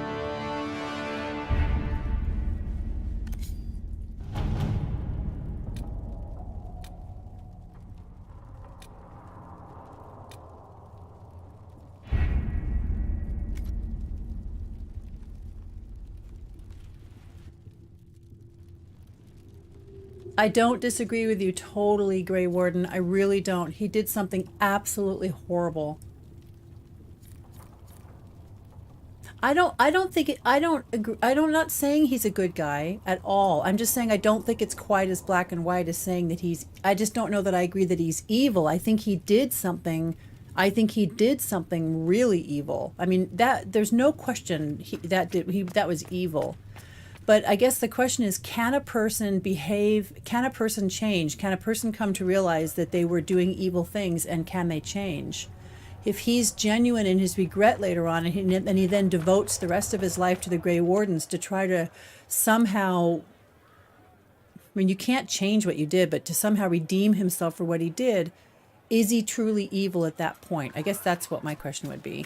I don't disagree with you totally, Grey Warden. I really don't. He did something absolutely horrible. I'm not saying he's a good guy at all. I'm just saying I don't think it's quite as black and white as saying that I just don't know that I agree that he's evil. I think he did something really evil. I mean, there's no question that was evil. But I guess the question is, can a person behave, can a person change? Can a person come to realize that they were doing evil things, and can they change? If he's genuine in his regret later on, and he then devotes the rest of his life to the Grey Wardens to try to somehow, I mean, you can't change what you did, but to somehow redeem himself for what he did, is he truly evil at that point? I guess that's what my question would be.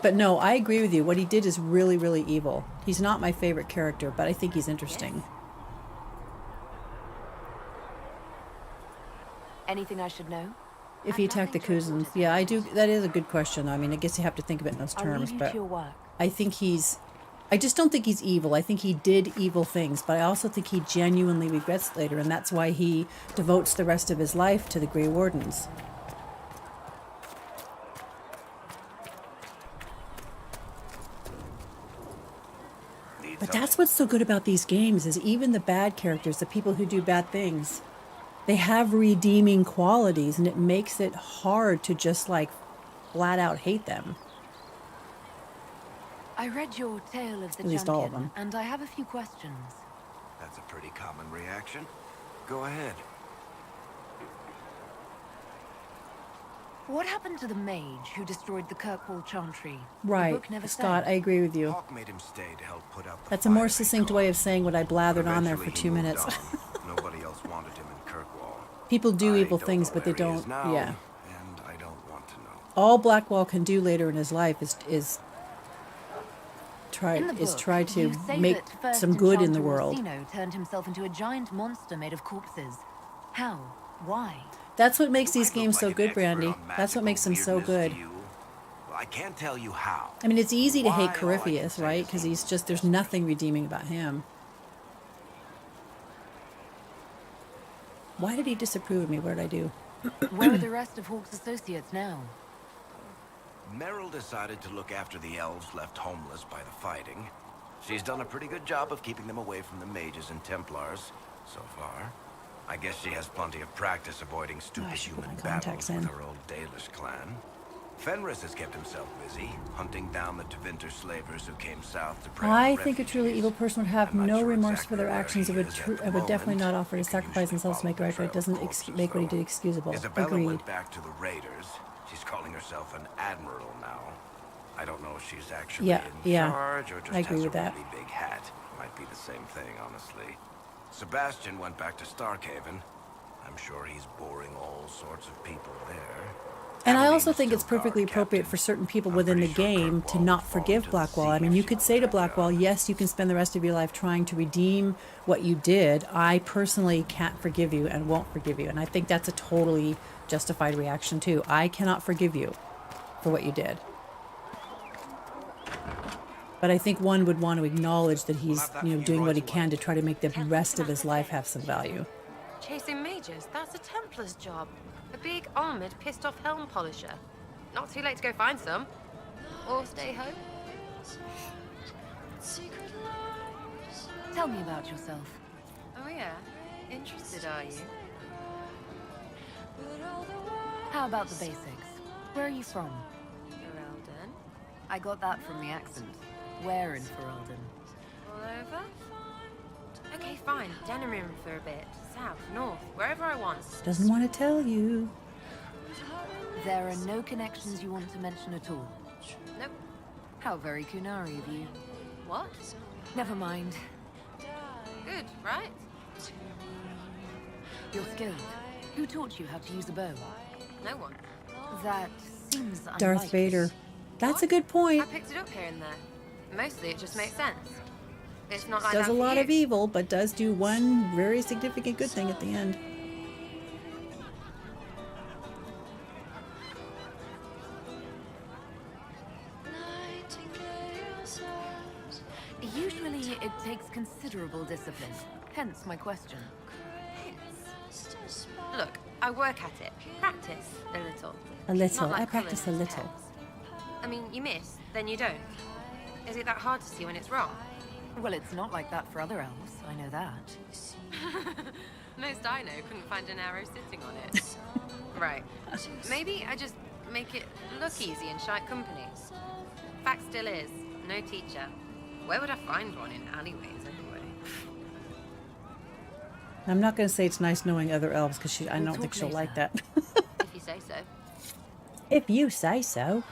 But no, I agree with you. What he did is really, really evil. He's not my favorite character, but I think he's interesting. Anything I should know? If he attacked the Kuzans. Yeah, I do. That is a good question. I mean, I guess you have to think of it in those terms. But I think I just don't think he's evil. I think he did evil things, but I also think he genuinely regrets later, and that's why he devotes the rest of his life to the Grey Wardens. But that's what's so good about these games, is even the bad characters, the people who do bad things, they have redeeming qualities, and it makes it hard to just like flat out hate them. I read your tale of the At least all of champion, them. and I have a few questions. That's a pretty common reaction. Go ahead. What happened to the mage who destroyed the Kirkwall Chantry? The Right, book never Scott, said. I agree with you. Hawk made him stay to help put out the That's a more succinct way of saying what I blathered on there for Eventually 2 he moved minutes. on. Nobody else wanted him in Kirkwall. People do evil don't things, know but they where he don't. is now, Yeah. And I don't want to know. All Blackwall can do later in his life is try In the book, to you say make that first some good in the enchanter world. Orsino turned himself into a giant monster made of corpses. How? Why? That's what makes these games so good, Brandy. That's what makes them so good. I can't tell you how. I mean, it's easy to hate Why, all I can Corypheus, say right? Because he's just, there's nothing redeeming about him. Why did he disapprove of me? What did I do? Where are the rest of Hawk's associates now? Merrill decided to look after the elves left homeless by the fighting. She's done a pretty good job of keeping them away from the mages and Templars, so far. I guess she has plenty of practice avoiding stupid human battles with her old Dalish clan. Fenris has kept himself busy, hunting down the Tevinter slavers who came south to prey on I the think a truly evil person would have no remorse for their actions and would the definitely not offer to sacrifice themselves to make it right, but it doesn't make what he did excusable. Isabella Agreed. went back to the Raiders. She's calling herself an admiral now. I don't know if she's actually in charge or just I agree has with a that. really big hat. Might be the same thing, honestly. Sebastian went back to Starkhaven. I'm sure he's boring all sorts of people there. And I also think it's perfectly appropriate for certain people within the game to not forgive Blackwall. I mean, you could say to Blackwall, yes, you can spend the rest of your life trying to redeem what you did. I personally can't forgive you and won't forgive you. And I think that's a totally justified reaction, too. I cannot forgive you for what you did. But I think one would want to acknowledge that he's, doing what he can to try to make the rest of his life have some value. Chasing mages, that's a Templar's job. A big, armored, pissed-off helm polisher. Not too late to go find some. Or stay home. Tell me about yourself. Oh yeah? Interested, are you? How about the basics? Where are you from? Ferelden? I got that from the accent. Where in Ferelden? All over? Okay, fine. Denerim for a bit. South, north, wherever I want. Doesn't want to tell you. There are no connections you want to mention at all. Nope. How very Kunari of you. What? Never mind. Good, right? You're skilled. Who taught you how to use a bow? No one. That seems Darth unlikely. Vader. That's a good point. I picked it up here and there. Mostly it just makes sense. It's not like Does that a for lot you. of evil, but does do one very significant good thing at the end. Usually it takes considerable discipline. Hence my question. Look, I work at it. Practice a little. A little. Not like I practice a culinary little. tests. I mean, you miss, then you don't. Is it that hard to see when it's wrong? Well, it's not like that for other elves. I know that. Most I know couldn't find an arrow sitting on it. Right. Maybe I just make it look easy in shite company. Fact still is, no teacher. Where would I find one in alleyways anyway? I'm not going to say it's nice knowing other elves because I don't think she'll like that. If you say so. If you say so.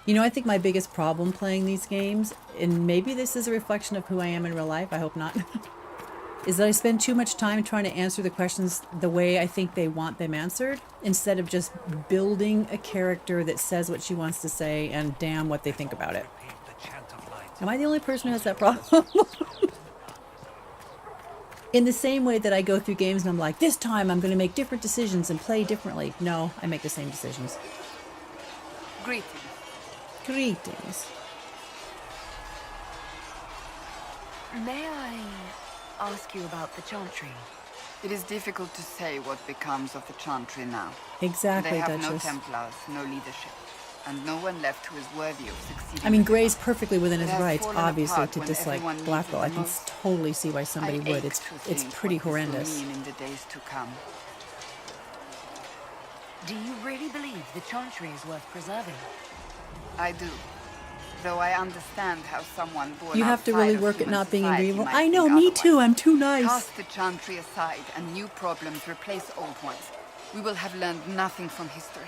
You know, I think my biggest problem playing these games, and maybe this is a reflection of who I am in real life, I hope not, is that I spend too much time trying to answer the questions the way I think they want them answered, instead of just building a character that says what she wants to say and damn what they think about it. Am I the only person who has that problem? In the same way that I go through games and I'm like, this time I'm going to make different decisions and play differently. No, I make the same decisions. Greetings. Greetings. May I ask you about the Chantry? It is difficult to say what becomes of the Chantry now. Exactly, They have Duchess. no Templars, no leadership, and no one left who is worthy of succeeding. I mean, Gray's perfectly within his It has rights, fallen obviously, apart to when dislike everyone needed Blackwell. I the can most. totally see why somebody I would. ache It's to it's think pretty what this will horrendous. mean in the days to come. Do you really believe the Chantry is worth preserving? I do. Though I understand how someone born You have to outside really of work at human not being society agreeable. might I think know, me otherwise. too. I'm too nice. Cast the Chantry aside and new problems replace old ones. We will have learned nothing from history.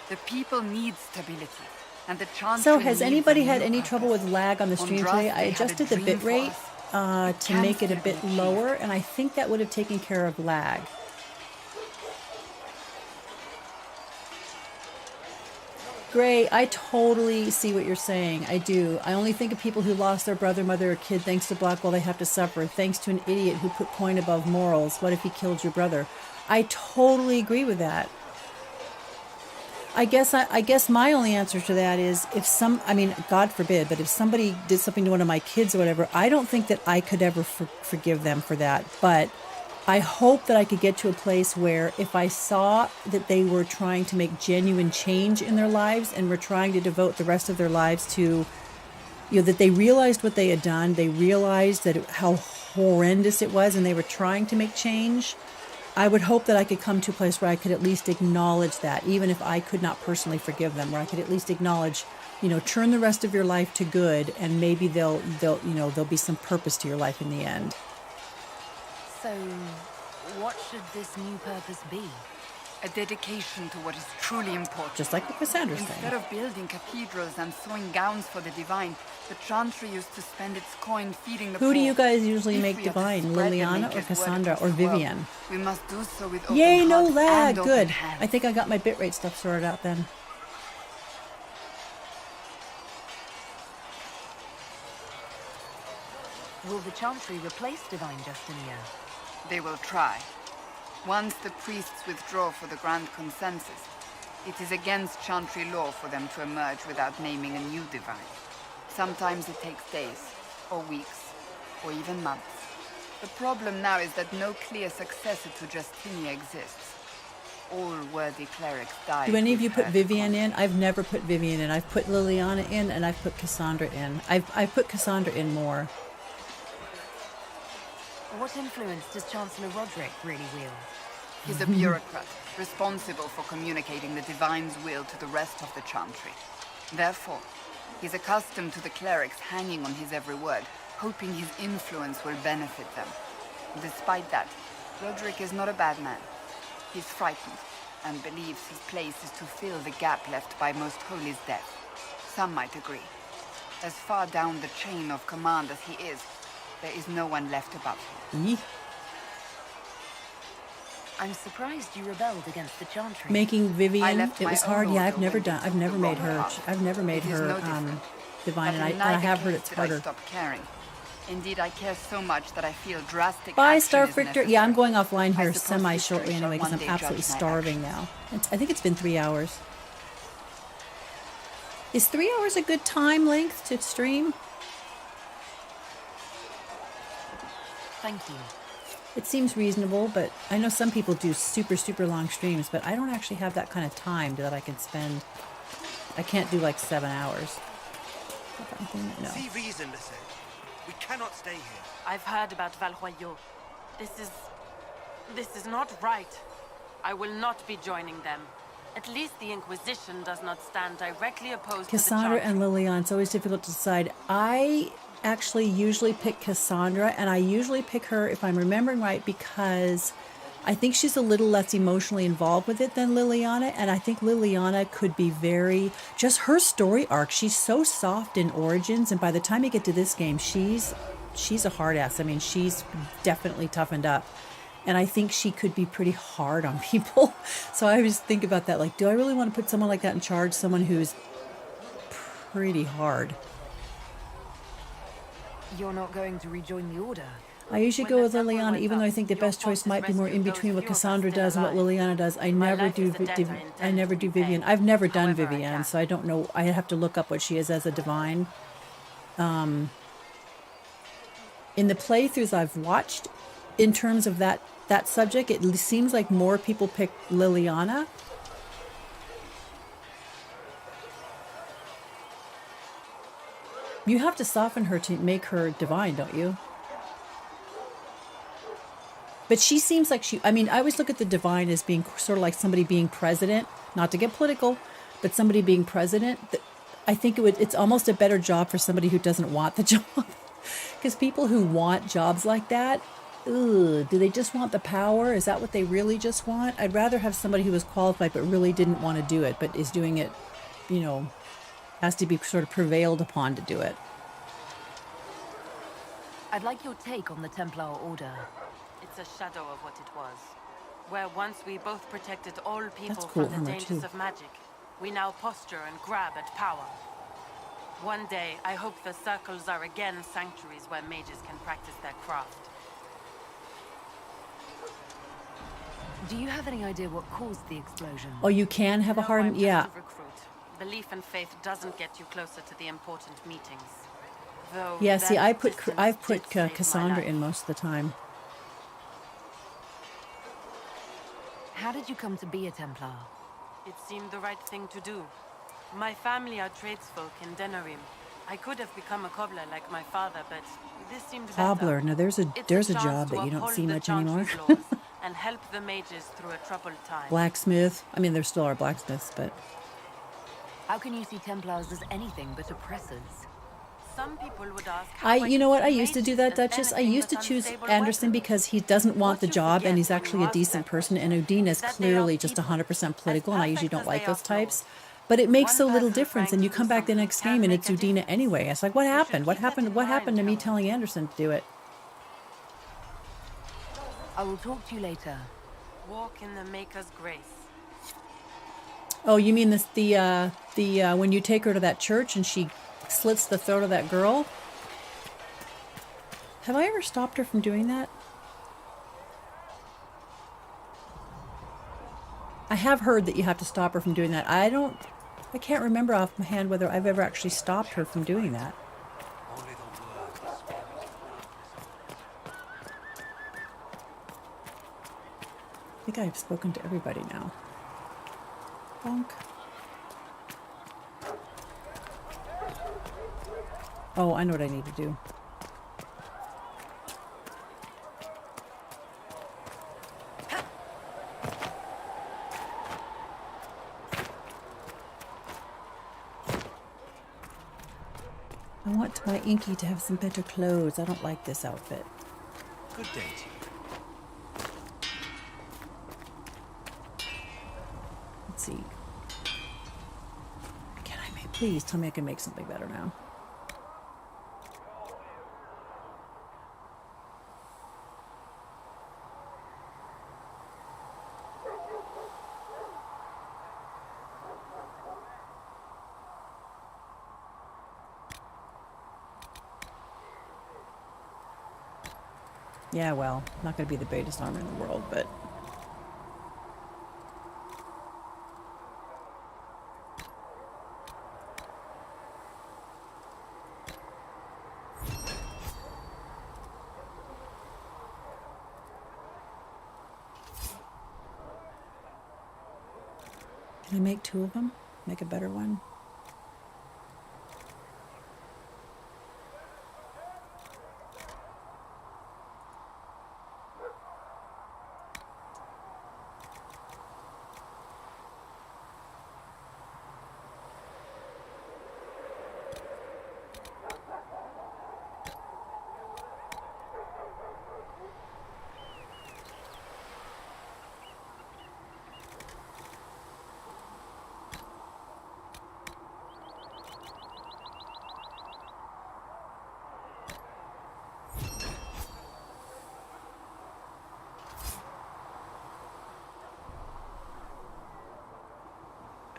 The people need stability, and the Chantry So, has needs anybody a had new any trouble with lag on the stream Andras, today? they I had a adjusted the dream bit for rate us. to It make it a can bit still be lower, and I think that would have taken care of lag. Gray, I totally see what you're saying. I do. I only think of people who lost their brother, mother, or kid thanks to Blackwell. They have to suffer. Thanks to an idiot who put coin above morals. What if he killed your brother? I totally agree with that. I guess my only answer to that is I mean, God forbid, but if somebody did something to one of my kids or whatever, I don't think that I could ever forgive them for that. But I hope that I could get to a place where if I saw that they were trying to make genuine change in their lives and were trying to devote the rest of their lives to, that they realized what they had done. They realized that how horrendous it was, and they were trying to make change. I would hope that I could come to a place where I could at least acknowledge that, even if I could not personally forgive them, where I could at least acknowledge, turn the rest of your life to good, and maybe there'll be some purpose to your life in the end. So, what should this new purpose be? A dedication to what is truly important. Just like what Cassandra's saying. Instead of building cathedrals and sewing gowns for the divine, the Chantry used to spend its coin feeding the poor. Who do you guys usually If make we are to divine? spread the Liliana or Maker's word Cassandra across or the world, Vivian? we must do so with open Yay, no hearts lag. and open Good. hands. I think I got my bitrate stuff sorted out then. Will the Chantry replace Divine Justinia? They will try. Once the priests withdraw for the Grand Consensus, it is against Chantry law for them to emerge without naming a new divine. Sometimes it takes days, or weeks, or even months. The problem now is that no clear successor to Justinia exists. All worthy clerics die. Do any of you put Vivian in? I've never put Vivian in. I've put Liliana in, and I've put Cassandra in. I've put Cassandra in more. What influence does Chancellor Roderick really wield? He's a bureaucrat, responsible for communicating the Divine's will to the rest of the Chantry. Therefore, he's accustomed to the clerics hanging on his every word, hoping his influence will benefit them. Despite that, Roderick is not a bad man. He's frightened, and believes his place is to fill the gap left by Most Holy's death. Some might agree. As far down the chain of command as he is, there is no one left above him. I'm surprised you rebelled against the Chantry. Making Vivian, it my was own hard. Yeah, order I've never made her. I've never made It is her no different. divine, But and I have heard case it's did harder. I stop caring. Indeed, I care so much that I feel drastic Bye, action Star is Frictor. necessary. Yeah, I'm going offline I here suppose semi-shortly history shall anyway because one I'm day absolutely judge my starving now. I think it's been 3 hours. Is 3 hours a good time length to stream? Thank you. It seems reasonable, but I know some people do super, super long streams, but I don't actually have that kind of time that I can spend. I can't do like 7 hours. No. See reason, Lissette. We cannot stay here. I've heard about Valroyaux. This is not right. I will not be joining them. At least the Inquisition does not stand directly opposed Cassandra to the and Liliana, it's always difficult to decide. I actually usually pick Cassandra, and I usually pick her, if I'm remembering right, because I think she's a little less emotionally involved with it than Liliana, and I think Liliana could be just her story arc, she's so soft in Origins, and by the time you get to this game, she's a hard ass. I mean, she's definitely toughened up. And I think she could be pretty hard on people. So I always think about that, like, do I really want to put someone like that in charge? Someone who's pretty hard. You're not going to rejoin the Order? I usually go with Liliana, even though I think the best choice might be more in between what Cassandra does and what Liliana does. I never do Vivian. I've never done Vivian, so I don't know. I have to look up what she is as a divine. In the playthroughs I've watched, in terms of that subject, it seems like more people pick Liliana. You have to soften her to make her divine, don't you? But she seems like I always look at the divine as being sort of like somebody being president, not to get political, but somebody being president. I think it's almost a better job for somebody who doesn't want the job. Because people who want jobs like that, do they just want the power? Is that what they really just want? I'd rather have somebody who was qualified but really didn't want to do it, but is doing it, has to be sort of prevailed upon to do it. I'd like your take on the Templar Order. It's a shadow of what it was. Where once we both protected all people That's cool, from the armor, dangers too. of magic, we now posture and grab at power. One day, I hope the circles are again sanctuaries where mages can practice their craft. Do you have any idea what caused the explosion? Oh, you can have a No, hard... I'm Yeah. just a recruit. Belief and faith doesn't get you closer to the important meetings. Though Yeah, see, that I've put distance did save my Cassandra life. in most of the time. How did you come to be a Templar? It seemed the right thing to do. My family are tradesfolk in Denerim. I could have become a cobbler like my father, but this seemed Cobbler. better. Now there's a It's job chance to that you don't uphold see the much anymore. Chantry's laws and help the mages through a troubled time. Blacksmith. I mean, there still are blacksmiths, but How can you see Templars as anything but oppressors? Some people would ask you know what? I used to do that, Duchess. I used to choose Anderson because he doesn't want the job and he's actually a decent person. And Udine is clearly just 100% political, and I usually don't like those types. But it makes so little difference, and you come back the next game and it's Udina anyway. It's like, what happened? What happened? What happened to me telling Anderson to do it? I will talk to you later. Walk in the Maker's grace. Oh, you mean this the when you take her to that church and she slits the throat of that girl? Have I ever stopped her from doing that? I have heard that you have to stop her from doing that. I can't remember off my hand whether I've ever actually stopped her from doing that. I think I've spoken to everybody now. Bonk. Oh, I know what I need to do. I want my Inky to have some better clothes. I don't like this outfit. Good day to you. Let's see. Can I make, please tell me I can make something better now. Yeah, well, not going to be the greatest armor in the world, but... Can I make two of them? Make a better one?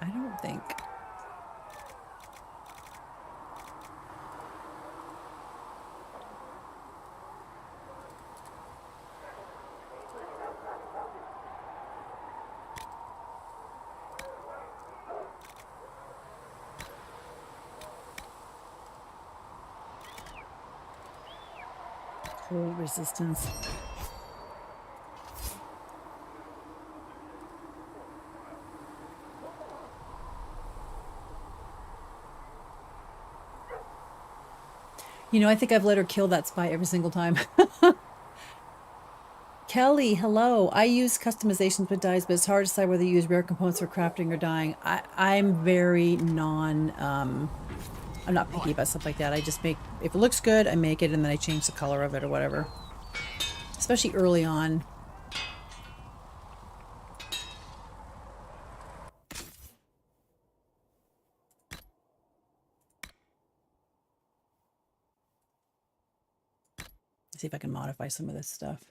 I don't think. Cold resistance. You know, I think I've let her kill that spy every single time. Kelly, hello. I use customizations with dyes, but it's hard to decide whether you use rare components for crafting or dyeing. I'm very I'm not picky about stuff like that. I just make, if it looks good, I make it and then I change the color of it or whatever. Especially early on. See if I can modify some of this stuff.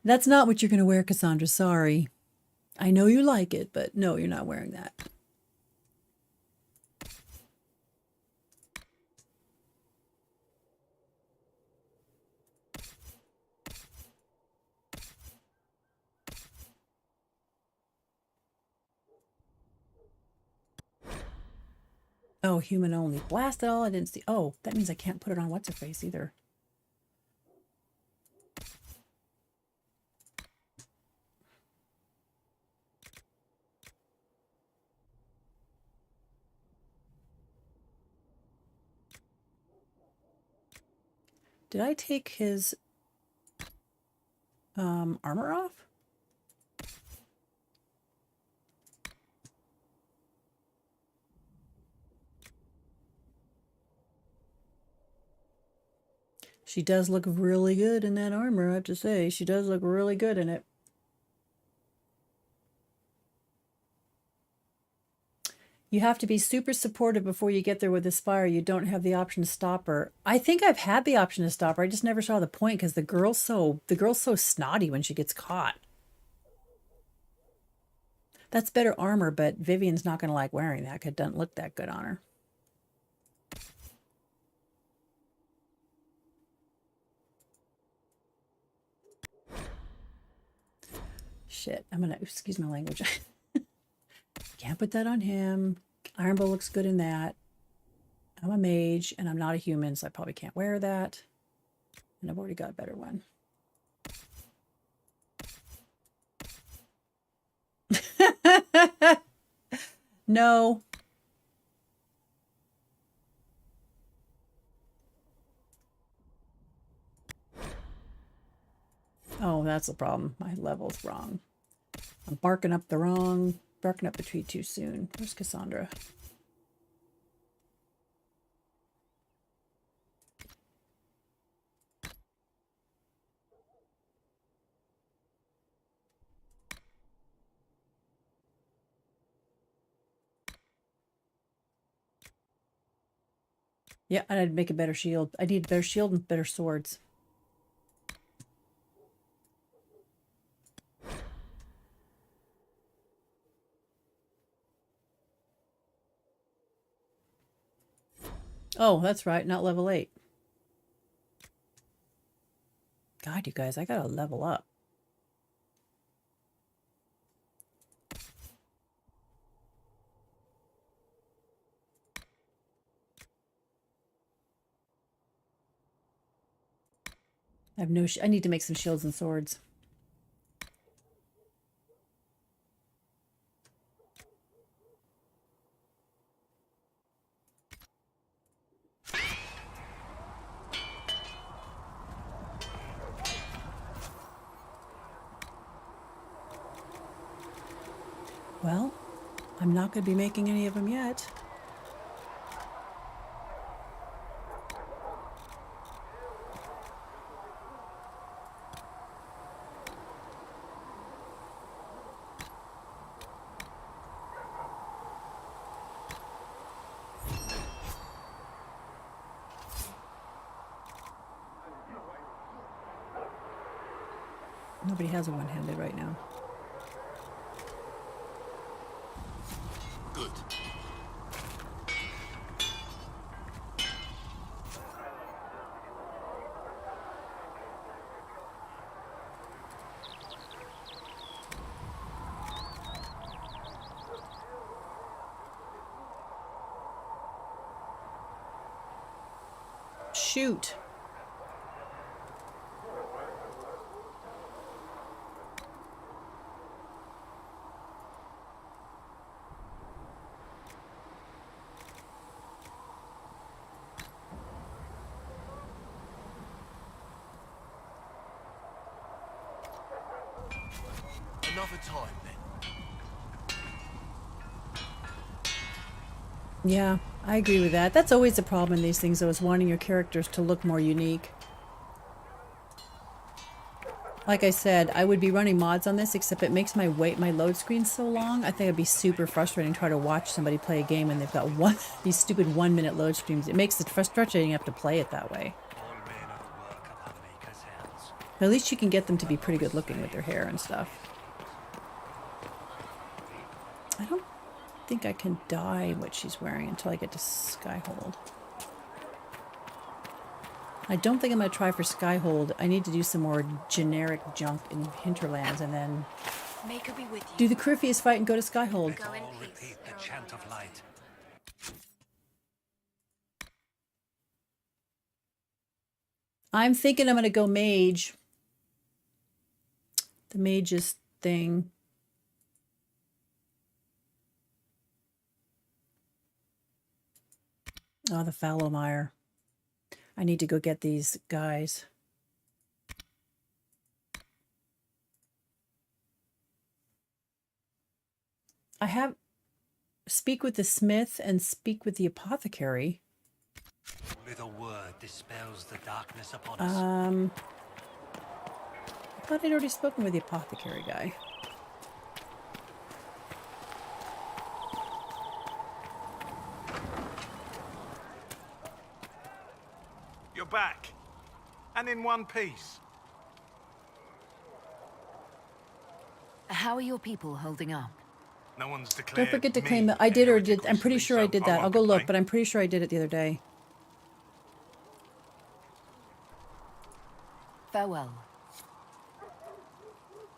That's not what you're going to wear, Cassandra. Sorry. I know you like it, but no, you're not wearing that. Oh, human only. Blast it all. I didn't see. Oh, that means I can't put it on what's her face either. Did I take his armor off? She does look really good in that armor, I have to say. She does look really good in it. You have to be super supportive before you get there with the Spire. You don't have the option to stop her. I think I've had the option to stop her. I just never saw the point because the girl's so snotty when she gets caught. That's better armor, but Vivian's not going to like wearing that because it doesn't look that good on her. Shit, I'm going to, excuse my language. Can't put that on him. Ironbow looks good in that. I'm a mage and I'm not a human, so I probably can't wear that. And I've already got a better one. No. Oh, that's the problem. My level's wrong. I'm barking up the tree too soon. Where's Cassandra? Yeah, I'd make a better shield. I need a better shield and better swords. Oh, that's right, not level 8. God, you guys, I gotta level up. I have no. I need to make some shields and swords. Well, I'm not going to be making any of them yet. Nobody has a one-handed right now. Good. Shoot. Another time, then. Yeah, I agree with that. That's always the problem in these things, though, is wanting your characters to look more unique. Like I said, I would be running mods on this, except it makes my load screen so long. I think it'd be super frustrating trying to watch somebody play a game and they've got these stupid 1-minute load screens. It makes it frustrating to have to play it that way. But at least you can get them to be pretty good looking with their hair and stuff. I don't think I can dye what she's wearing until I get to Skyhold. I don't think I'm going to try for Skyhold. I need to do some more generic junk in Hinterlands and then do the Corypheus fight and go to Skyhold. Let's all repeat the chant of light. I'm thinking I'm going to go mage. The mage's thing. Oh, the fallow mire. I need to go get these guys. I have speak with the smith and speak with the apothecary. Little word dispels the darkness upon us. I thought I'd already spoken with the apothecary guy. You're back. And in one piece. How are your people holding up? No one's declared. Don't forget to claim it. I did or did. I'm pretty sure I did that. I'll go look, but I'm pretty sure I did it the other day. Farewell.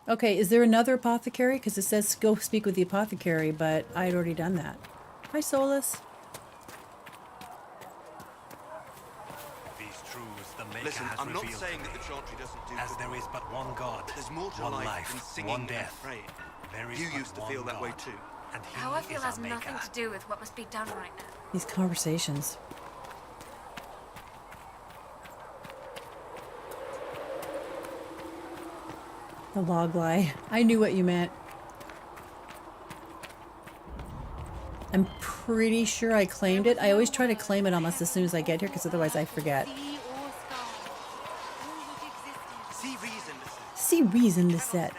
Okay, is there another apothecary? Because it says go speak with the apothecary, but I'd already done that. Hi, Solus. These truths the Maker Listen, has I'm not revealed saying to that the me. Chantry doesn't do As good there is but one God, There's more to one life life, than singing one and death. praying. There is You but used to one feel that God, way too. and he How I feel is has our nothing Maker. to do with what must be done right now. These conversations. The log lie. I knew what you meant. I'm pretty sure I claimed it. I always try to claim it almost as soon as I get here, because otherwise I forget. See reason to say. See reason to set.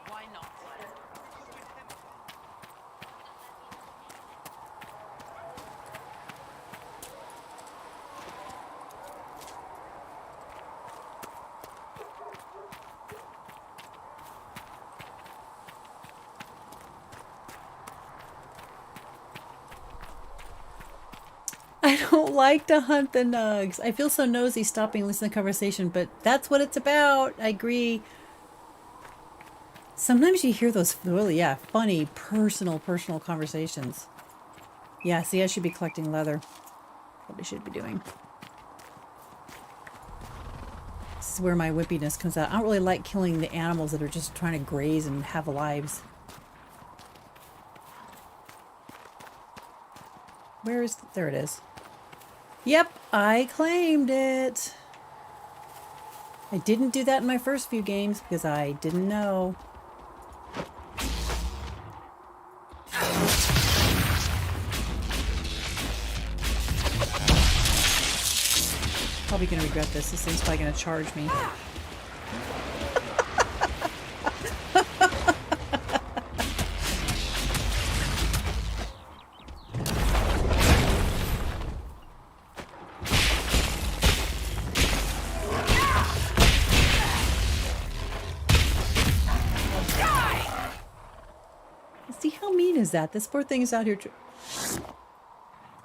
Why not? I don't like to hunt the nugs. I feel so nosy stopping and listening to the conversation, but that's what it's about. I agree. Sometimes you hear those really, funny, personal conversations. Yeah, see, I should be collecting leather. Probably should be doing. This is where my whippiness comes out. I don't really like killing the animals that are just trying to graze and have lives. Where is... There it is. Yep, I claimed it. I didn't do that in my first few games because I didn't know. Probably gonna regret this. This thing's probably gonna charge me. See how mean is that? This poor thing is out here.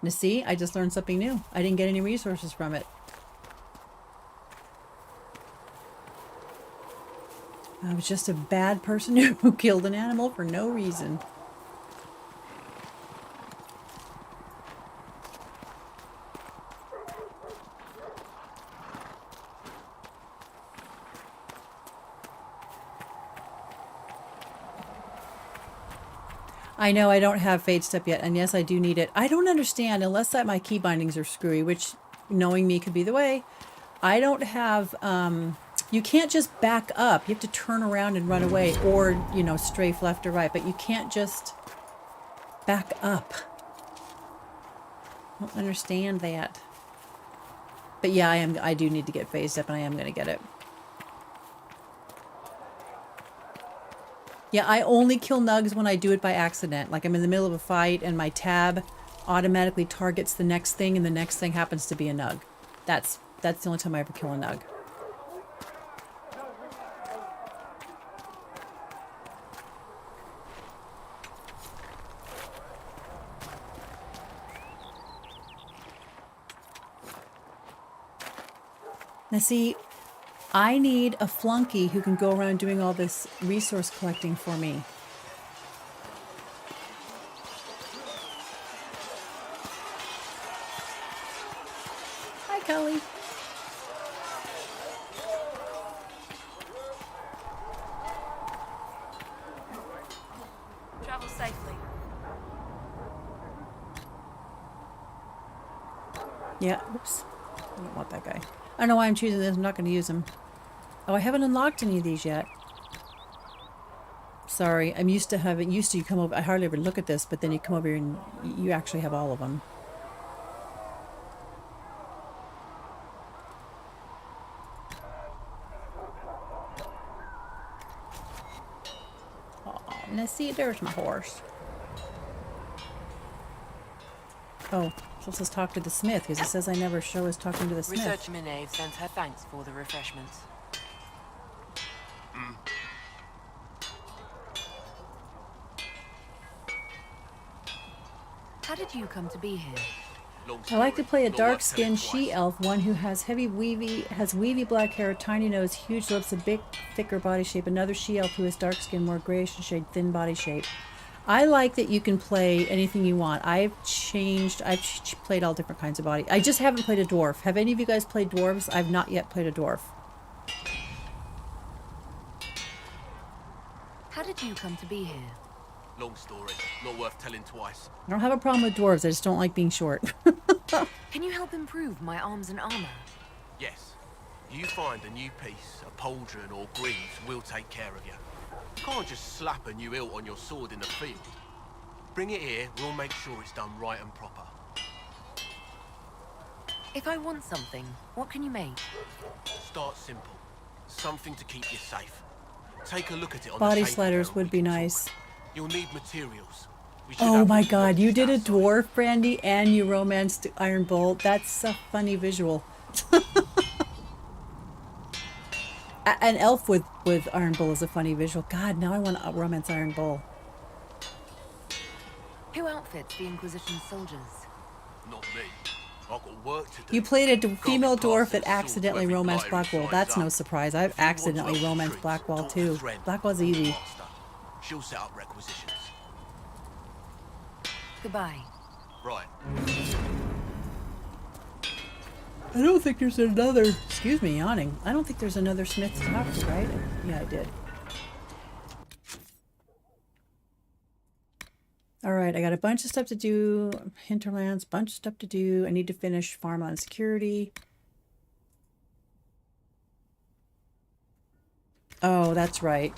Now see, I just learned something new. I didn't get any resources from it. I was just a bad person who killed an animal for no reason. I know I don't have Fade Step yet, and yes, I do need it. I don't understand, unless that my key bindings are screwy, which, knowing me, could be the way. I don't have, you can't just back up. You have to turn around and run away, or, you know, strafe left or right, but you can't just back up. I don't understand that. But yeah, I do need to get Phased Up, and I am going to get it. Yeah, I only kill nugs when I do it by accident. Like I'm in the middle of a fight and my tab automatically targets the next thing and the next thing happens to be a nug. That's the only time I ever kill a nug. Now see, I need a flunky who can go around doing all this resource collecting for me. Hi, Kelly. Travel safely. Yeah, oops. I don't want that guy. I don't know why I'm choosing this. I'm not going to use him. Oh, I haven't unlocked any of these yet. Sorry, I'm used to you come over. I hardly ever look at this, but then you come over here and you actually have all of them. Oh, let's see. There's my horse. Oh, so let's talk to the smith because it says I never show us talking to the smith. Research Minave sends her thanks for the refreshments. How did you come to be here? I like to play a dark-skinned she-elf, one who has weavy black hair, a tiny nose, huge lips, a big, thicker body shape. Another she-elf who is dark-skinned, more grayish in shade, thin body shape. I like that you can play anything you want. I've played all different kinds of body. I just haven't played a dwarf. Have any of you guys played dwarves? I've not yet played a dwarf. How did you come to be here? Long story, not worth telling twice. I don't have a problem with dwarves. I just don't like being short. Can you help improve my arms and armor? Yes. You find a new piece, a pauldron or greaves, we'll take care of you. You can't just slap a new hilt on your sword in the field. Bring it here, we'll make sure it's done right and proper. If I want something, what can you make? Start simple. Something to keep you safe. Take a look at it on Body the table sliders there, would be nice. You'll need materials. We should Oh have my one god, you did a outside. dwarf, Brandy, and you romanced Iron Bull. That's a funny visual. An elf with Iron Bull is a funny visual. God, now I want to romance Iron Bull. Who outfits the Inquisition soldiers? Not me. I've got work to do. You played a female Can't be dwarf passing that sword accidentally to every romanced blighter who Blackwall. signs That's no up. surprise. I've If you want to accidentally help the romanced troops, Blackwall talk to too. Thread, Blackwall's easy. Master. She'll set up requisitions. Goodbye. Right. I don't think there's another... Excuse me, yawning. I don't think there's another smith to talk to, right? Yeah, I did. Alright, I got a bunch of stuff to do. Hinterlands, bunch of stuff to do. I need to finish farmland security. Oh, that's right.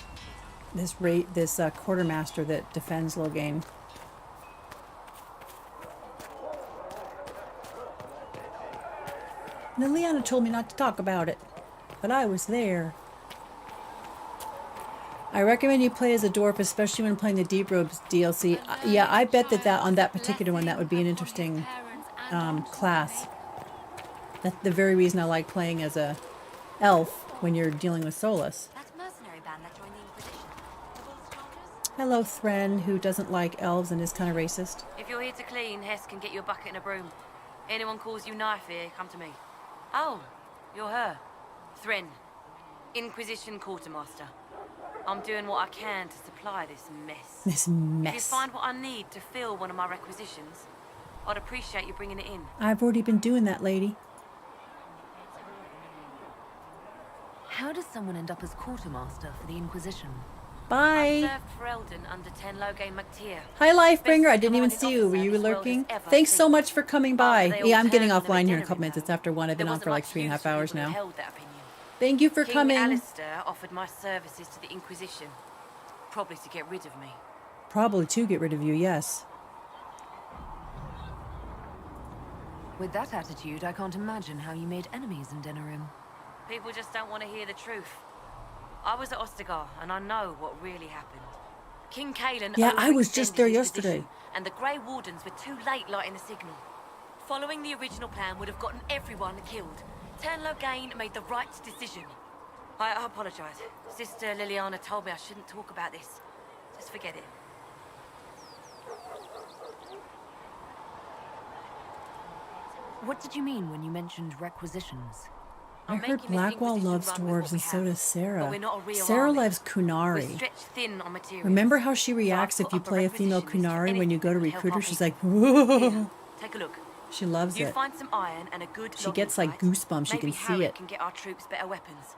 This quartermaster that defends Loghain. Liliana told me not to talk about it, but I was there. I recommend you play as a dwarf, especially when playing the Deep Robes DLC. Yeah, I bet that on that particular one, that would be an interesting class. That's the very reason I like playing as a elf when you're dealing with Solus. Hello, Thren, who doesn't like elves and is kind of racist. If you're here to clean, Hess can get you a bucket and a broom. Anyone calls you knife here, come to me. Oh, you're her. Thren, Inquisition Quartermaster. I'm doing what I can to supply this mess. This mess. If you find what I need to fill one of my requisitions, I'd appreciate you bringing it in. I've already been doing that, lady. How does someone end up as quartermaster for the Inquisition? Bye. I served for Eldon under 10 Loghain MacTier. Hi, Lifebringer. I didn't even see you. Were you lurking? Thanks so much for coming by. Yeah, I'm getting offline here in a couple minutes. It's after 1. I've been on for like 3.5 hours now. Thank you for coming. King Alistair offered my services to the Inquisition. Probably to get rid of me. Probably to get rid of you, yes. With that attitude, I can't imagine how you made enemies in Denerim. People just don't want to hear the truth. I was at Ostagar, and I know what really happened. King Cailan Yeah, I was overextended just there his yesterday. position, and the Grey Wardens were too late lighting the signal. Following the original plan would have gotten everyone killed. Turn Loghain made the right decision. I apologize. Sister Liliana told me I shouldn't talk about this. Just forget it. What did you mean when you mentioned requisitions? I heard Blackwall loves dwarves and so does Sarah. we're not a real Sarah army. loves We're Kunari. stretched thin on materials. Remember how she reacts if you play a female Kunari when you go to recruit her? She's like, whoa. Take a look. She loves You it. find some iron and a good She logging gets like site. goosebumps. You Maybe can see Harry it. can get our troops better weapons.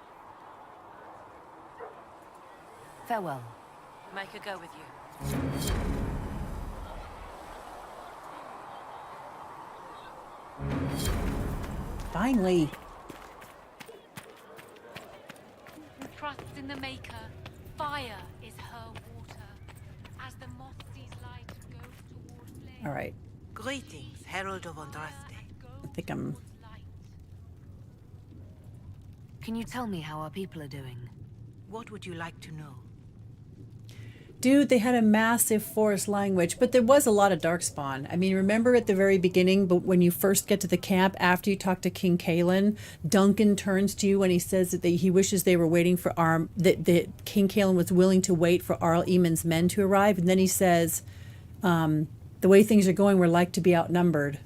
Farewell. Make her go with you. Finally. Who trusts in the Maker, fire is her water. As the moth sees light goes toward flame. All right. Greetings, Herald of Andraste. I think I'm... Can you tell me how our people are doing? What would you like to know? Dude, they had a massive forest language, but there was a lot of darkspawn. I mean, remember at the very beginning, but when you first get to the camp, after you talk to King Kalen, Duncan turns to you and he says that he wishes they were waiting for that King Kalen was willing to wait for Arl Eamon's men to arrive. And then he says, the way things are going, we're like to be outnumbered.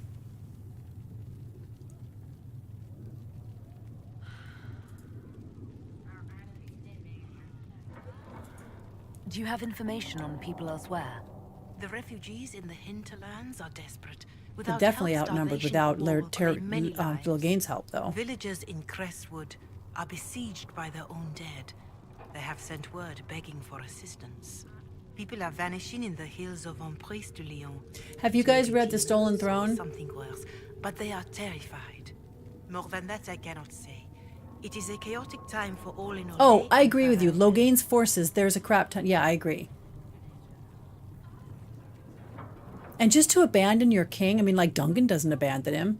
Do you have information on people elsewhere? The refugees in the hinterlands are desperate. They're definitely outnumbered without Logain's help, though. Villagers in Crestwood are besieged by their own dead. They have sent word begging for assistance. People are vanishing in the hills of Emprise de Lyon. Have you guys read The Stolen Throne? Something worse, but they are terrified. More than that, I cannot say. It is a chaotic time for all in all. Oh, I agree with you. Logain's forces, there's a crap ton. Yeah, I agree. And just to abandon your king, I mean, like Duncan doesn't abandon him.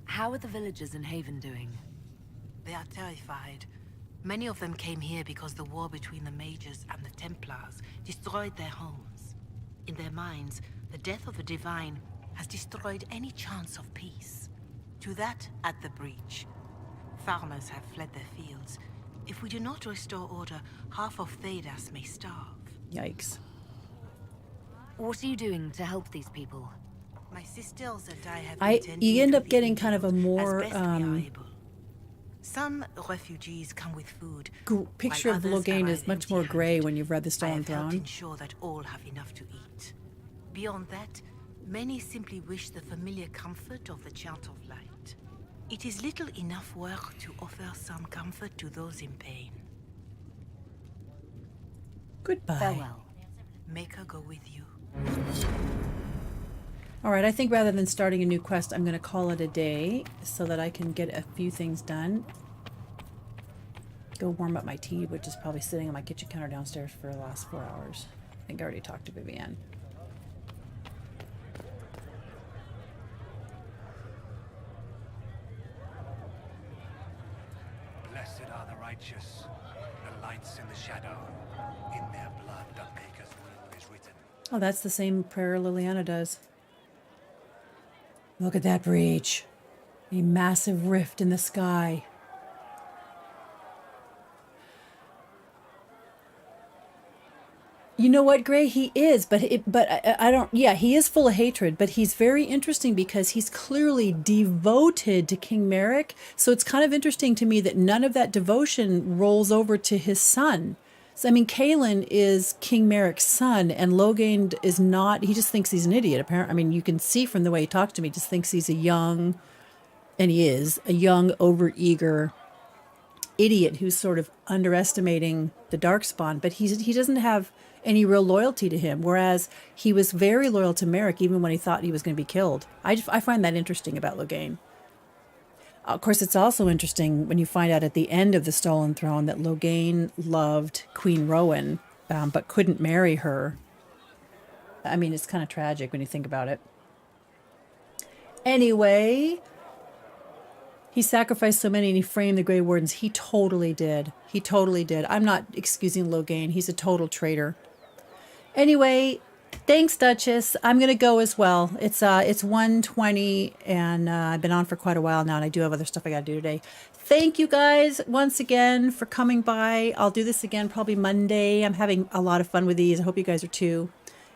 How are the villagers in Haven doing? They are terrified. Many of them came here because the war between the Mages and the Templars destroyed their homes. In their minds, the death of the Divine has destroyed any chance of peace. To that, at the breach. Farmers have fled their fields. If we do not restore order, half of Thedas may starve. Yikes. What are you doing to help these people? My sisters and I have you end up getting kind of a more some refugees come with food. Picture of Logain is much more gray when you've read The Stolen Throne. I have helped ensure that all have enough to eat. Beyond that, many simply wish the familiar comfort of the Chant of Light. It is little enough work to offer some comfort to those in pain. Goodbye. Farewell. Make her go with you. All right, I think rather than starting a new quest, I'm going to call it a day so that I can get a few things done. Go warm up my tea, which is probably sitting on my kitchen counter downstairs for the last 4 hours. I think I already talked to Vivienne. Blessed are the righteous, the lights in the shadow. In their blood the Maker's will is written. Oh, that's the same prayer Liliana does. Look at that breach. A massive rift in the sky. You know what, Gray? He is, but I don't. Yeah, he is full of hatred, but he's very interesting because he's clearly devoted to King Merrick. So it's kind of interesting to me that none of that devotion rolls over to his son. So, I mean, Kalen is King Merrick's son, and Logain is not. He just thinks he's an idiot. Apparently, I mean, you can see from the way he talks to me, just thinks he's a young, and he is a young, overeager idiot who's sort of underestimating the Darkspawn. But he doesn't have any real loyalty to him, whereas he was very loyal to Merrick even when he thought he was going to be killed. I find that interesting about Logain. Of course, it's also interesting when you find out at the end of The Stolen Throne that Logain loved Queen Rowan, but couldn't marry her. I mean, it's kind of tragic when you think about it. Anyway, he sacrificed so many and he framed the Grey Wardens. He totally did. He totally did. I'm not excusing Logain. He's a total traitor. Anyway, thanks, Duchess. I'm going to go as well. It's 1:20 and I've been on for quite a while now and I do have other stuff I got to do today. Thank you guys once again for coming by. I'll do this again probably Monday. I'm having a lot of fun with these. I hope you guys are too.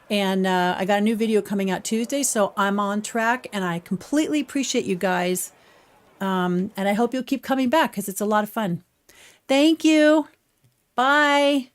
And I got a new video coming out Tuesday, so I'm on track and I completely appreciate you guys. And I hope you'll keep coming back because it's a lot of fun. Thank you. Bye.